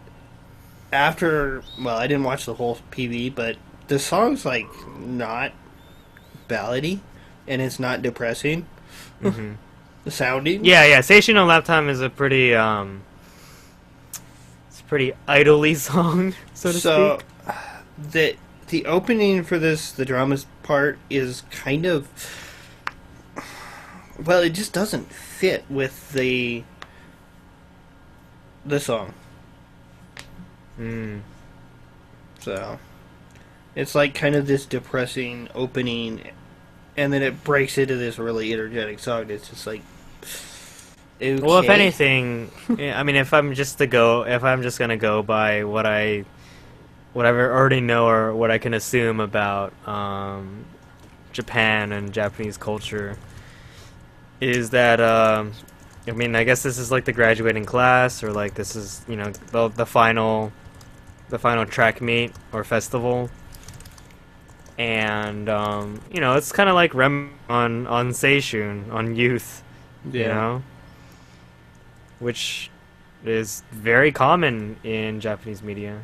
I didn't watch the whole PV, but the song's not ballady, and it's not depressing. Mm-hmm. The sounding. Yeah. Seishun no Lap Time is a pretty it's a pretty idly song, so to speak. The opening for the dramas part is kind of, well, it just doesn't fit with the song. So it's like kind of this depressing opening, and then it breaks into this really energetic song. It's just like, okay. Well, if anything, I mean, if I'm just gonna go by what I already know or what I can assume about Japan and Japanese culture, is that I mean, I guess this is like the graduating class, or like this is the final track meet or festival. And it's kind of like on Seishun, on youth, which is very common in Japanese media.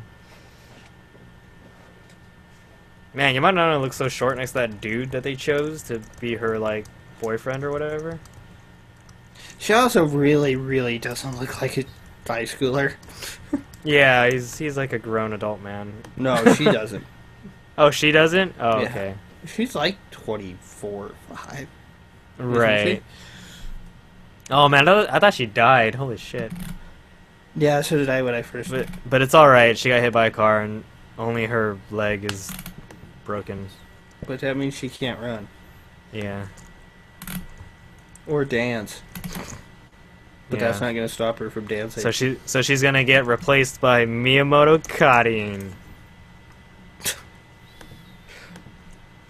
Man, Yamada Nana looks so short next to that dude that they chose to be her boyfriend or whatever. She also really, really doesn't look like a high schooler. Yeah, he's like a grown adult man. No, she doesn't. Oh, she doesn't? Oh, Yeah. okay. She's like 24 or 5. Right. Oh, man, I thought she died. Holy shit. Yeah, so did I when I first... But it's alright. She got hit by a car, and only her leg is broken. But that means she can't run. Yeah. Or dance. But Yeah. that's not going to stop her from dancing. So she's gonna get replaced by Miyamoto Karin.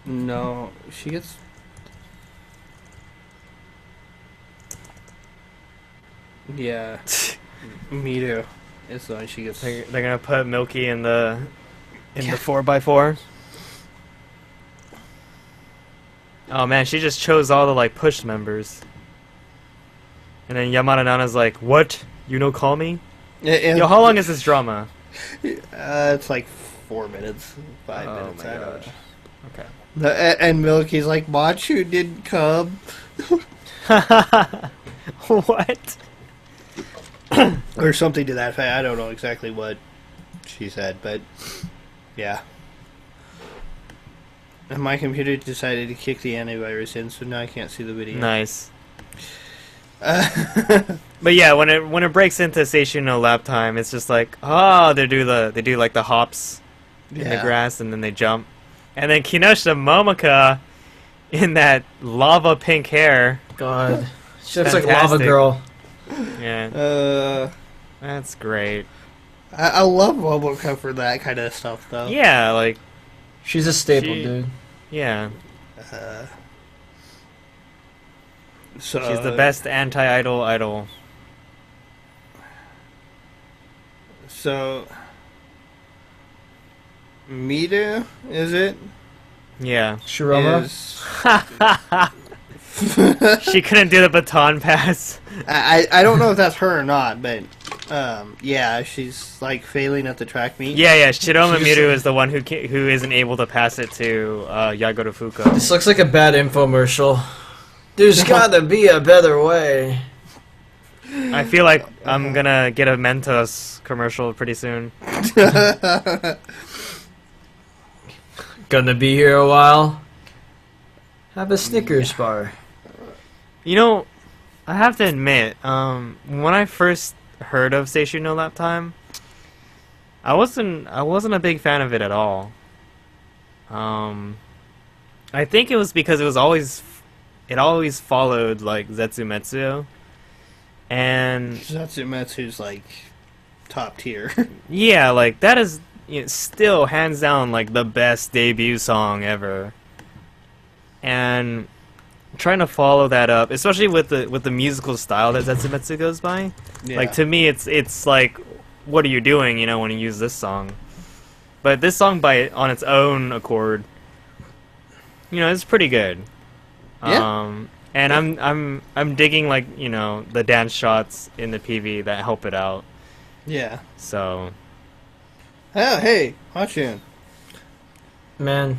No, she gets... Yeah. Me too. It's the one she gets... They're gonna put Milky in the 4x4. Oh man, she just chose all the like push members. And then Yamada Nana's like, "What? You no call me?" Yo, how long is this drama? It's like 4 minutes, 5 Oh minutes. my I don't gosh. know. Okay. And Milky's like, Machu didn't come. What? Or something to that effect. I don't know exactly what she said, but yeah. And my computer decided to kick the antivirus in, so now I can't see the video. Nice. But yeah, when it breaks into Seishun no Lap Time, it's just like, oh, they do like the hops in the grass, and then they jump, and then Kinoshita Momoka in that lava pink hair. God, she looks like Fantastic. Lava Girl. Yeah, that's great. I love Momoka for that kind of stuff, though. Yeah, like She's a staple, She- dude. yeah, So she's the best anti-idol idol. So, Midu, is it? Yeah, Shiroma. she couldn't do the baton pass. I don't know if that's her or not, but yeah, she's like failing at the track meet. Yeah, Shiroma She's- Miru is the one who isn't able to pass it to Yagoro Fuka. This looks like a bad infomercial. There's gotta be a better way. I feel like I'm gonna get a Mentos commercial pretty soon. Gonna be here a while. Have a Snickers bar. You know, I have to admit, when I first heard of Seishun no Lap Time, I wasn't a big fan of it at all. I think it was because it always followed like Zetsumetsu, and Zatsumetsu's like top tier. yeah, like that is still hands down like the best debut song ever. And trying to follow that up, especially with the musical style that Zetsumetsu goes by, like to me it's like, what are you doing, when you use this song? But this song on its own accord, it's pretty good. Yeah. And I'm digging like the dance shots in the PV that help it out. Yeah. So Oh, hey, Hachun. Man,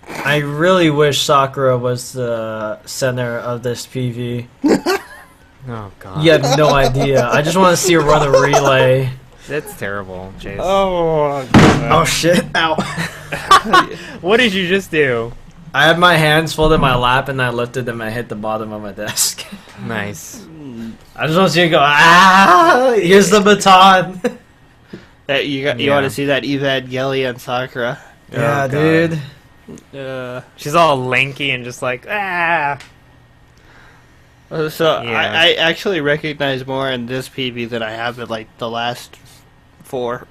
I really wish Sakura was the center of this PV. oh god, You have no idea. I just want to see her run a relay. that's terrible, Chase. Oh shit! Ow! What did you just do? I had my hands folded in my lap and I lifted them and I hit the bottom of my desk. Nice. I just want to see her go. Ah! Here's the baton. You Yeah. want to see that Evangelion Sakura? Yeah, God. dude. She's all lanky and just like ah. So Yeah. I actually recognize more in this PV than I have in like the last 4.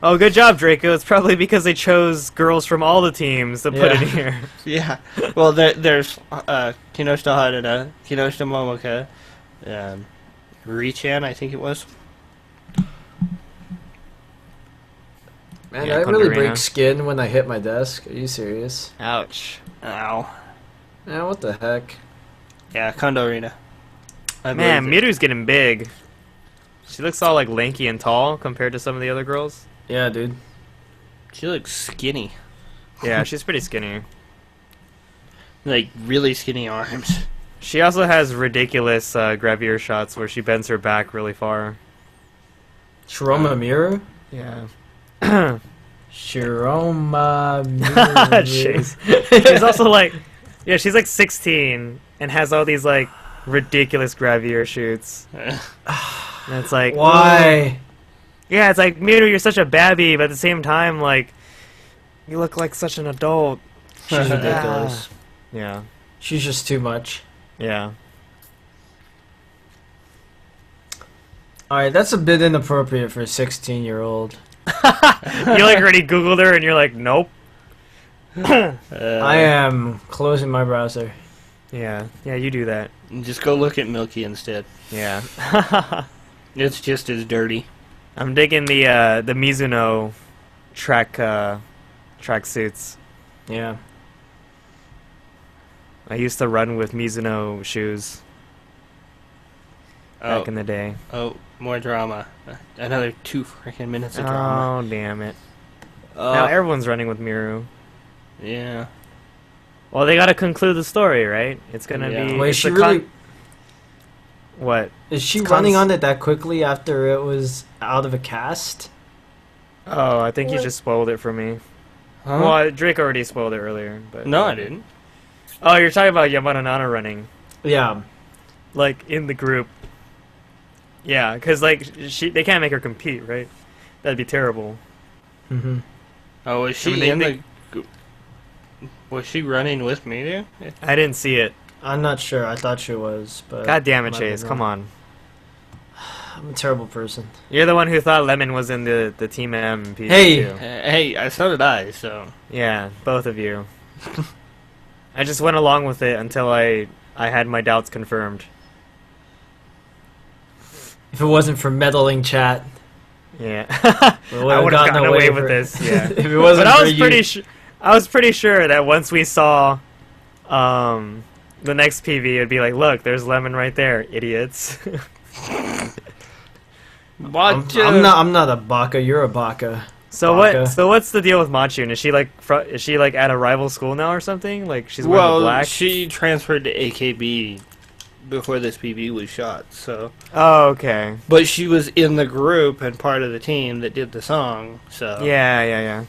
Oh, good job, Draco. It's probably because they chose girls from all the teams to put Yeah. in here. Yeah. Well, there's Kinoshita Harada, Kinoshita Momoka, Richan, I think it was. Man, Yeah, I really Condorina. break skin when I hit my desk. Are you serious? Ouch. Ow. Man, what the heck? Yeah, Condorina. Man, Miru's getting big. She looks all like lanky and tall compared to some of the other girls. Yeah, dude. She looks skinny. Yeah, she's pretty skinny. Like, really skinny arms. She also has ridiculous gravure shots where she bends her back really far. Shiroma Miru? Yeah. Shiroma. Chase. She's also like, yeah, she's like 16 and has all these like ridiculous gravier shoots. And it's like, Why? yeah, it's like, Miru, you're such a babby, but at the same time, like, you look like such an adult. She's ridiculous. Yeah. She's just too much. Yeah. Alright, that's a bit inappropriate for a 16-year-old. You like already Googled her and you're like, nope. I am closing my browser. Yeah. Yeah, you do that. Just go look at Milky instead. Yeah. It's just as dirty. I'm digging the Mizuno track suits. Yeah. I used to run with Mizuno shoes back in the day. Oh, more drama. Another 2 freaking minutes of drama. Oh, damn it. Now everyone's running with Miru. Yeah. Well, they gotta conclude the story, right? It's gonna be... Wait, it's she the really... What? Is she It's running cons- on it that quickly after it was out of a cast? Oh, I think you What? just spoiled it for me. Huh? Well, Drake already spoiled it earlier, but... No, I didn't. Oh, you're talking about Yamada Nana running. Yeah. Like, in the group. Yeah, because, like, they can't make her compete, right? That'd be terrible. Mm-hmm. Oh, was she I mean, Was she running with me there? I didn't see it. I'm not sure. I thought she was, but... God damn it, might be Chase. wrong. Come on. I'm a terrible person. You're the one who thought Lemon was in the Team M piece, Hey! too. Hey, so did I, so... Yeah, both of you. I just went along with it until I had my doubts confirmed. If it wasn't for meddling chat, Yeah. we I would have gotten away with this, yeah. If it wasn't But I for was you... pretty sure that once we saw the next PV, it'd be like, look, there's Lemon right there, idiots. What? I'm not a baka. You're a baka. So Baka. what's the deal with Machun? Is she like at a rival school now or something? Like she's wearing the Well, black? she transferred to AKB before this PV was shot, so... Oh, okay. But she was in the group and part of the team that did the song, so... Yeah.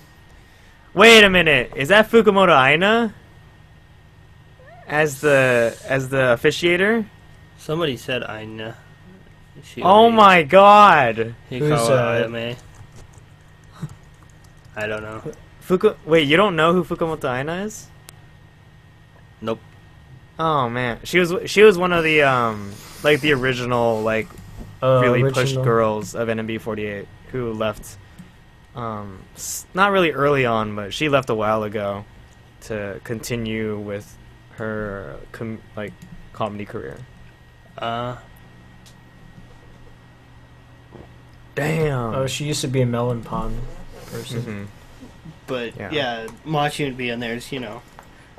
Wait a minute. Is that Fukumoto Aina? As the officiator? Somebody said Aina. Oh my god. Who's, Ayame. I don't know. Wait, you don't know who Fukumoto Aina is? Nope. Oh man. She was one of the like the original like really pushed Original. girls of NMB48 who left not really early on, but she left a while ago to continue with her comedy career. Damn. Oh, she used to be a melon pond person. Mhm. But, Yeah. yeah, Machun being there's,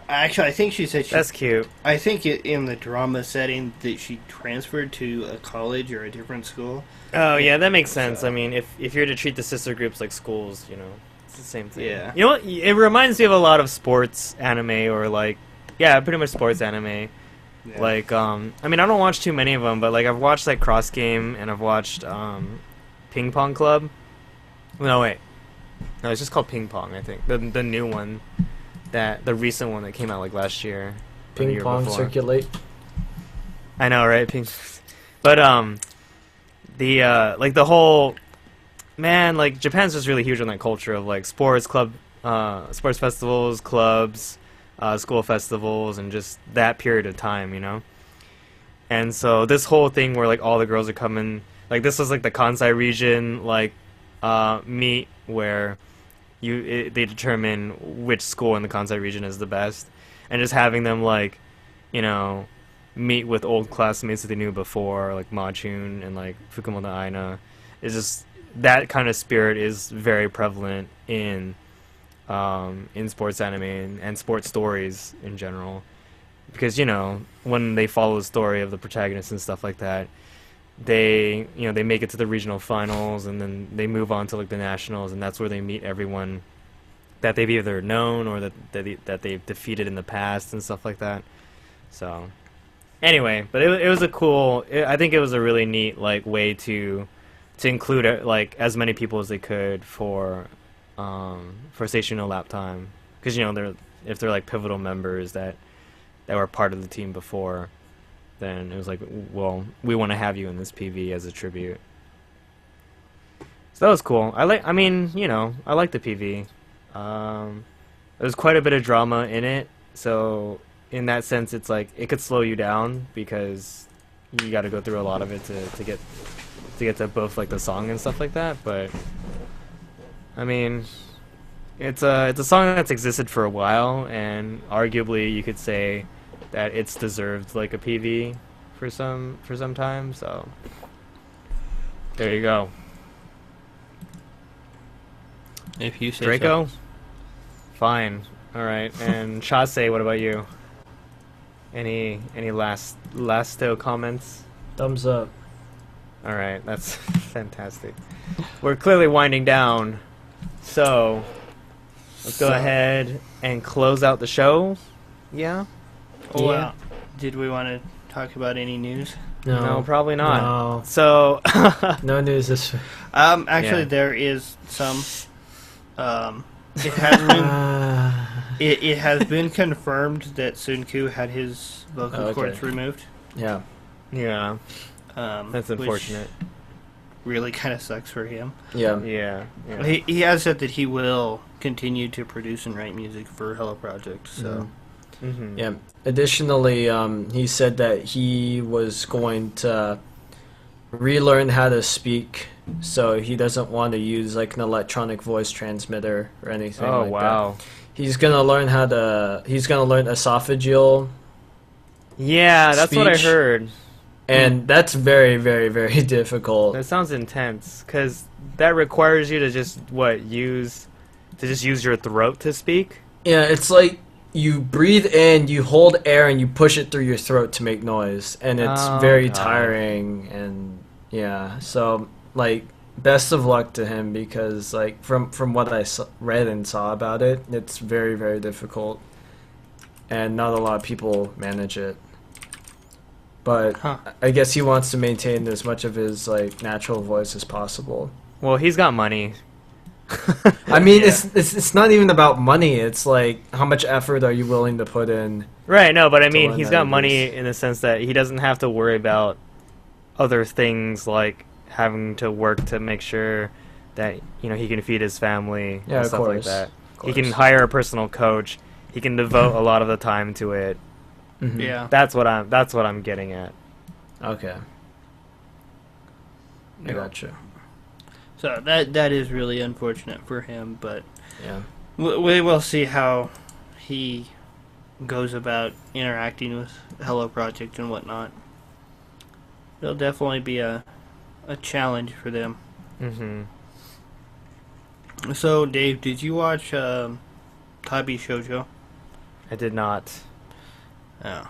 Actually, I think she said That's cute. I think in the drama setting that she transferred to a college or a different school. Oh yeah, that makes sense. I mean, if you're to treat the sister groups like schools, it's the same thing. Yeah. You know what? It reminds me of a lot of sports anime or pretty much sports anime. Yeah. Like, I mean, I don't watch too many of them, but like I've watched like Cross Game and I've watched Ping Pong Club. No, wait. No, it's just called Ping Pong, I think. The new one, the recent one that came out like last year. or the Ping year pong before. circulate. I know, right? But the whole man, like Japan's just really huge on that culture of like sports festivals, clubs, school festivals, and just that period of time, And so this whole thing where like all the girls are coming, like this was like the Kansai region meet where they determine which school in the Kansai region is the best, and just having them like, meet with old classmates that they knew before, like Machun and like Fukumoto Aina, is just that kind of spirit is very prevalent in sports anime and sports stories in general, because when they follow the story of the protagonist and stuff like that, they make it to the regional finals and then they move on to like the nationals, and that's where they meet everyone that they've either known or that they've defeated in the past and stuff like that. So anyway, but it was a cool. I think it was a really neat like way to include like as many people as they could for for Station No Lap Time, because if they're like pivotal members that were part of the team before, then it was like, well, we want to have you in this PV as a tribute. So that was cool. I like the PV. There's quite a bit of drama in it, so in that sense, it's like it could slow you down because you got to go through a lot of it to get to both like the song and stuff like that. But I mean, it's a song that's existed for a while, and arguably you could say that it's deserved like a PV for some time. So there you go. If you say Draco? so. Fine. All right. And Chase, what about you? Any last comments? Thumbs up. All right, that's fantastic. We're clearly winding down, so let's go ahead and close out the show. Yeah. Oh, wow. Did we want to talk about any news? No, probably not. No. So No news this. Actually, Yeah. there is some. It has been it has been confirmed that Sunku had his vocal cords removed. Yeah. yeah, that's which unfortunate. really kind of sucks for him. Yeah. Yeah. He has said that he will continue to produce and write music for Hello Project. So Mm-hmm. Yeah. Additionally, he said that he was going to relearn how to speak, so he doesn't want to use like an electronic voice transmitter or anything. Oh like wow. that. He's gonna learn esophageal, Yeah, that's what I Speech. heard. and that's very, very, very difficult. That sounds intense, because that requires you to just use your throat to speak. Yeah, it's like you breathe in, you hold air, and you push it through your throat to make noise, and it's Oh, very God. tiring. And yeah, so like, best of luck to him, because like from what I read and saw about it, it's very, very difficult, and not a lot of people manage it. But Huh. I guess he wants to maintain as much of his like natural voice as possible. Well, he's got money. I mean, Yeah. it's not even about money. It's like, how much effort are you willing to put in? Right, no, but I To mean, learn he's how got to money use- in the sense that he doesn't have to worry about other things like having to work to make sure that, he can feed his family Yeah, and of stuff like course. that. Of He can course. hire a personal coach. He can devote a lot of the time to it. Mhm. yeah. That's what I'm getting at. Okay. I Yeah. gotcha. So that is really unfortunate for him, but Yeah. we will see how he goes about interacting with Hello Project and whatnot. It'll definitely be a challenge for them. Mm-hmm. So, Dave, did you watch Tabi Shoujo? I did not. Oh.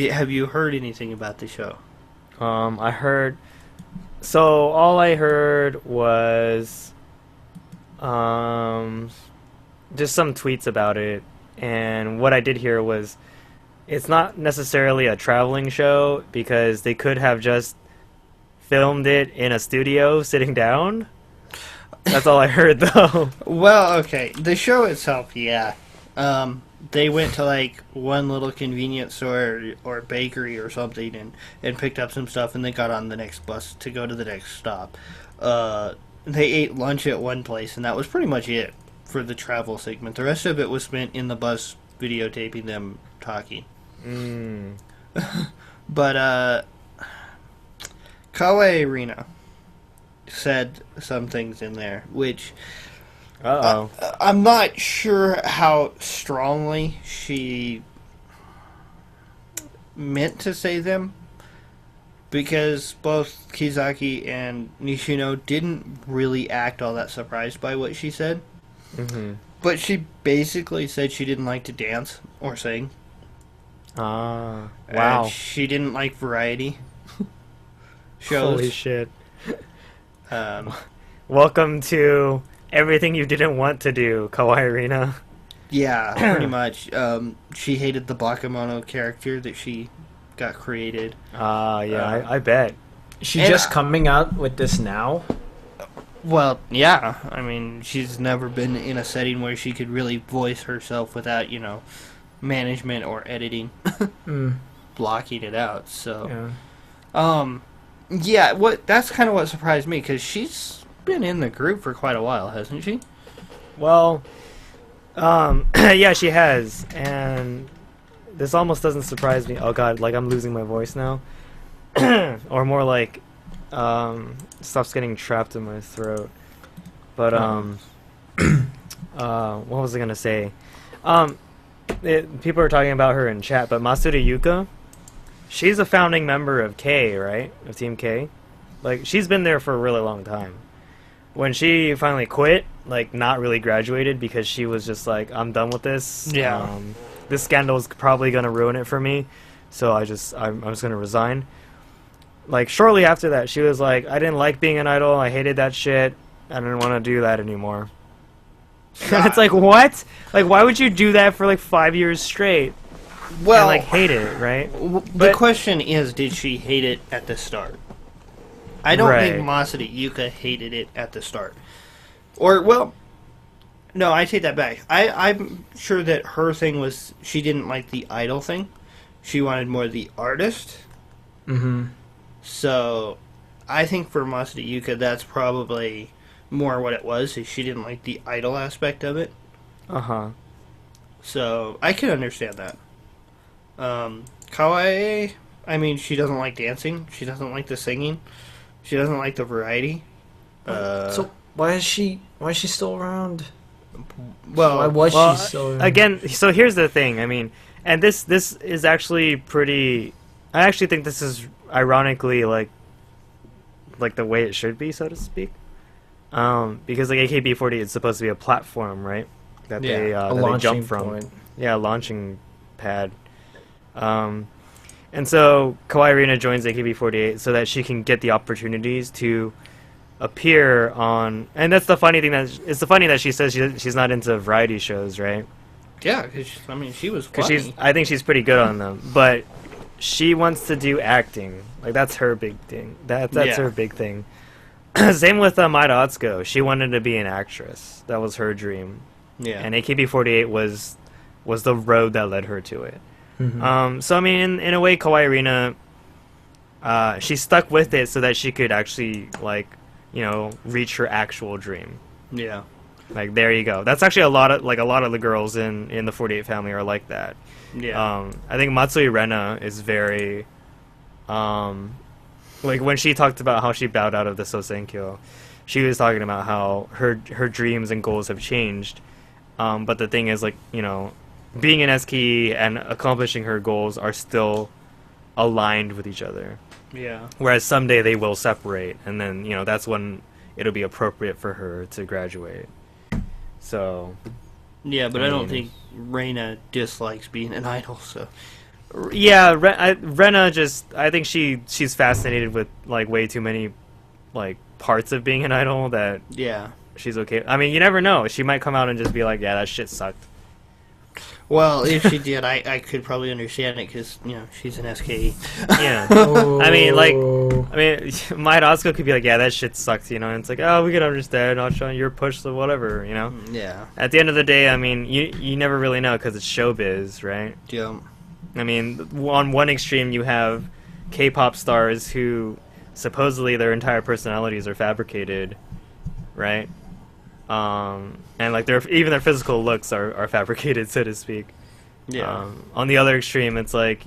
Have you heard anything about the show? I heard. So all I heard was, just some tweets about it, and what I did hear was, it's not necessarily a traveling show because they could have just filmed it in a studio sitting down. That's all I heard, though. Well, okay. The show itself, yeah. They went to like one little convenience store or bakery or something and picked up some stuff, and they got on the next bus to go to the next stop. They ate lunch at one place, and that was pretty much it for the travel segment. The rest of it was spent in the bus videotaping them talking. Mm. But Kawaii Arena said some things in there, which Uh-oh. I'm not sure how strongly she meant to say them, because both Kizaki and Nishino didn't really act all that surprised by what she said. Mm-hmm. But she basically said she didn't like to dance or sing. Ah. And Wow. she didn't like variety shows. Holy shit. Um, Welcome to everything you didn't want to do, Kawaii Arena. yeah, pretty much. She hated the Bakemono character that she got created. Yeah, I bet. She And just coming out with this now? Well, yeah. I mean, she's never been in a setting where she could really voice herself without, management or editing Mm, blocking it out. So, yeah. yeah. That's kind of what surprised me because she's been in the group for quite a while, hasn't she? Well, yeah, she has, and this almost doesn't surprise me. Oh god, like I'm losing my voice now, or more like, stuff's getting trapped in my throat. But what was I gonna say? People are talking about her in chat, but Masuri Yuka, she's a founding member of K, right? Of Team K. Like she's been there for a really long time. When she finally quit, like not really graduated because she was just like, I'm done with this. Yeah. This scandal is probably gonna ruin it for me, so I'm just gonna resign. Like shortly after that, she was like, I didn't like being an idol. I hated that shit. I didn't want to do that anymore. It's like, what? Like, why would you do that for like 5 years straight? Well, and, like hate it, right? The question is, did she hate it at the start? I don't think Right. Masuri Yuka hated it at the start. Or, well, no, I take that back. I'm sure that her thing was she didn't like the idol thing. She wanted more the artist. Mm-hmm. So, I think for Masuri Yuka, that's probably more what it was. Is she didn't like the idol aspect of it. Uh-huh. So, I can understand that. Kawaii, I mean, she doesn't like dancing. She doesn't like the singing. She doesn't like the variety. So why is she still around? Well, Why was Well, she still around? again, so here's the thing. I mean, and this is actually pretty. I actually think this is ironically like the way it should be, so to speak. Because like AKB48 is supposed to be a platform, right? That they a that they launching jump from. point. Yeah, a launching pad. And so Kawaii Arena joins AKB48 so that she can get the opportunities to appear on. And that's the funny thing that she says she's not into variety shows, right? yeah, because she was Because funny. I think she's pretty good on them, but she wants to do acting. Like that's her big thing. That's Yeah. her big thing. Same with Maida Atsuko. She wanted to be an actress. That was her dream. Yeah, And AKB48 was the road that led her to it. Mhm. So I mean, in a way, Kawaii Arena, she stuck with it so that she could actually reach her actual dream. yeah, Like there you go. That's actually a lot of the girls in the 48 family are like that. yeah. I think Matsui Rena is very, like when she talked about how she bowed out of the Sosenkyo, she was talking about how her dreams and goals have changed. But the thing is, being in SKE and accomplishing her goals are still aligned with each other. Yeah. Whereas someday they will separate, and then that's when it'll be appropriate for her to graduate. So Yeah, but I I don't mean- think Reina dislikes being an idol, so. yeah, Rena I think she's fascinated with way too many parts of being an idol that Yeah. she's okay. I mean, you never know. She might come out and just be like, "Yeah, that shit sucked." Well, if she did, I could probably understand it because, she's an SKE. Yeah. Oh. I mean, Maida Asuko could be like, "Yeah, that shit sucked," and it's like, "Oh, we can understand. Not showing your push, so whatever," Yeah. At the end of the day, I mean, you never really know because it's showbiz, right? Yeah. I mean, on one extreme you have K-pop stars who supposedly their entire personalities are fabricated, right? And even their physical looks are fabricated, so to speak. Yeah. On the other extreme, it's like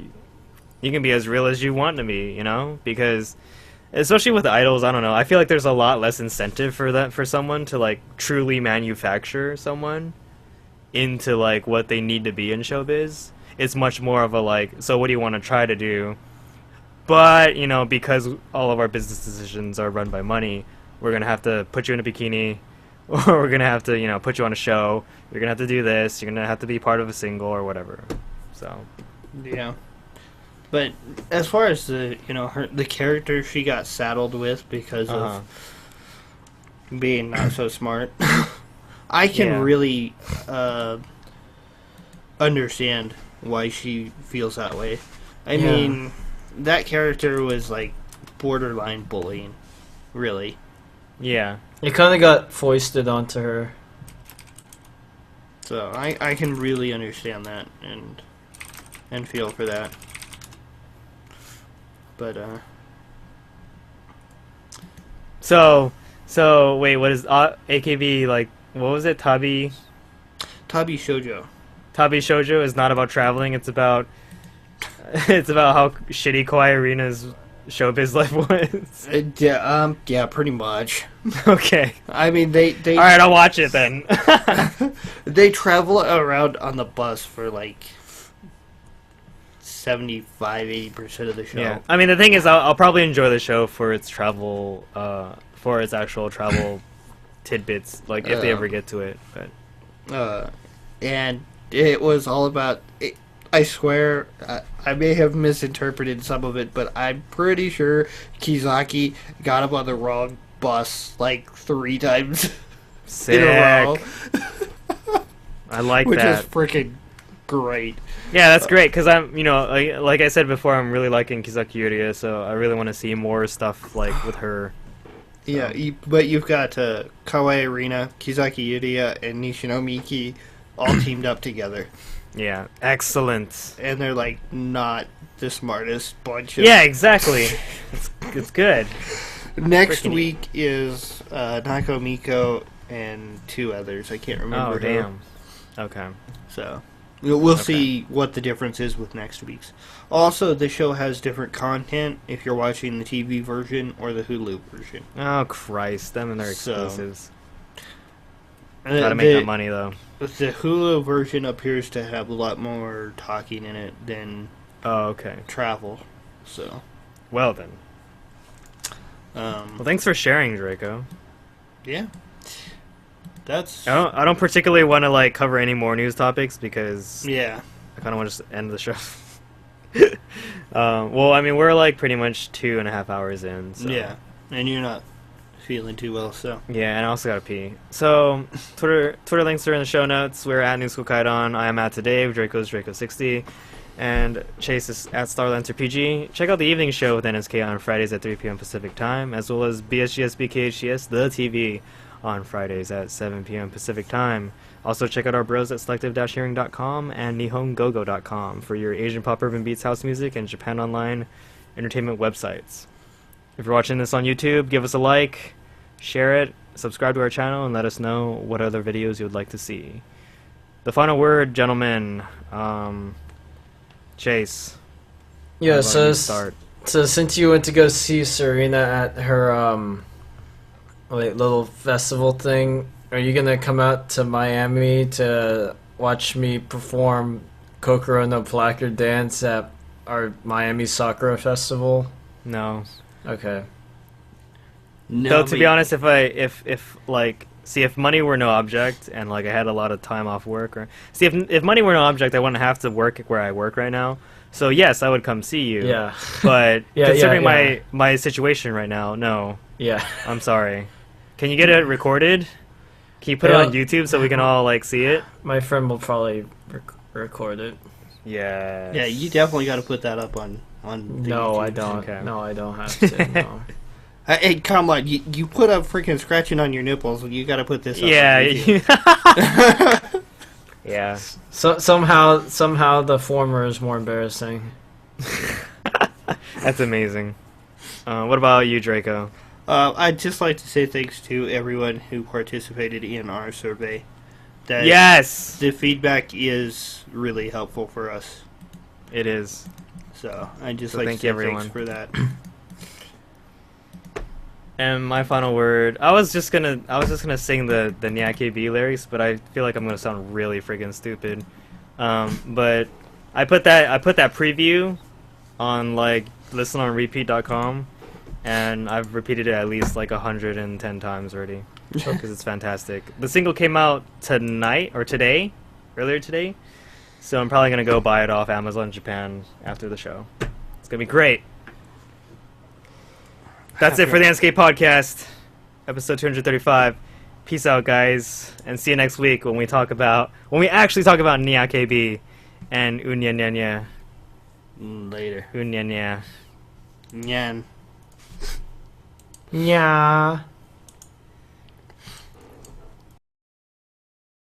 you can be as real as you want to be, because especially with idols, I don't know. I feel like there's a lot less incentive for someone to truly manufacture someone into what they need to be in showbiz. It's much more of a so what do you want to try to do? But because all of our business decisions are run by money, we're gonna have to put you in a bikini, or we're gonna have to put you on a show. You're gonna have to do this. You're gonna have to be part of a single or whatever. So Yeah. But as far as the character she got saddled with because Uh-huh. of being not so smart, I can Yeah. really understand why she feels that way. I Yeah. mean, that character was borderline bullying, really. yeah, It kind of got foisted onto her. So I can really understand that and feel for that. But So wait, what is AKB like? What was it? Tabi Shoujo. Shoujo is not about traveling. It's about how shitty Kawaii Arena's showbiz life was. Yeah, pretty much. Okay. I mean, they All right, I'll watch it then. they travel around on the bus for like 75-80% of the show. Yeah. I mean, the thing is, I'll probably enjoy the show for its travel, for its actual travel tidbits, like if they ever get to it. But And it was all about. I swear, I may have misinterpreted some of it, but I'm pretty sure Kizaki got him on the wrong bus like 3 times sick. in a row. I like which that. is freaking great. Yeah, that's great because I'm, like I said before, I'm really liking Kizaki Yuria, so I really want to see more stuff like with her. So. Yeah, but you've got Kawaii Arena, Kizaki Yuria, and Nishino Miki all teamed up together. Yeah, excellent. And they're like not the smartest bunch of... Yeah, exactly. it's good. Next Freaking week is Nako Miko and 2 others. I can't remember. Oh, damn. Okay. So we'll see what the difference is with next week's. Also, the show has different content if you're watching the TV version or the Hulu version. Oh, Christ. Them and their exclusives. So, Gotta make that money, though. The Hulu version appears to have a lot more talking in it than okay. travel. So, well then. Well, thanks for sharing, Draco. Yeah. That's... I don't particularly want to like cover any more news topics because yeah, I kind of want to just end the show. Well, I mean, we're like pretty much 2.5 hours in. So. Yeah, and you're not feeling too well, so... Yeah, and I also gotta pee. So, Twitter links are in the show notes. We're at NSK Podcast. I am at Dave. Draco's Draco60. And Chase is at StarLancerPG. Check out the evening show with NSK on Fridays at 3 p.m. Pacific Time, as well as BSGS BKHGS, the TV, on Fridays at 7 p.m. Pacific Time. Also, check out our bros at selective-hearing.com and nihongogo.com for your Asian pop urban beats house music and Japan Online entertainment websites. If you're watching this on YouTube, give us a like, share it, subscribe to our channel, and let us know what other videos you would like to see. The final word, gentlemen. Chase. Yeah, so start. So since you went to go see Serena at her little festival thing, are you gonna come out to Miami to watch me perform Kokoro no Placard Dance at our Miami Sakura Festival? No. Okay. No, Though, to be honest, if money were no object and like I had a lot of time off work, or if money were no object, I wouldn't have to work where I work right now. So yes, I would come see you. Yeah. But Yeah, considering yeah. my situation right now, no. Yeah. I'm sorry. Can you get it recorded? Can you put it on YouTube so we can all like see it? My friend will probably record it. Yeah. Yeah, you definitely got to put that up on the No, YouTube. I don't. Okay. No, I don't have to. No. Hey, come on! You put up freaking scratching on your nipples. You got to put this up. Yeah. On YouTube. Yeah. So somehow the former is more embarrassing. That's amazing. What about you, Draco? I'd just like to say thanks to everyone who participated in our survey. That Yes! the feedback is really helpful for us. It is. So I'd just So like thank to you, say everyone. thanks for that. And my final word, I was just gonna sing the Nyake lyrics, but I feel like I'm gonna sound really freaking stupid. But I put that preview on like listenonrepeat.com, and I've repeated it at least like 110 times already because it's fantastic. The single came out earlier today, so I'm probably gonna go buy it off Amazon Japan after the show. It's gonna be great. That's it for the NSK Podcast, episode 235. Peace out, guys, and see you next week when we actually talk about Nyake and Unyanyanya. Later. Unyanya. Nyan. Yeah.